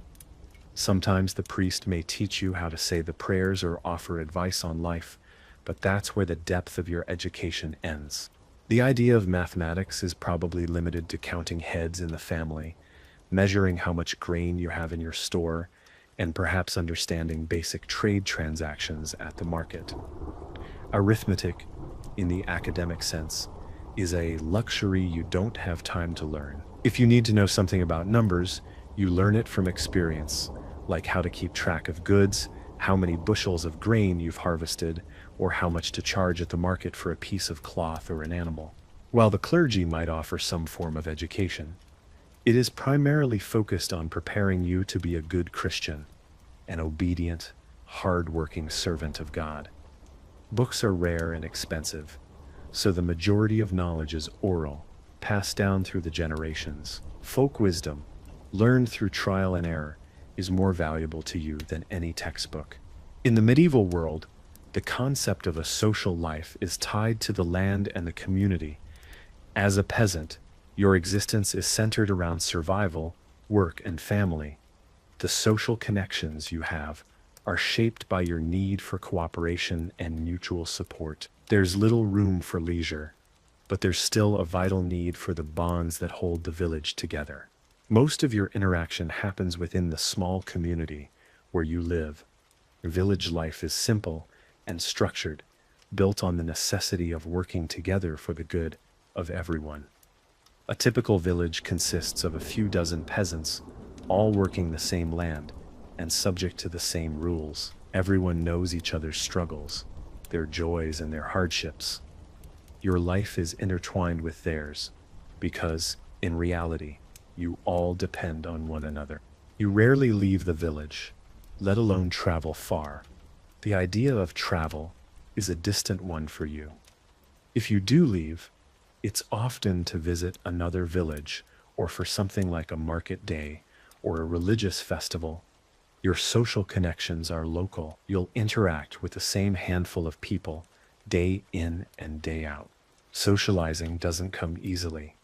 Sometimes the priest may teach you how to say the prayers or offer advice on life, but that's where the depth of your education ends. The idea of mathematics is probably limited to counting heads in the family, measuring how much grain you have in your store, and perhaps understanding basic trade transactions at the market. Arithmetic, in the academic sense, is a luxury you don't have time to learn. If you need to know something about numbers, you learn it from experience, like how to keep track of goods, how many bushels of grain you've harvested, or how much to charge at the market for a piece of cloth or an animal. While the clergy might offer some form of education, it is primarily focused on preparing you to be a good Christian, an obedient, hard-working servant of God. Books are rare and expensive, so the majority of knowledge is oral, passed down through the generations. Folk wisdom, learned through trial and error, is more valuable to you than any textbook. In the medieval world, the concept of a social life is tied to the land and the community. As a peasant, your existence is centered around survival, work, and family. The social connections you have are shaped by your need for cooperation and mutual support. There's little room for leisure, but there's still a vital need for the bonds that hold the village together. Most of your interaction happens within the small community where you live. Village life is simple and structured, built on the necessity of working together for the good of everyone. A typical village consists of a few dozen peasants, all working the same land and subject to the same rules. Everyone knows each other's struggles, their joys and their hardships. Your life is intertwined with theirs because, in reality, you all depend on one another. You rarely leave the village, let alone travel far. The idea of travel is a distant one for you. If you do leave, it's often to visit another village or for something like a market day or a religious festival. Your social connections are local. You'll interact with the same handful of people day in and day out. Socializing doesn't come easily.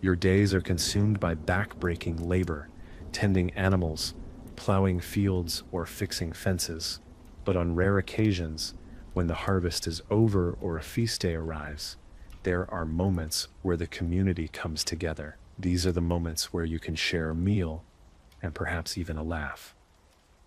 Your days are consumed by back-breaking labor, tending animals, plowing fields, or fixing fences. But on rare occasions, when the harvest is over or a feast day arrives, there are moments where the community comes together. These are the moments where you can share a meal and perhaps even a laugh.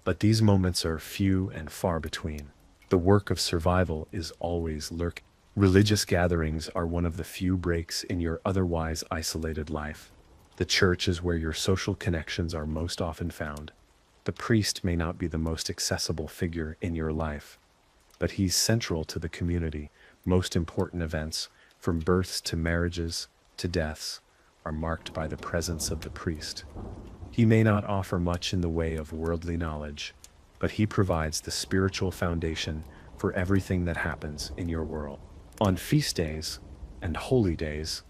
But these moments are few and far between. The work of survival is always lurking. Religious gatherings are one of the few breaks in your otherwise isolated life. The church is where your social connections are most often found. The priest may not be the most accessible figure in your life, but he's central to the community. Most important events, from births to marriages to deaths, are marked by the presence of the priest. He may not offer much in the way of worldly knowledge, but he provides the spiritual foundation for everything that happens in your world. On feast days and holy days,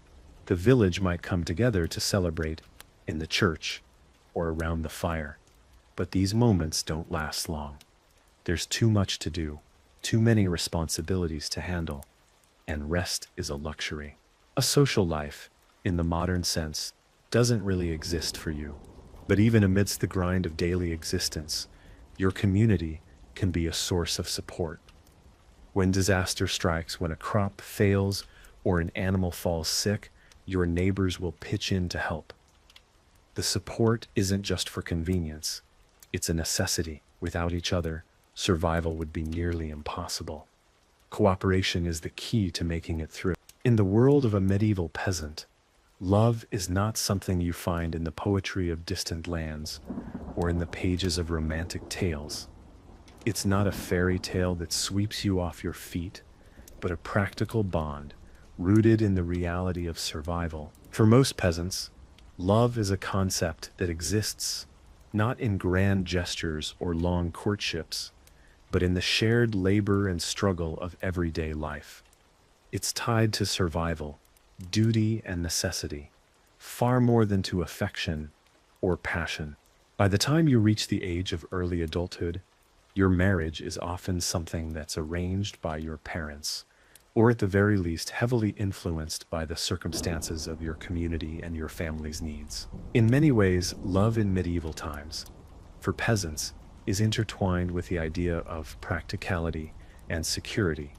the village might come together to celebrate in the church or around the fire, but these moments don't last long. There's too much to do, too many responsibilities to handle, and rest is a luxury. A social life, in the modern sense, doesn't really exist for you. But even amidst the grind of daily existence, your community can be a source of support. When disaster strikes, when a crop fails, or an animal falls sick, your neighbors will pitch in to help. The support isn't just for convenience, it's a necessity. Without each other, survival would be nearly impossible. Cooperation is the key to making it through. In the world of a medieval peasant, love is not something you find in the poetry of distant lands or in the pages of romantic tales. It's not a fairy tale that sweeps you off your feet, but a practical bond rooted in the reality of survival. For most peasants, love is a concept that exists not in grand gestures or long courtships, but in the shared labor and struggle of everyday life. It's tied to survival, duty, and necessity, far more than to affection or passion. By the time you reach the age of early adulthood, your marriage is often something that's arranged by your parents, or at the very least heavily influenced by the circumstances of your community and your family's needs. In many ways, love in medieval times, for peasants, is intertwined with the idea of practicality and security.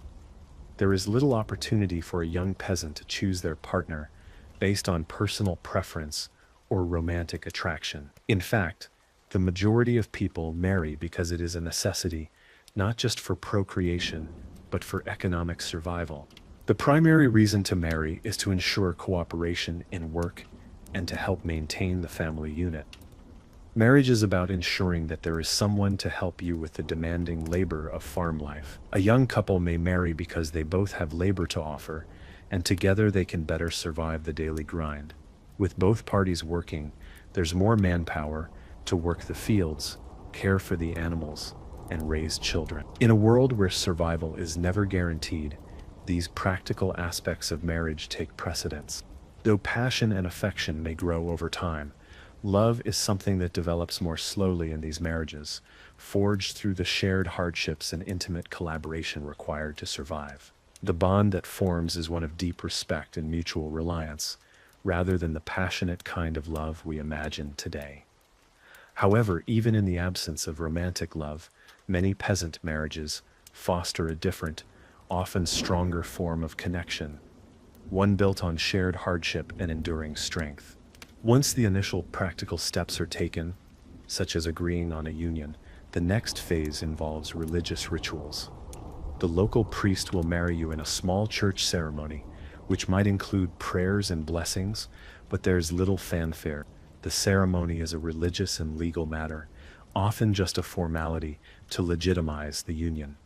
There is little opportunity for a young peasant to choose their partner based on personal preference or romantic attraction. In fact, the majority of people marry because it is a necessity, not just for procreation, but for economic survival. The primary reason to marry is to ensure cooperation in work and to help maintain the family unit. Marriage is about ensuring that there is someone to help you with the demanding labor of farm life. A young couple may marry because they both have labor to offer, and together they can better survive the daily grind. With both parties working, there's more manpower to work the fields, care for the animals, and raise children. In a world where survival is never guaranteed, these practical aspects of marriage take precedence. Though passion and affection may grow over time, love is something that develops more slowly in these marriages, forged through the shared hardships and intimate collaboration required to survive. The bond that forms is one of deep respect and mutual reliance, rather than the passionate kind of love we imagine today. However, even in the absence of romantic love, many peasant marriages foster a different, often stronger form of connection, one built on shared hardship and enduring strength. Once the initial practical steps are taken, such as agreeing on a union, the next phase involves religious rituals. The local priest will marry you in a small church ceremony, which might include prayers and blessings, but there's little fanfare. The ceremony is a religious and legal matter, often just a formality to legitimize the union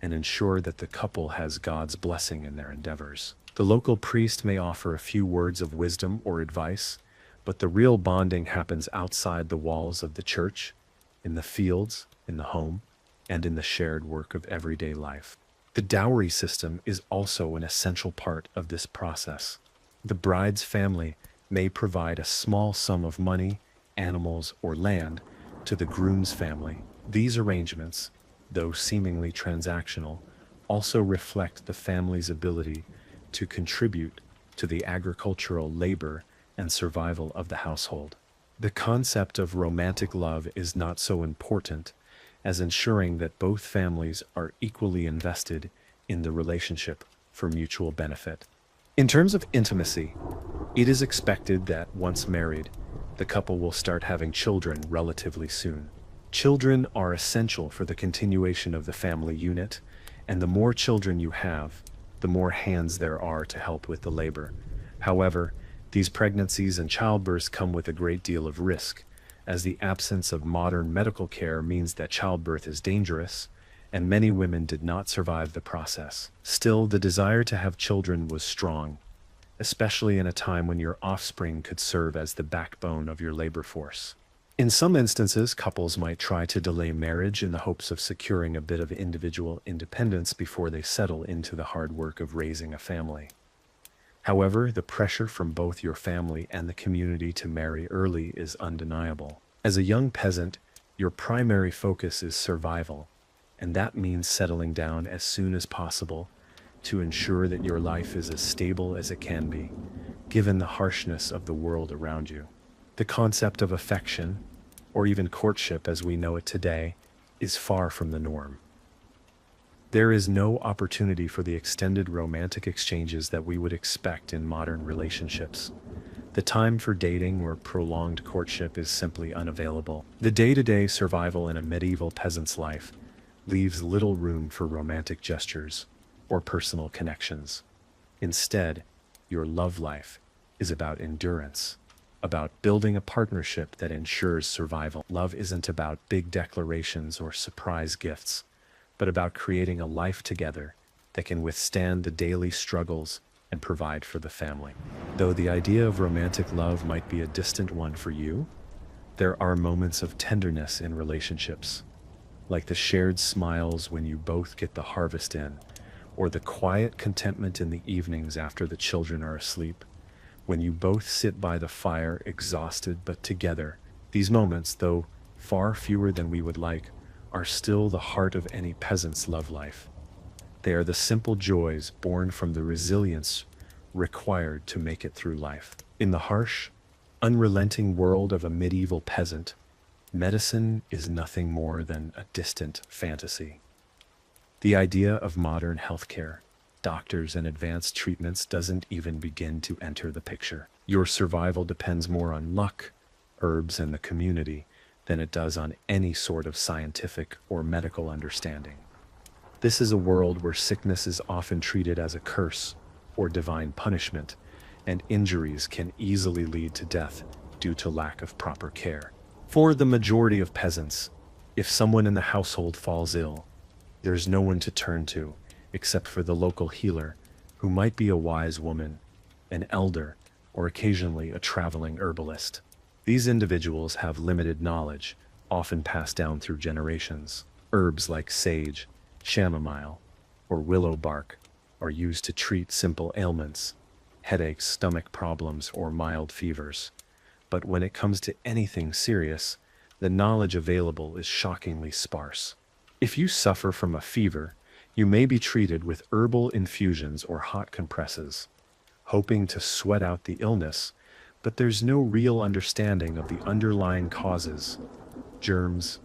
and ensure that the couple has God's blessing in their endeavors. The local priest may offer a few words of wisdom or advice, but the real bonding happens outside the walls of the church, in the fields, in the home, and in the shared work of everyday life. The dowry system is also an essential part of this process. The bride's family may provide a small sum of money, animals, or land to the groom's family. These arrangements, though seemingly transactional, also reflect the family's ability to contribute to the agricultural labor and survival of the household. The concept of romantic love is not so important as ensuring that both families are equally invested in the relationship for mutual benefit. In terms of intimacy, it is expected that once married, the couple will start having children relatively soon. Children are essential for the continuation of the family unit, and the more children you have, the more hands there are to help with the labor. However, these pregnancies and childbirths come with a great deal of risk, as the absence of modern medical care means that childbirth is dangerous, and many women did not survive the process. Still, the desire to have children was strong, especially in a time when your offspring could serve as the backbone of your labor force. In some instances, couples might try to delay marriage in the hopes of securing a bit of individual independence before they settle into the hard work of raising a family. However, the pressure from both your family and the community to marry early is undeniable. As a young peasant, your primary focus is survival, and that means settling down as soon as possible to ensure that your life is as stable as it can be, given the harshness of the world around you. The concept of affection, or even courtship as we know it today, is far from the norm. There is no opportunity for the extended romantic exchanges that we would expect in modern relationships. The time for dating or prolonged courtship is simply unavailable. The day-to-day survival in a medieval peasant's life leaves little room for romantic gestures or personal connections. Instead, your love life is about endurance, about building a partnership that ensures survival. Love isn't about big declarations or surprise gifts, but about creating a life together that can withstand the daily struggles and provide for the family. Though the idea of romantic love might be a distant one for you, there are moments of tenderness in relationships, like the shared smiles when you both get the harvest in, or the quiet contentment in the evenings after the children are asleep, when you both sit by the fire exhausted but together. These moments, though far fewer than we would like, are still the heart of any peasant's love life. They are the simple joys born from the resilience required to make it through life. In the harsh, unrelenting world of a medieval peasant, medicine is nothing more than a distant fantasy. The idea of modern healthcare, doctors, and advanced treatments doesn't even begin to enter the picture. Your survival depends more on luck, herbs, and the community than it does on any sort of scientific or medical understanding. This is a world where sickness is often treated as a curse or divine punishment, and injuries can easily lead to death due to lack of proper care. For the majority of peasants, if someone in the household falls ill, there's no one to turn to except for the local healer, who might be a wise woman, an elder, or occasionally a traveling herbalist. These individuals have limited knowledge, often passed down through generations. Herbs like sage, chamomile, or willow bark are used to treat simple ailments, headaches, stomach problems, or mild fevers. But when it comes to anything serious, the knowledge available is shockingly sparse. If you suffer from a fever, you may be treated with herbal infusions or hot compresses, hoping to sweat out the illness, but there's no real understanding of the underlying causes. Germs,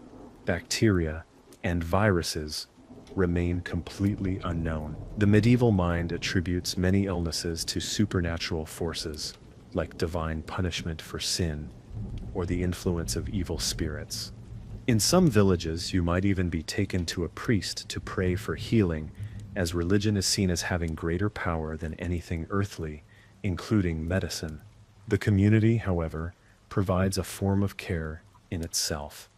bacteria, and viruses remain completely unknown. The medieval mind attributes many illnesses to supernatural forces, like divine punishment for sin or the influence of evil spirits. In some villages, you might even be taken to a priest to pray for healing, as religion is seen as having greater power than anything earthly, including medicine. The community, however, provides a form of care in itself.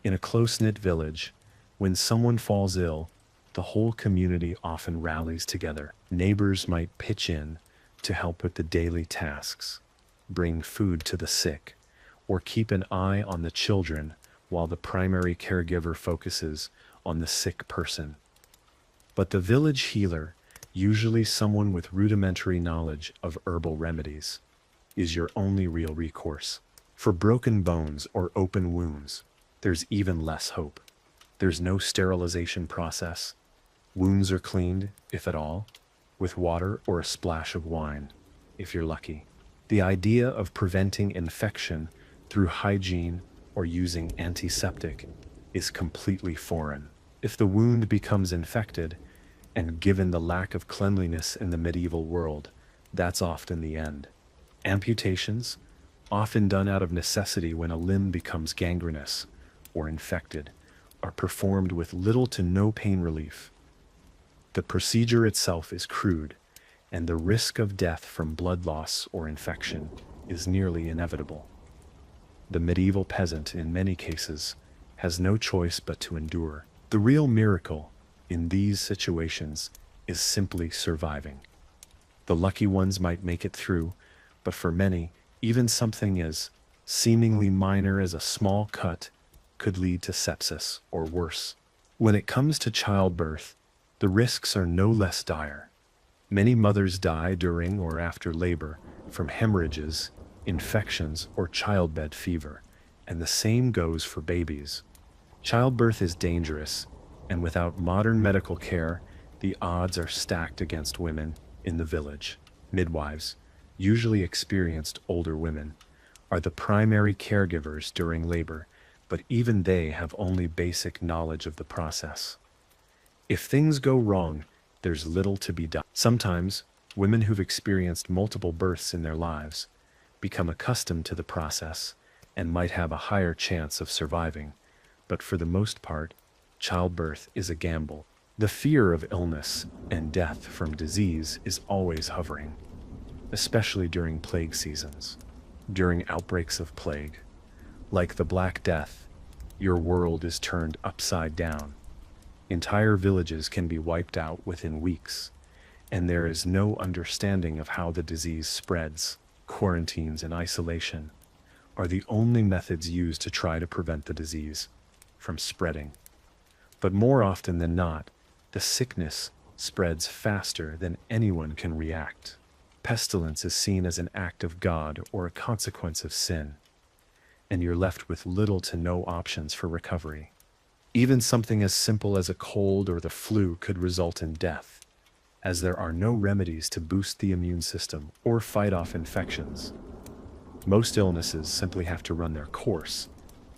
In a close-knit village, when someone falls ill, the whole community often rallies together. Neighbors might pitch in to help with the daily tasks, bring food to the sick, or keep an eye on the children while the primary caregiver focuses on the sick person. But the village healer, usually someone with rudimentary knowledge of herbal remedies, is your only real recourse. For broken bones or open wounds, there's even less hope. There's no sterilization process. Wounds are cleaned, if at all, with water or a splash of wine, if you're lucky. The idea of preventing infection through hygiene or using antiseptic is completely foreign. If the wound becomes infected, and given the lack of cleanliness in the medieval world, that's often the end. Amputations, often done out of necessity when a limb becomes gangrenous or infected, are performed with little to no pain relief. The procedure itself is crude, and the risk of death from blood loss or infection is nearly inevitable. The medieval peasant, in many cases, has no choice but to endure. The real miracle in these situations is simply surviving. The lucky ones might make it through, but for many, even something as seemingly minor as a small cut could lead to sepsis or worse. When it comes to childbirth, the risks are no less dire. Many mothers die during or after labor from hemorrhages, infections, or childbed fever, and the same goes for babies. Childbirth is dangerous, and without modern medical care, the odds are stacked against women in the village. Midwives, usually experienced older women, are the primary caregivers during labor, but even they have only basic knowledge of the process. If things go wrong, there's little to be done. Sometimes, women who've experienced multiple births in their lives become accustomed to the process and might have a higher chance of surviving, but for the most part, childbirth is a gamble. The fear of illness and death from disease is always hovering, especially during plague seasons. During outbreaks of plague, like the Black Death, your world is turned upside down. Entire villages can be wiped out within weeks, and there is no understanding of how the disease spreads. Quarantines and isolation are the only methods used to try to prevent the disease from spreading. But more often than not, the sickness spreads faster than anyone can react. Pestilence is seen as an act of God or a consequence of sin, and you're left with little to no options for recovery. Even something as simple as a cold or the flu could result in death, as there are no remedies to boost the immune system or fight off infections. Most illnesses simply have to run their course,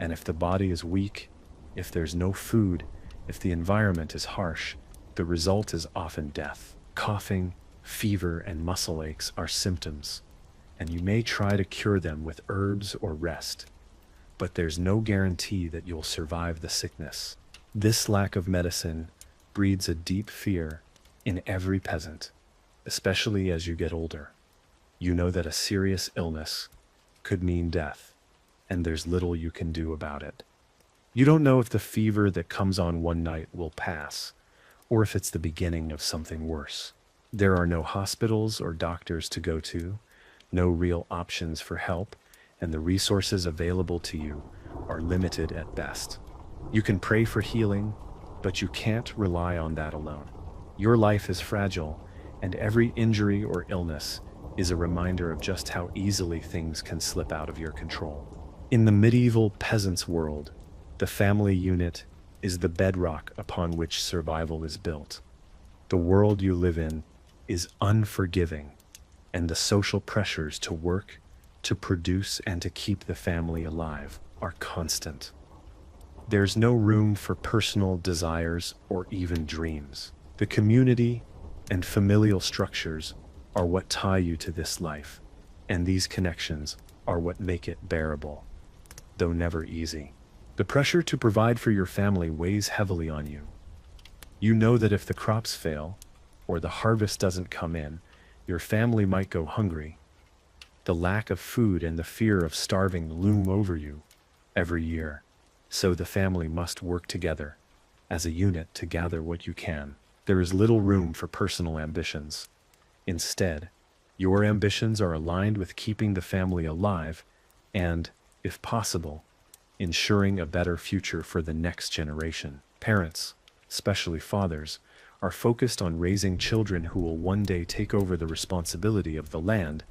and if the body is weak, if there's no food, if the environment is harsh, the result is often death. Coughing, fever, and muscle aches are symptoms, and you may try to cure them with herbs or rest, but there's no guarantee that you'll survive the sickness. This lack of medicine breeds a deep fear in every peasant, especially as you get older. You know that a serious illness could mean death, and there's little you can do about it. You don't know if the fever that comes on one night will pass, or if it's the beginning of something worse. There are no hospitals or doctors to go to, no real options for help, and the resources available to you are limited at best. You can pray for healing, but you can't rely on that alone. Your life is fragile, and every injury or illness is a reminder of just how easily things can slip out of your control. In the medieval peasant's world, the family unit is the bedrock upon which survival is built. The world you live in is unforgiving, and the social pressures to work, to produce, and to keep the family alive are constant. There's no room for personal desires or even dreams. The community and familial structures are what tie you to this life, and these connections are what make it bearable, though never easy. The pressure to provide for your family weighs heavily on you. You know that if the crops fail, or the harvest doesn't come in, your family might go hungry. The lack of food and the fear of starving loom over you every year, so the family must work together as a unit to gather what you can. There is little room for personal ambitions. Instead, your ambitions are aligned with keeping the family alive and, if possible, ensuring a better future for the next generation. Parents, especially fathers, are focused on raising children who will one day take over the responsibility of the land,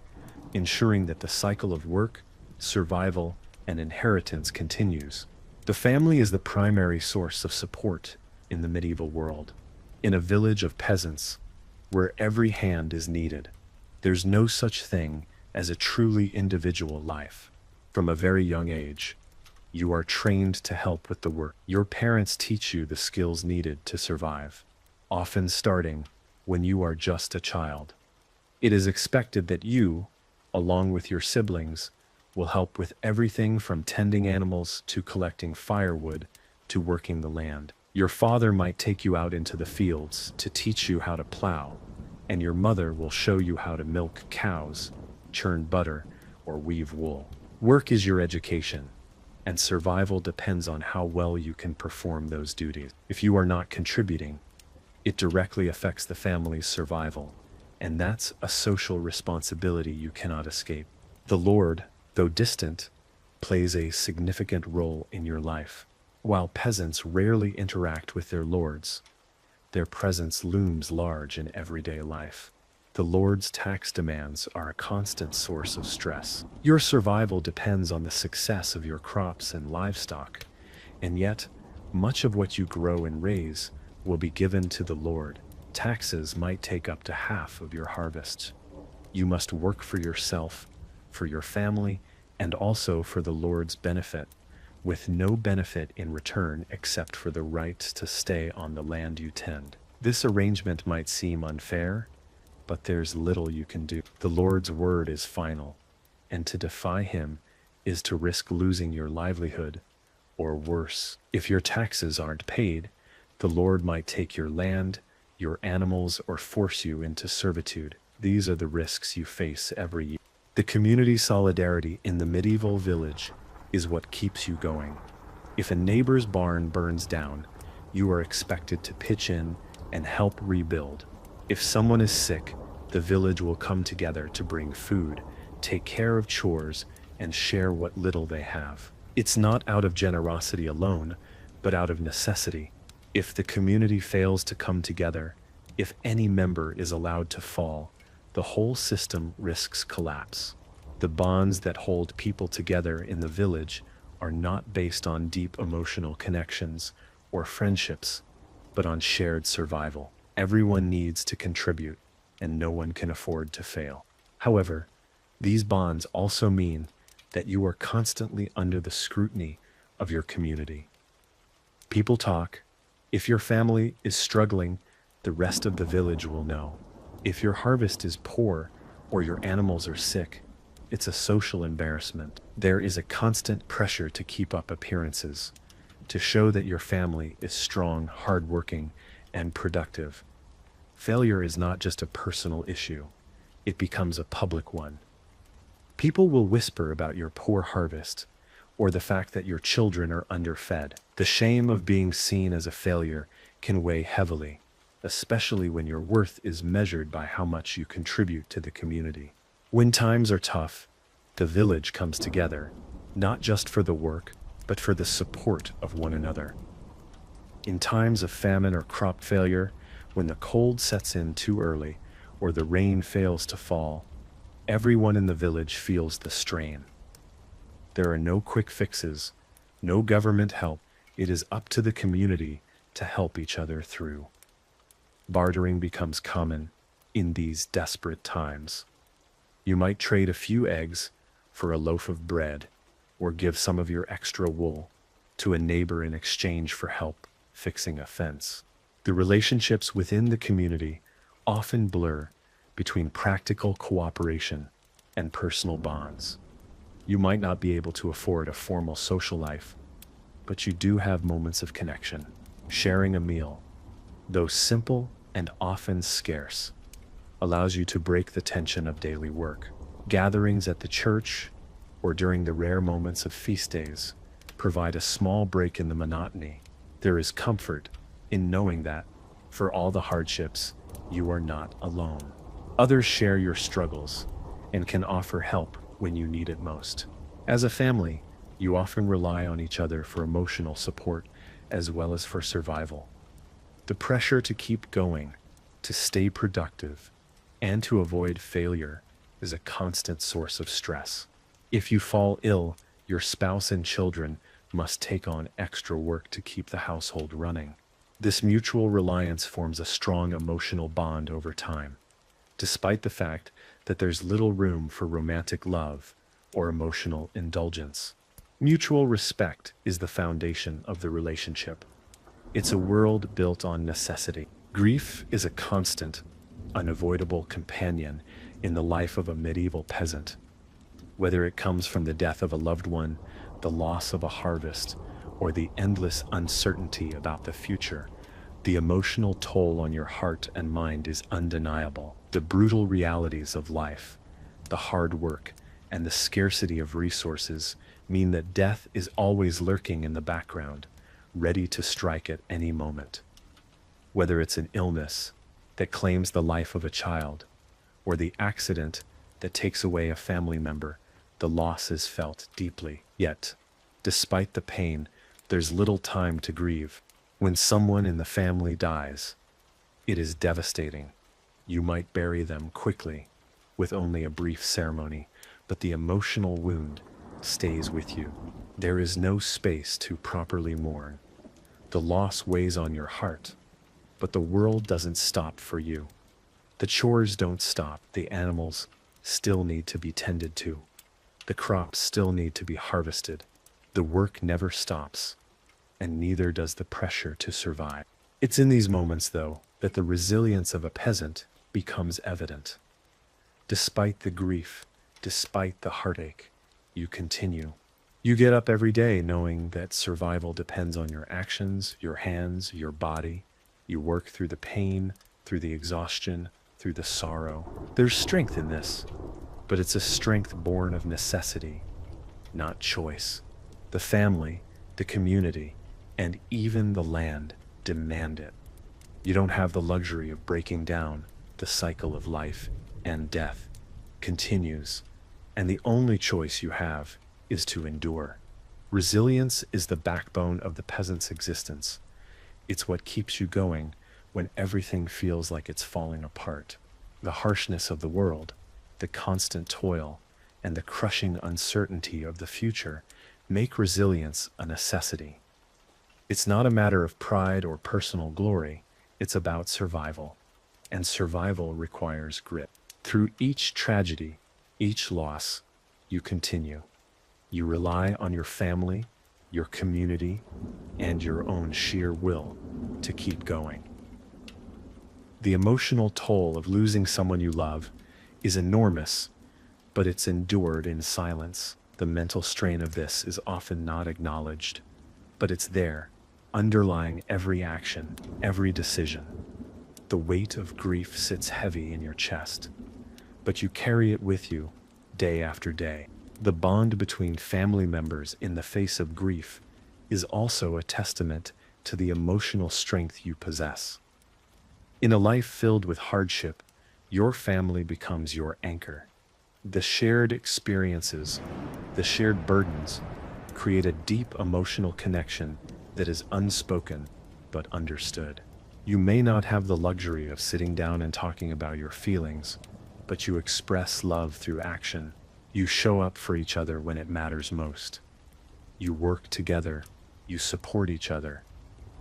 ensuring that the cycle of work, survival, and inheritance continues. The family is the primary source of support in the medieval world. In a village of peasants, where every hand is needed, there's no such thing as a truly individual life. From a very young age, you are trained to help with the work. Your parents teach you the skills needed to survive, often starting when you are just a child. It is expected that you, along with your siblings, will help with everything from tending animals to collecting firewood to working the land. Your father might take you out into the fields to teach you how to plow, and your mother will show you how to milk cows, churn butter, or weave wool. Work is your education, and survival depends on how well you can perform those duties. If you are not contributing, it directly affects the family's survival, and that's a social responsibility you cannot escape. The Lord, though distant, plays a significant role in your life. While peasants rarely interact with their lords, their presence looms large in everyday life. The Lord's tax demands are a constant source of stress. Your survival depends on the success of your crops and livestock, and yet, much of what you grow and raise will be given to the Lord. Taxes might take up to half of your harvest. You must work for yourself, for your family, and also for the Lord's benefit, with no benefit in return except for the right to stay on the land you tend. This arrangement might seem unfair, but there's little you can do. The Lord's word is final, and to defy him is to risk losing your livelihood, or worse. If your taxes aren't paid, the Lord might take your land, your animals, or force you into servitude. These are the risks you face every year. The community solidarity in the medieval village is what keeps you going. If a neighbor's barn burns down, you are expected to pitch in and help rebuild. If someone is sick, the village will come together to bring food, take care of chores, and share what little they have. It's not out of generosity alone, but out of necessity. If the community fails to come together, if any member is allowed to fall, the whole system risks collapse. The bonds that hold people together in the village are not based on deep emotional connections or friendships, but on shared survival. Everyone needs to contribute, and no one can afford to fail. However, these bonds also mean that you are constantly under the scrutiny of your community. People talk. If your family is struggling, the rest of the village will know. If your harvest is poor or your animals are sick, it's a social embarrassment. There is a constant pressure to keep up appearances, to show that your family is strong, hardworking, and productive. Failure is not just a personal issue, it becomes a public one. People will whisper about your poor harvest, or the fact that your children are underfed. The shame of being seen as a failure can weigh heavily, especially when your worth is measured by how much you contribute to the community. When times are tough, the village comes together, not just for the work, but for the support of one another. In times of famine or crop failure, when the cold sets in too early, or the rain fails to fall, everyone in the village feels the strain. There are no quick fixes, no government help. It is up to the community to help each other through. Bartering becomes common in these desperate times. You might trade a few eggs for a loaf of bread, or give some of your extra wool to a neighbor in exchange for help fixing a fence. The relationships within the community often blur between practical cooperation and personal bonds. You might not be able to afford a formal social life, but you do have moments of connection. Sharing a meal, though simple and often scarce, allows you to break the tension of daily work. Gatherings at the church or during the rare moments of feast days provide a small break in the monotony. There is comfort in knowing that, for all the hardships, you are not alone. Others share your struggles and can offer help when you need it most. As a family, you often rely on each other for emotional support as well as for survival. The pressure to keep going, to stay productive, and to avoid failure is a constant source of stress. If you fall ill, your spouse and children must take on extra work to keep the household running. This mutual reliance forms a strong emotional bond over time, despite the fact that there's little room for romantic love or emotional indulgence. Mutual respect is the foundation of the relationship. It's a world built on necessity. Grief is a constant, unavoidable companion in the life of a medieval peasant. Whether it comes from the death of a loved one, the loss of a harvest, or the endless uncertainty about the future, the emotional toll on your heart and mind is undeniable. The brutal realities of life, the hard work, and the scarcity of resources mean that death is always lurking in the background, ready to strike at any moment. Whether it's an illness that claims the life of a child, or the accident that takes away a family member, the loss is felt deeply. Yet, despite the pain, there's little time to grieve. When someone in the family dies, it is devastating. You might bury them quickly, with only a brief ceremony, but the emotional wound stays with you. There is no space to properly mourn. The loss weighs on your heart, but the world doesn't stop for you. The chores don't stop. The animals still need to be tended to. The crops still need to be harvested. The work never stops, and neither does the pressure to survive. It's in these moments, though, that the resilience of a peasant becomes evident. Despite the grief, despite the heartache, you continue. You get up every day knowing that survival depends on your actions, your hands, your body. You work through the pain, through the exhaustion, through the sorrow. There's strength in this, but it's a strength born of necessity, not choice. The family, the community, and even the land demand it. You don't have the luxury of breaking down. The cycle of life and death continues, and the only choice you have is to endure. Resilience is the backbone of the peasant's existence. It's what keeps you going when everything feels like it's falling apart. The harshness of the world, the constant toil, and the crushing uncertainty of the future make resilience a necessity. It's not a matter of pride or personal glory, it's about survival. And survival requires grit. Through each tragedy, each loss, you continue. You rely on your family, your community, and your own sheer will to keep going. The emotional toll of losing someone you love is enormous, but it's endured in silence. The mental strain of this is often not acknowledged, but it's there, underlying every action, every decision. The weight of grief sits heavy in your chest, but you carry it with you day after day. The bond between family members in the face of grief is also a testament to the emotional strength you possess. In a life filled with hardship, your family becomes your anchor. The shared experiences, the shared burdens, create a deep emotional connection that is unspoken but understood. You may not have the luxury of sitting down and talking about your feelings, but you express love through action. You show up for each other when it matters most. You work together, you support each other,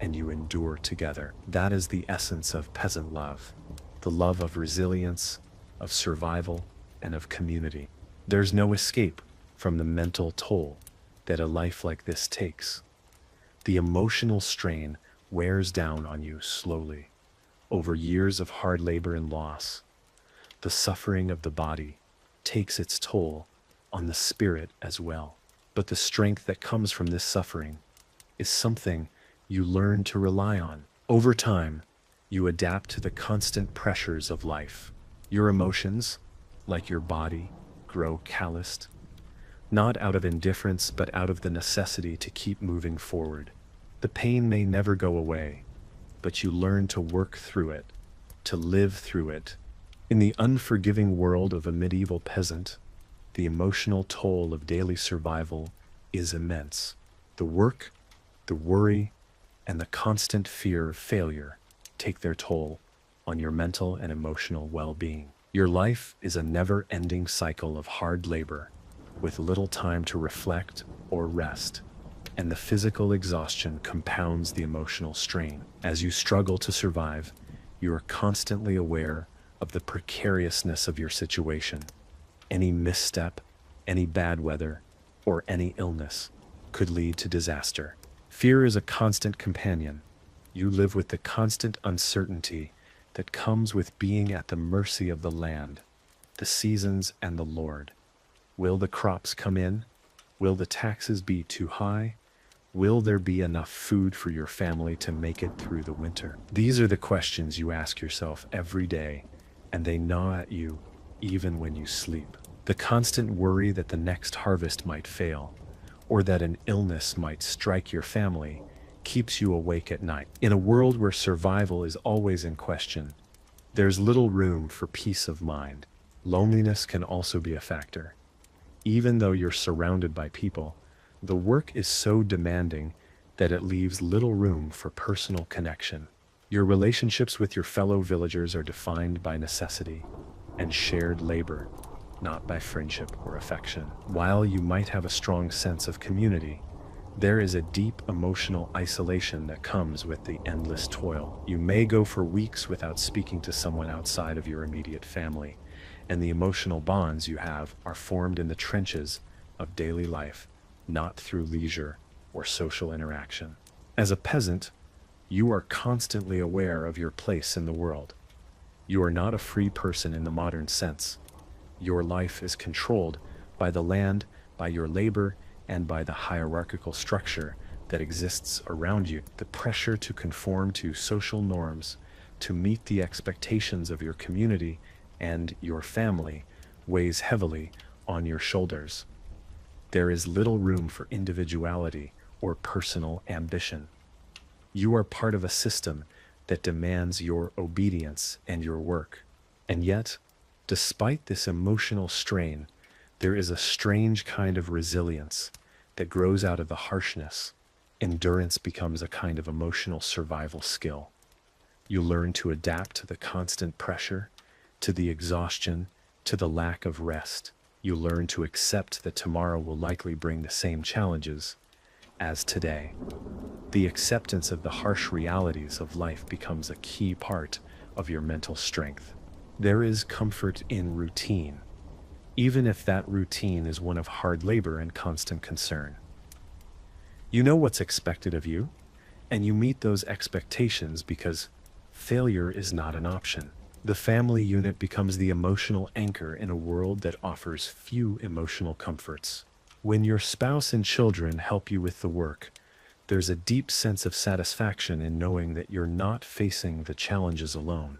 and you endure together. That is the essence of peasant love, the love of resilience, of survival, and of community. There's no escape from the mental toll that a life like this takes. The emotional strain wears down on you slowly, over years of hard labor and loss. The suffering of the body takes its toll on the spirit as well. But the strength that comes from this suffering is something you learn to rely on. Over time, you adapt to the constant pressures of life. Your emotions, like your body, grow calloused, not out of indifference, but out of the necessity to keep moving forward. The pain may never go away, but you learn to work through it, to live through it. In the unforgiving world of a medieval peasant, the emotional toll of daily survival is immense. The work, the worry, and the constant fear of failure take their toll on your mental and emotional well-being. Your life is a never-ending cycle of hard labor, with little time to reflect or rest, and the physical exhaustion compounds the emotional strain. As you struggle to survive, you are constantly aware of the precariousness of your situation. Any misstep, any bad weather, or any illness could lead to disaster. Fear is a constant companion. You live with the constant uncertainty that comes with being at the mercy of the land, the seasons, and the Lord. Will the crops come in? Will the taxes be too high? Will there be enough food for your family to make it through the winter? These are the questions you ask yourself every day, and they gnaw at you even when you sleep. The constant worry that the next harvest might fail, or that an illness might strike your family, keeps you awake at night. In a world where survival is always in question, there's little room for peace of mind. Loneliness can also be a factor. Even though you're surrounded by people, the work is so demanding that it leaves little room for personal connection. Your relationships with your fellow villagers are defined by necessity and shared labor, not by friendship or affection. While you might have a strong sense of community, there is a deep emotional isolation that comes with the endless toil. You may go for weeks without speaking to someone outside of your immediate family, and the emotional bonds you have are formed in the trenches of daily life, not through leisure or social interaction. As a peasant, you are constantly aware of your place in the world. You are not a free person in the modern sense. Your life is controlled by the land, by your labor, and by the hierarchical structure that exists around you. The pressure to conform to social norms, to meet the expectations of your community and your family, weighs heavily on your shoulders. There is little room for individuality or personal ambition. You are part of a system that demands your obedience and your work. And yet, despite this emotional strain, there is a strange kind of resilience that grows out of the harshness. Endurance becomes a kind of emotional survival skill. You learn to adapt to the constant pressure, to the exhaustion, to the lack of rest. You learn to accept that tomorrow will likely bring the same challenges as today. The acceptance of the harsh realities of life becomes a key part of your mental strength. There is comfort in routine, even if that routine is one of hard labor and constant concern. You know what's expected of you, and you meet those expectations because failure is not an option. The family unit becomes the emotional anchor in a world that offers few emotional comforts. When your spouse and children help you with the work, there's a deep sense of satisfaction in knowing that you're not facing the challenges alone.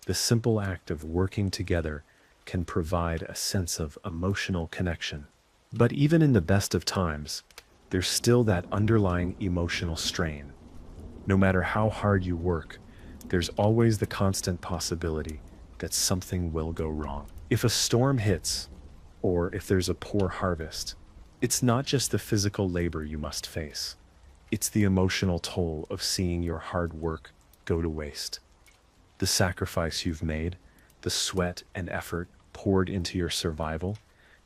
The simple act of working together can provide a sense of emotional connection. But even in the best of times, there's still that underlying emotional strain. No matter how hard you work, there's always the constant possibility that something will go wrong. If a storm hits, or if there's a poor harvest, it's not just the physical labor you must face. It's the emotional toll of seeing your hard work go to waste. The sacrifice you've made, the sweat and effort poured into your survival,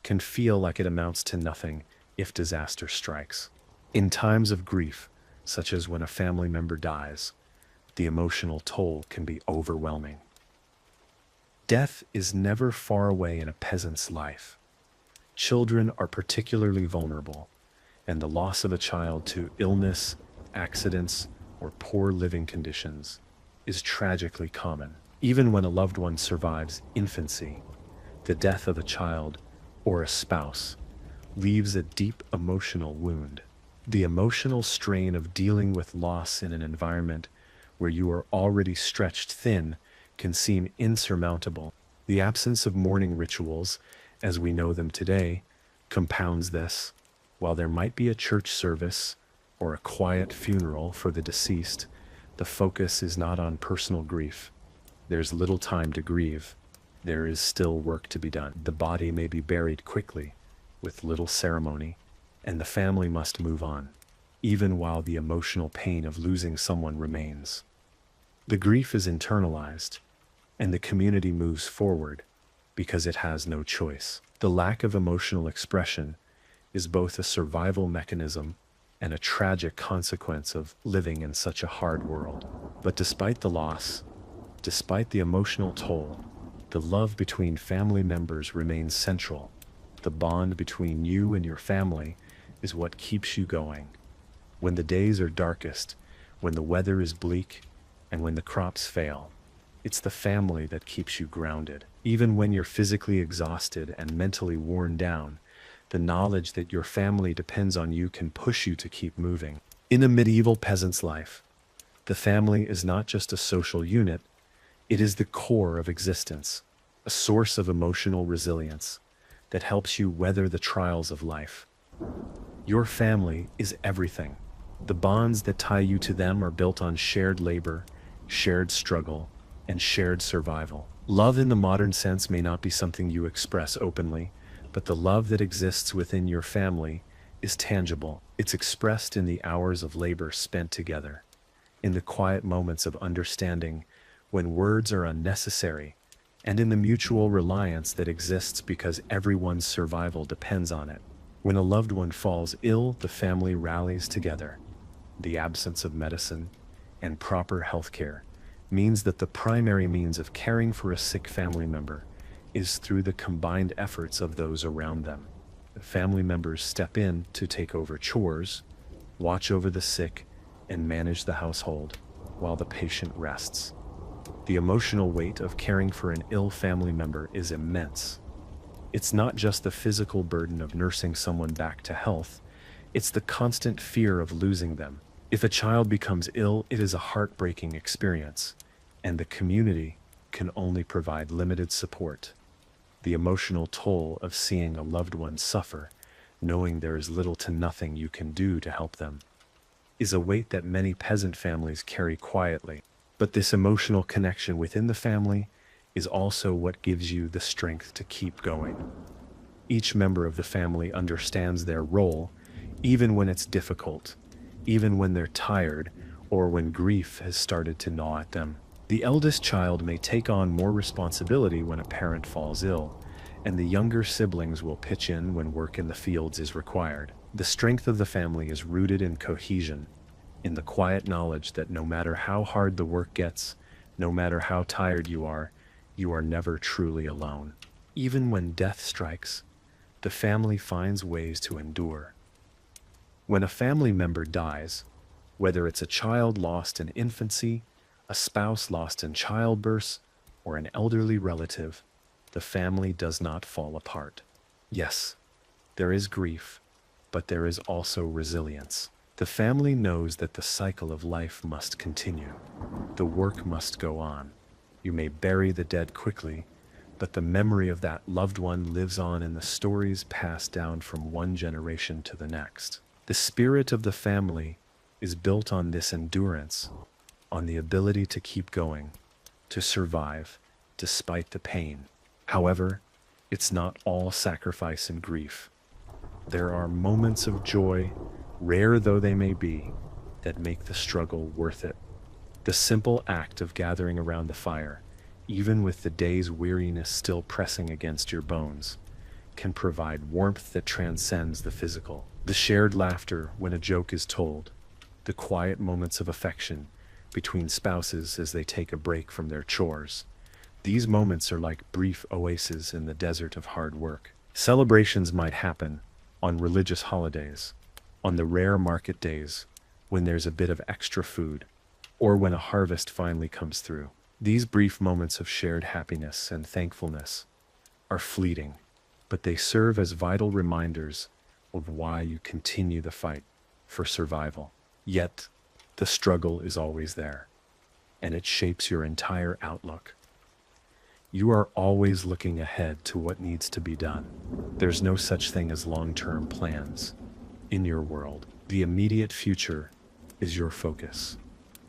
can feel like it amounts to nothing if disaster strikes. In times of grief, such as when a family member dies, the emotional toll can be overwhelming. Death is never far away in a peasant's life. Children are particularly vulnerable, and the loss of a child to illness, accidents, or poor living conditions is tragically common. Even when a loved one survives infancy, the death of a child or a spouse leaves a deep emotional wound. The emotional strain of dealing with loss in an environment where you are already stretched thin can seem insurmountable. The absence of mourning rituals, as we know them today, compounds this. While there might be a church service or a quiet funeral for the deceased, the focus is not on personal grief. There's little time to grieve. There is still work to be done. The body may be buried quickly, with little ceremony, and the family must move on, even while the emotional pain of losing someone remains. The grief is internalized, and the community moves forward because it has no choice. The lack of emotional expression is both a survival mechanism and a tragic consequence of living in such a hard world. But despite the loss, despite the emotional toll, the love between family members remains central. The bond between you and your family is what keeps you going. When the days are darkest, when the weather is bleak, and when the crops fail, it's the family that keeps you grounded. Even when you're physically exhausted and mentally worn down, the knowledge that your family depends on you can push you to keep moving. In a medieval peasant's life, the family is not just a social unit, it is the core of existence, a source of emotional resilience, that helps you weather the trials of life. Your family is everything. The bonds that tie you to them are built on shared labor, shared struggle, and shared survival. Love in the modern sense may not be something you express openly, but the love that exists within your family is tangible. It's expressed in the hours of labor spent together, in the quiet moments of understanding when words are unnecessary, and in the mutual reliance that exists because everyone's survival depends on it. When a loved one falls ill, the family rallies together. The absence of medicine and proper health care means that the primary means of caring for a sick family member is through the combined efforts of those around them. The family members step in to take over chores, watch over the sick, and manage the household while the patient rests. The emotional weight of caring for an ill family member is immense. It's not just the physical burden of nursing someone back to health, it's the constant fear of losing them. If a child becomes ill, it is a heartbreaking experience, and the community can only provide limited support. The emotional toll of seeing a loved one suffer, knowing there is little to nothing you can do to help them, is a weight that many peasant families carry quietly. But this emotional connection within the family is also what gives you the strength to keep going. Each member of the family understands their role, even when it's difficult, even when they're tired, or when grief has started to gnaw at them. The eldest child may take on more responsibility when a parent falls ill, and the younger siblings will pitch in when work in the fields is required. The strength of the family is rooted in cohesion, in the quiet knowledge that no matter how hard the work gets, no matter how tired you are never truly alone. Even when death strikes, the family finds ways to endure. When a family member dies, whether it's a child lost in infancy, a spouse lost in childbirth, or an elderly relative, the family does not fall apart. Yes, there is grief, but there is also resilience. The family knows that the cycle of life must continue. The work must go on. You may bury the dead quickly, but the memory of that loved one lives on in the stories passed down from one generation to the next. The spirit of the family is built on this endurance, on the ability to keep going, to survive, despite the pain. However, it's not all sacrifice and grief. There are moments of joy, rare though they may be, that make the struggle worth it. The simple act of gathering around the fire, even with the day's weariness still pressing against your bones, can provide warmth that transcends the physical. The shared laughter when a joke is told, the quiet moments of affection between spouses as they take a break from their chores. These moments are like brief oases in the desert of hard work. Celebrations might happen on religious holidays, on the rare market days when there's a bit of extra food, or when a harvest finally comes through. These brief moments of shared happiness and thankfulness are fleeting, but they serve as vital reminders of why you continue the fight for survival. Yet, the struggle is always there, and it shapes your entire outlook. You are always looking ahead to what needs to be done. There's no such thing as long-term plans in your world. The immediate future is your focus.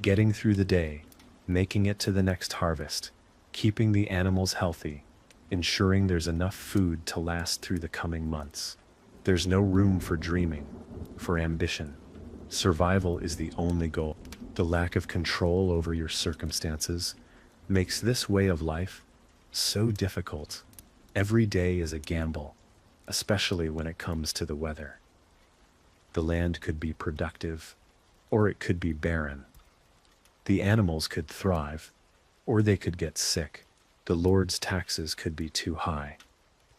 Getting through the day, making it to the next harvest, keeping the animals healthy, ensuring there's enough food to last through the coming months. There's no room for dreaming, for ambition. Survival is the only goal. The lack of control over your circumstances makes this way of life so difficult. Every day is a gamble, especially when it comes to the weather. The land could be productive, or it could be barren. The animals could thrive, or they could get sick. The Lord's taxes could be too high,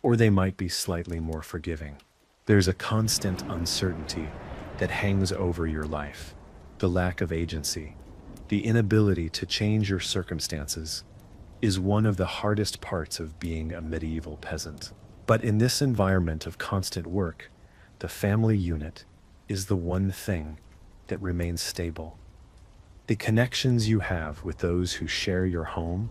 or they might be slightly more forgiving. There's a constant uncertainty that hangs over your life. The lack of agency, the inability to change your circumstances, is one of the hardest parts of being a medieval peasant. But in this environment of constant work, the family unit is the one thing that remains stable. The connections you have with those who share your home,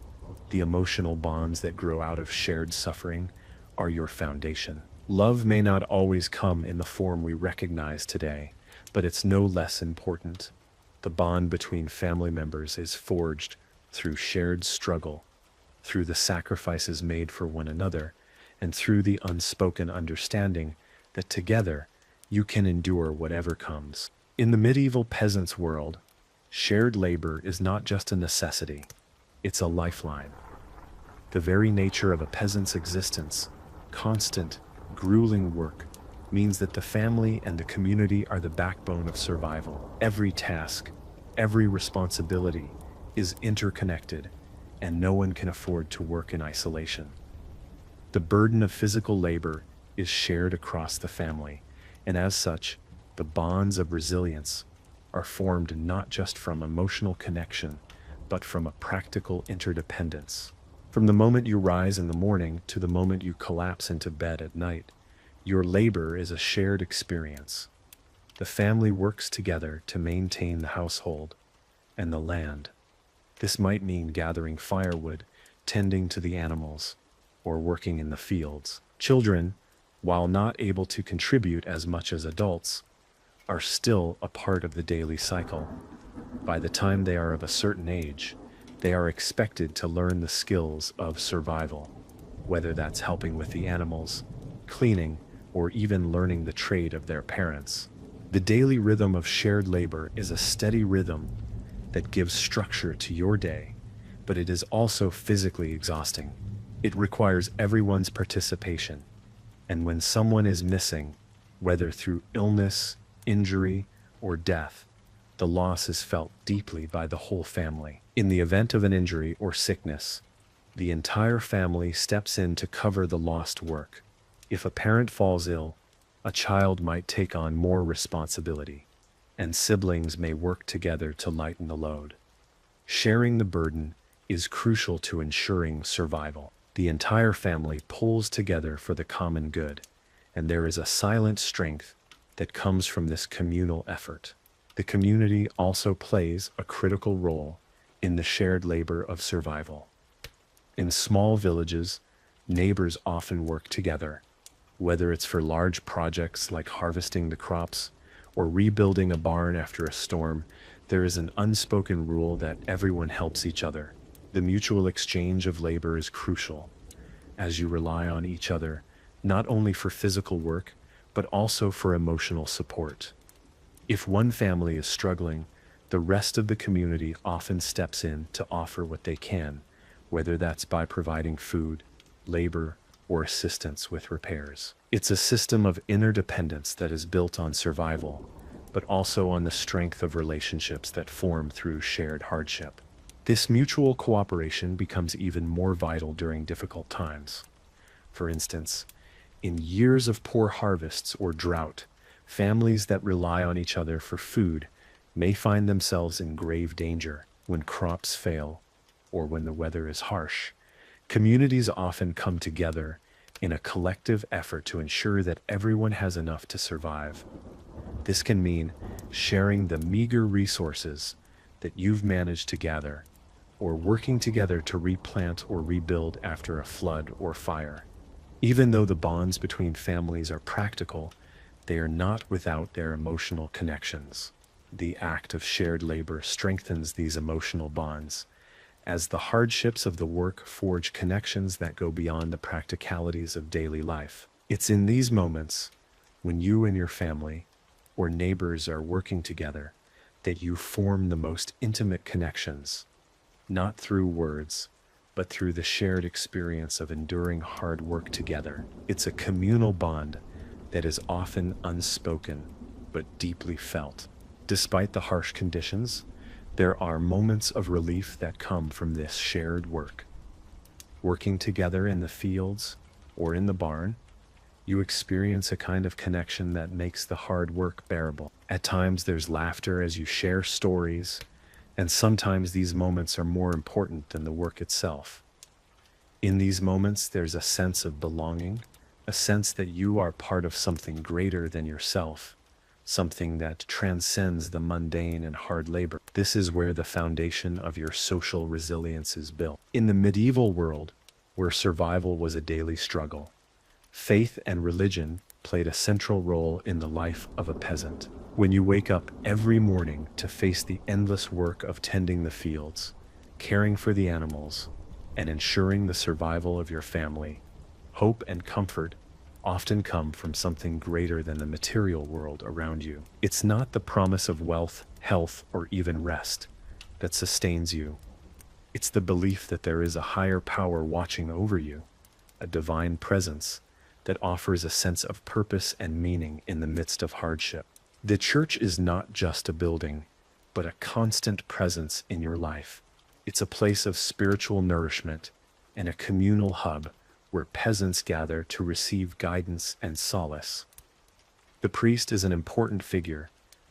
the emotional bonds that grow out of shared suffering, are your foundation. Love may not always come in the form we recognize today, but it's no less important. The bond between family members is forged through shared struggle, through the sacrifices made for one another, and through the unspoken understanding that together you can endure whatever comes. In the medieval peasant's world, shared labor is not just a necessity, it's a lifeline. The very nature of a peasant's existence, constant, grueling work, means that the family and the community are the backbone of survival. Every task, every responsibility is interconnected, and no one can afford to work in isolation. The burden of physical labor is shared across the family, and as such, the bonds of resilience are formed not just from emotional connection, but from a practical interdependence. From the moment you rise in the morning to the moment you collapse into bed at night, your labor is a shared experience. The family works together to maintain the household and the land. This might mean gathering firewood, tending to the animals, or working in the fields. Children, while not able to contribute as much as adults, are still a part of the daily cycle. By the time they are of a certain age, they are expected to learn the skills of survival, whether that's helping with the animals, cleaning, or even learning the trade of their parents. The daily rhythm of shared labor is a steady rhythm that gives structure to your day, but it is also physically exhausting. It requires everyone's participation, and when someone is missing, whether through illness, injury, or death, the loss is felt deeply by the whole family. In the event of an injury or sickness, the entire family steps in to cover the lost work. If a parent falls ill, a child might take on more responsibility, and siblings may work together to lighten the load. Sharing the burden is crucial to ensuring survival. The entire family pulls together for the common good, and there is a silent strength that comes from this communal effort. The community also plays a critical role in the shared labor of survival. In small villages, neighbors often work together, whether it's for large projects like harvesting the crops or rebuilding a barn after a storm. There is an unspoken rule that everyone helps each other. The mutual exchange of labor is crucial, as you rely on each other, not only for physical work, but also for emotional support. If one family is struggling, the rest of the community often steps in to offer what they can, whether that's by providing food, labor, or assistance with repairs. It's a system of interdependence that is built on survival, but also on the strength of relationships that form through shared hardship. This mutual cooperation becomes even more vital during difficult times. For instance, in years of poor harvests or drought, families that rely on each other for food may find themselves in grave danger. When crops fail or when the weather is harsh, communities often come together in a collective effort to ensure that everyone has enough to survive. This can mean sharing the meager resources that you've managed to gather, or working together to replant or rebuild after a flood or fire. Even though the bonds between families are practical, they are not without their emotional connections. The act of shared labor strengthens these emotional bonds, as the hardships of the work forge connections that go beyond the practicalities of daily life. It's in these moments, when you and your family or neighbors are working together, that you form the most intimate connections, not through words, but through the shared experience of enduring hard work together. It's a communal bond that is often unspoken, but deeply felt. Despite the harsh conditions, there are moments of relief that come from this shared work. Working together in the fields or in the barn, you experience a kind of connection that makes the hard work bearable. At times there's laughter as you share stories, and sometimes these moments are more important than the work itself. In these moments, there's a sense of belonging, a sense that you are part of something greater than yourself, something that transcends the mundane and hard labor. This is where the foundation of your social resilience is built. In the medieval world, where survival was a daily struggle, Faith and religion played a central role in the life of a peasant. When you wake up every morning to face the endless work of tending the fields, caring for the animals, and ensuring the survival of your family, hope and comfort often come from something greater than the material world around you. It's not the promise of wealth, health, or even rest that sustains you. It's the belief that there is a higher power watching over you, a divine presence that offers a sense of purpose and meaning in the midst of hardship. The church is not just a building, but a constant presence in your life. It's a place of spiritual nourishment and a communal hub where peasants gather to receive guidance and solace. The priest is an important figure,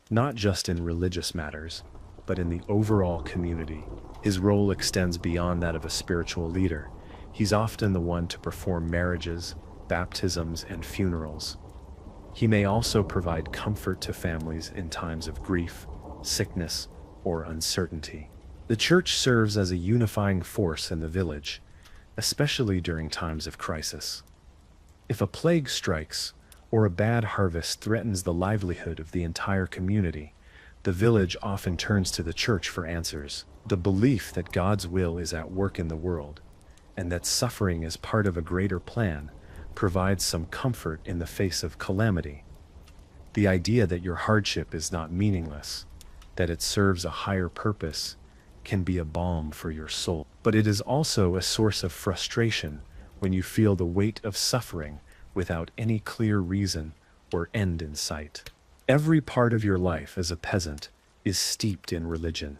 not just in religious matters, but in the overall community. His role extends beyond that of a spiritual leader. He's often the one to perform marriages, baptisms, and funerals. He may also provide comfort to families in times of grief, sickness, or uncertainty. The church serves as a unifying force in the village, especially during times of crisis. If a plague strikes, or a bad harvest threatens the livelihood of the entire community, the village often turns to the church for answers. The belief that God's will is at work in the world, and that suffering is part of a greater plan, provides some comfort in the face of calamity. The idea that your hardship is not meaningless, that it serves a higher purpose, can be a balm for your soul. But it is also a source of frustration when you feel the weight of suffering without any clear reason or end in sight. Every part of your life as a peasant is steeped in religion.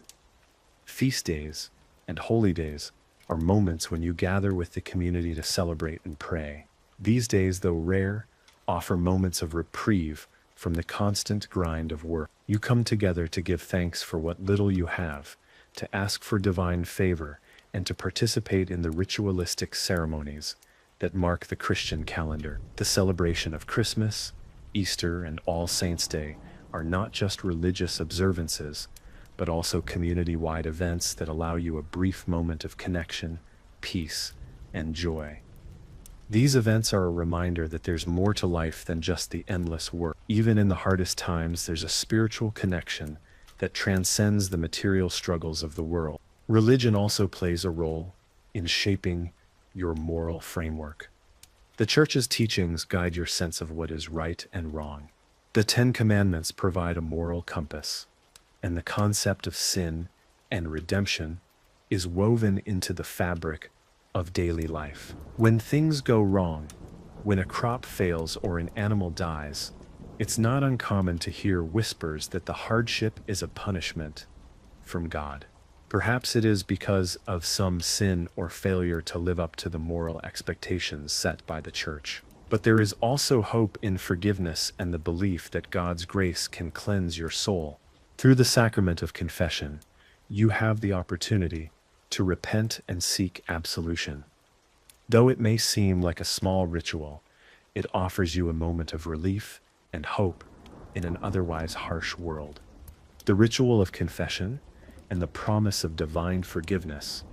Feast days and holy days are moments when you gather with the community to celebrate and pray. These days, though rare, offer moments of reprieve from the constant grind of work. You come together to give thanks for what little you have, to ask for divine favor, and to participate in the ritualistic ceremonies that mark the Christian calendar. The celebration of Christmas, Easter, and All Saints' Day are not just religious observances, but also community-wide events that allow you a brief moment of connection, peace, and joy. These events are a reminder that there's more to life than just the endless work. Even in the hardest times, there's a spiritual connection that transcends the material struggles of the world. Religion also plays a role in shaping your moral framework. The church's teachings guide your sense of what is right and wrong. The Ten Commandments provide a moral compass, and the concept of sin and redemption is woven into the fabric of daily life. When things go wrong, when a crop fails or an animal dies, it's not uncommon to hear whispers that the hardship is a punishment from God. Perhaps it is because of some sin or failure to live up to the moral expectations set by the church. But there is also hope in forgiveness and the belief that God's grace can cleanse your soul. Through the sacrament of confession, you have the opportunity to repent and seek absolution. Though it may seem like a small ritual, it offers you a moment of relief and hope in an otherwise harsh world. The ritual of confession and the promise of divine forgiveness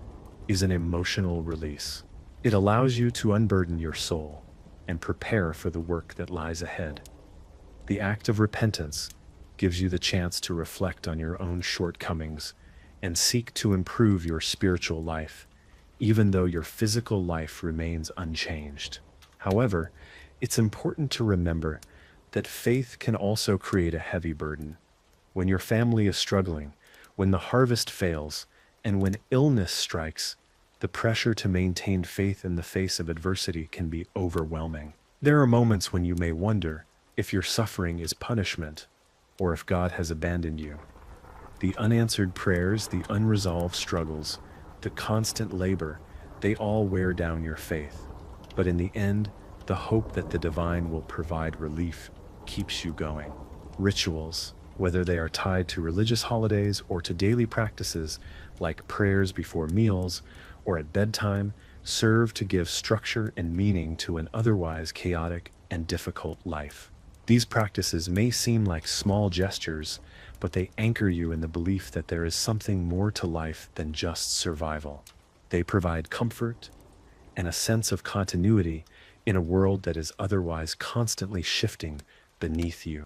is an emotional release. It allows you to unburden your soul and prepare for the work that lies ahead. The act of repentance gives you the chance to reflect on your own shortcomings and seek to improve your spiritual life, even though your physical life remains unchanged. However, it's important to remember that faith can also create a heavy burden. When your family is struggling, when the harvest fails, and when illness strikes, the pressure to maintain faith in the face of adversity can be overwhelming. There are moments when you may wonder if your suffering is punishment, or if God has abandoned you. The unanswered prayers, the unresolved struggles, the constant labor, they all wear down your faith. But in the end, the hope that the divine will provide relief keeps you going. Rituals, whether they are tied to religious holidays or to daily practices like prayers before meals or at bedtime, serve to give structure and meaning to an otherwise chaotic and difficult life. These practices may seem like small gestures, but they anchor you in the belief that there is something more to life than just survival. They provide comfort and a sense of continuity in a world that is otherwise constantly shifting beneath you.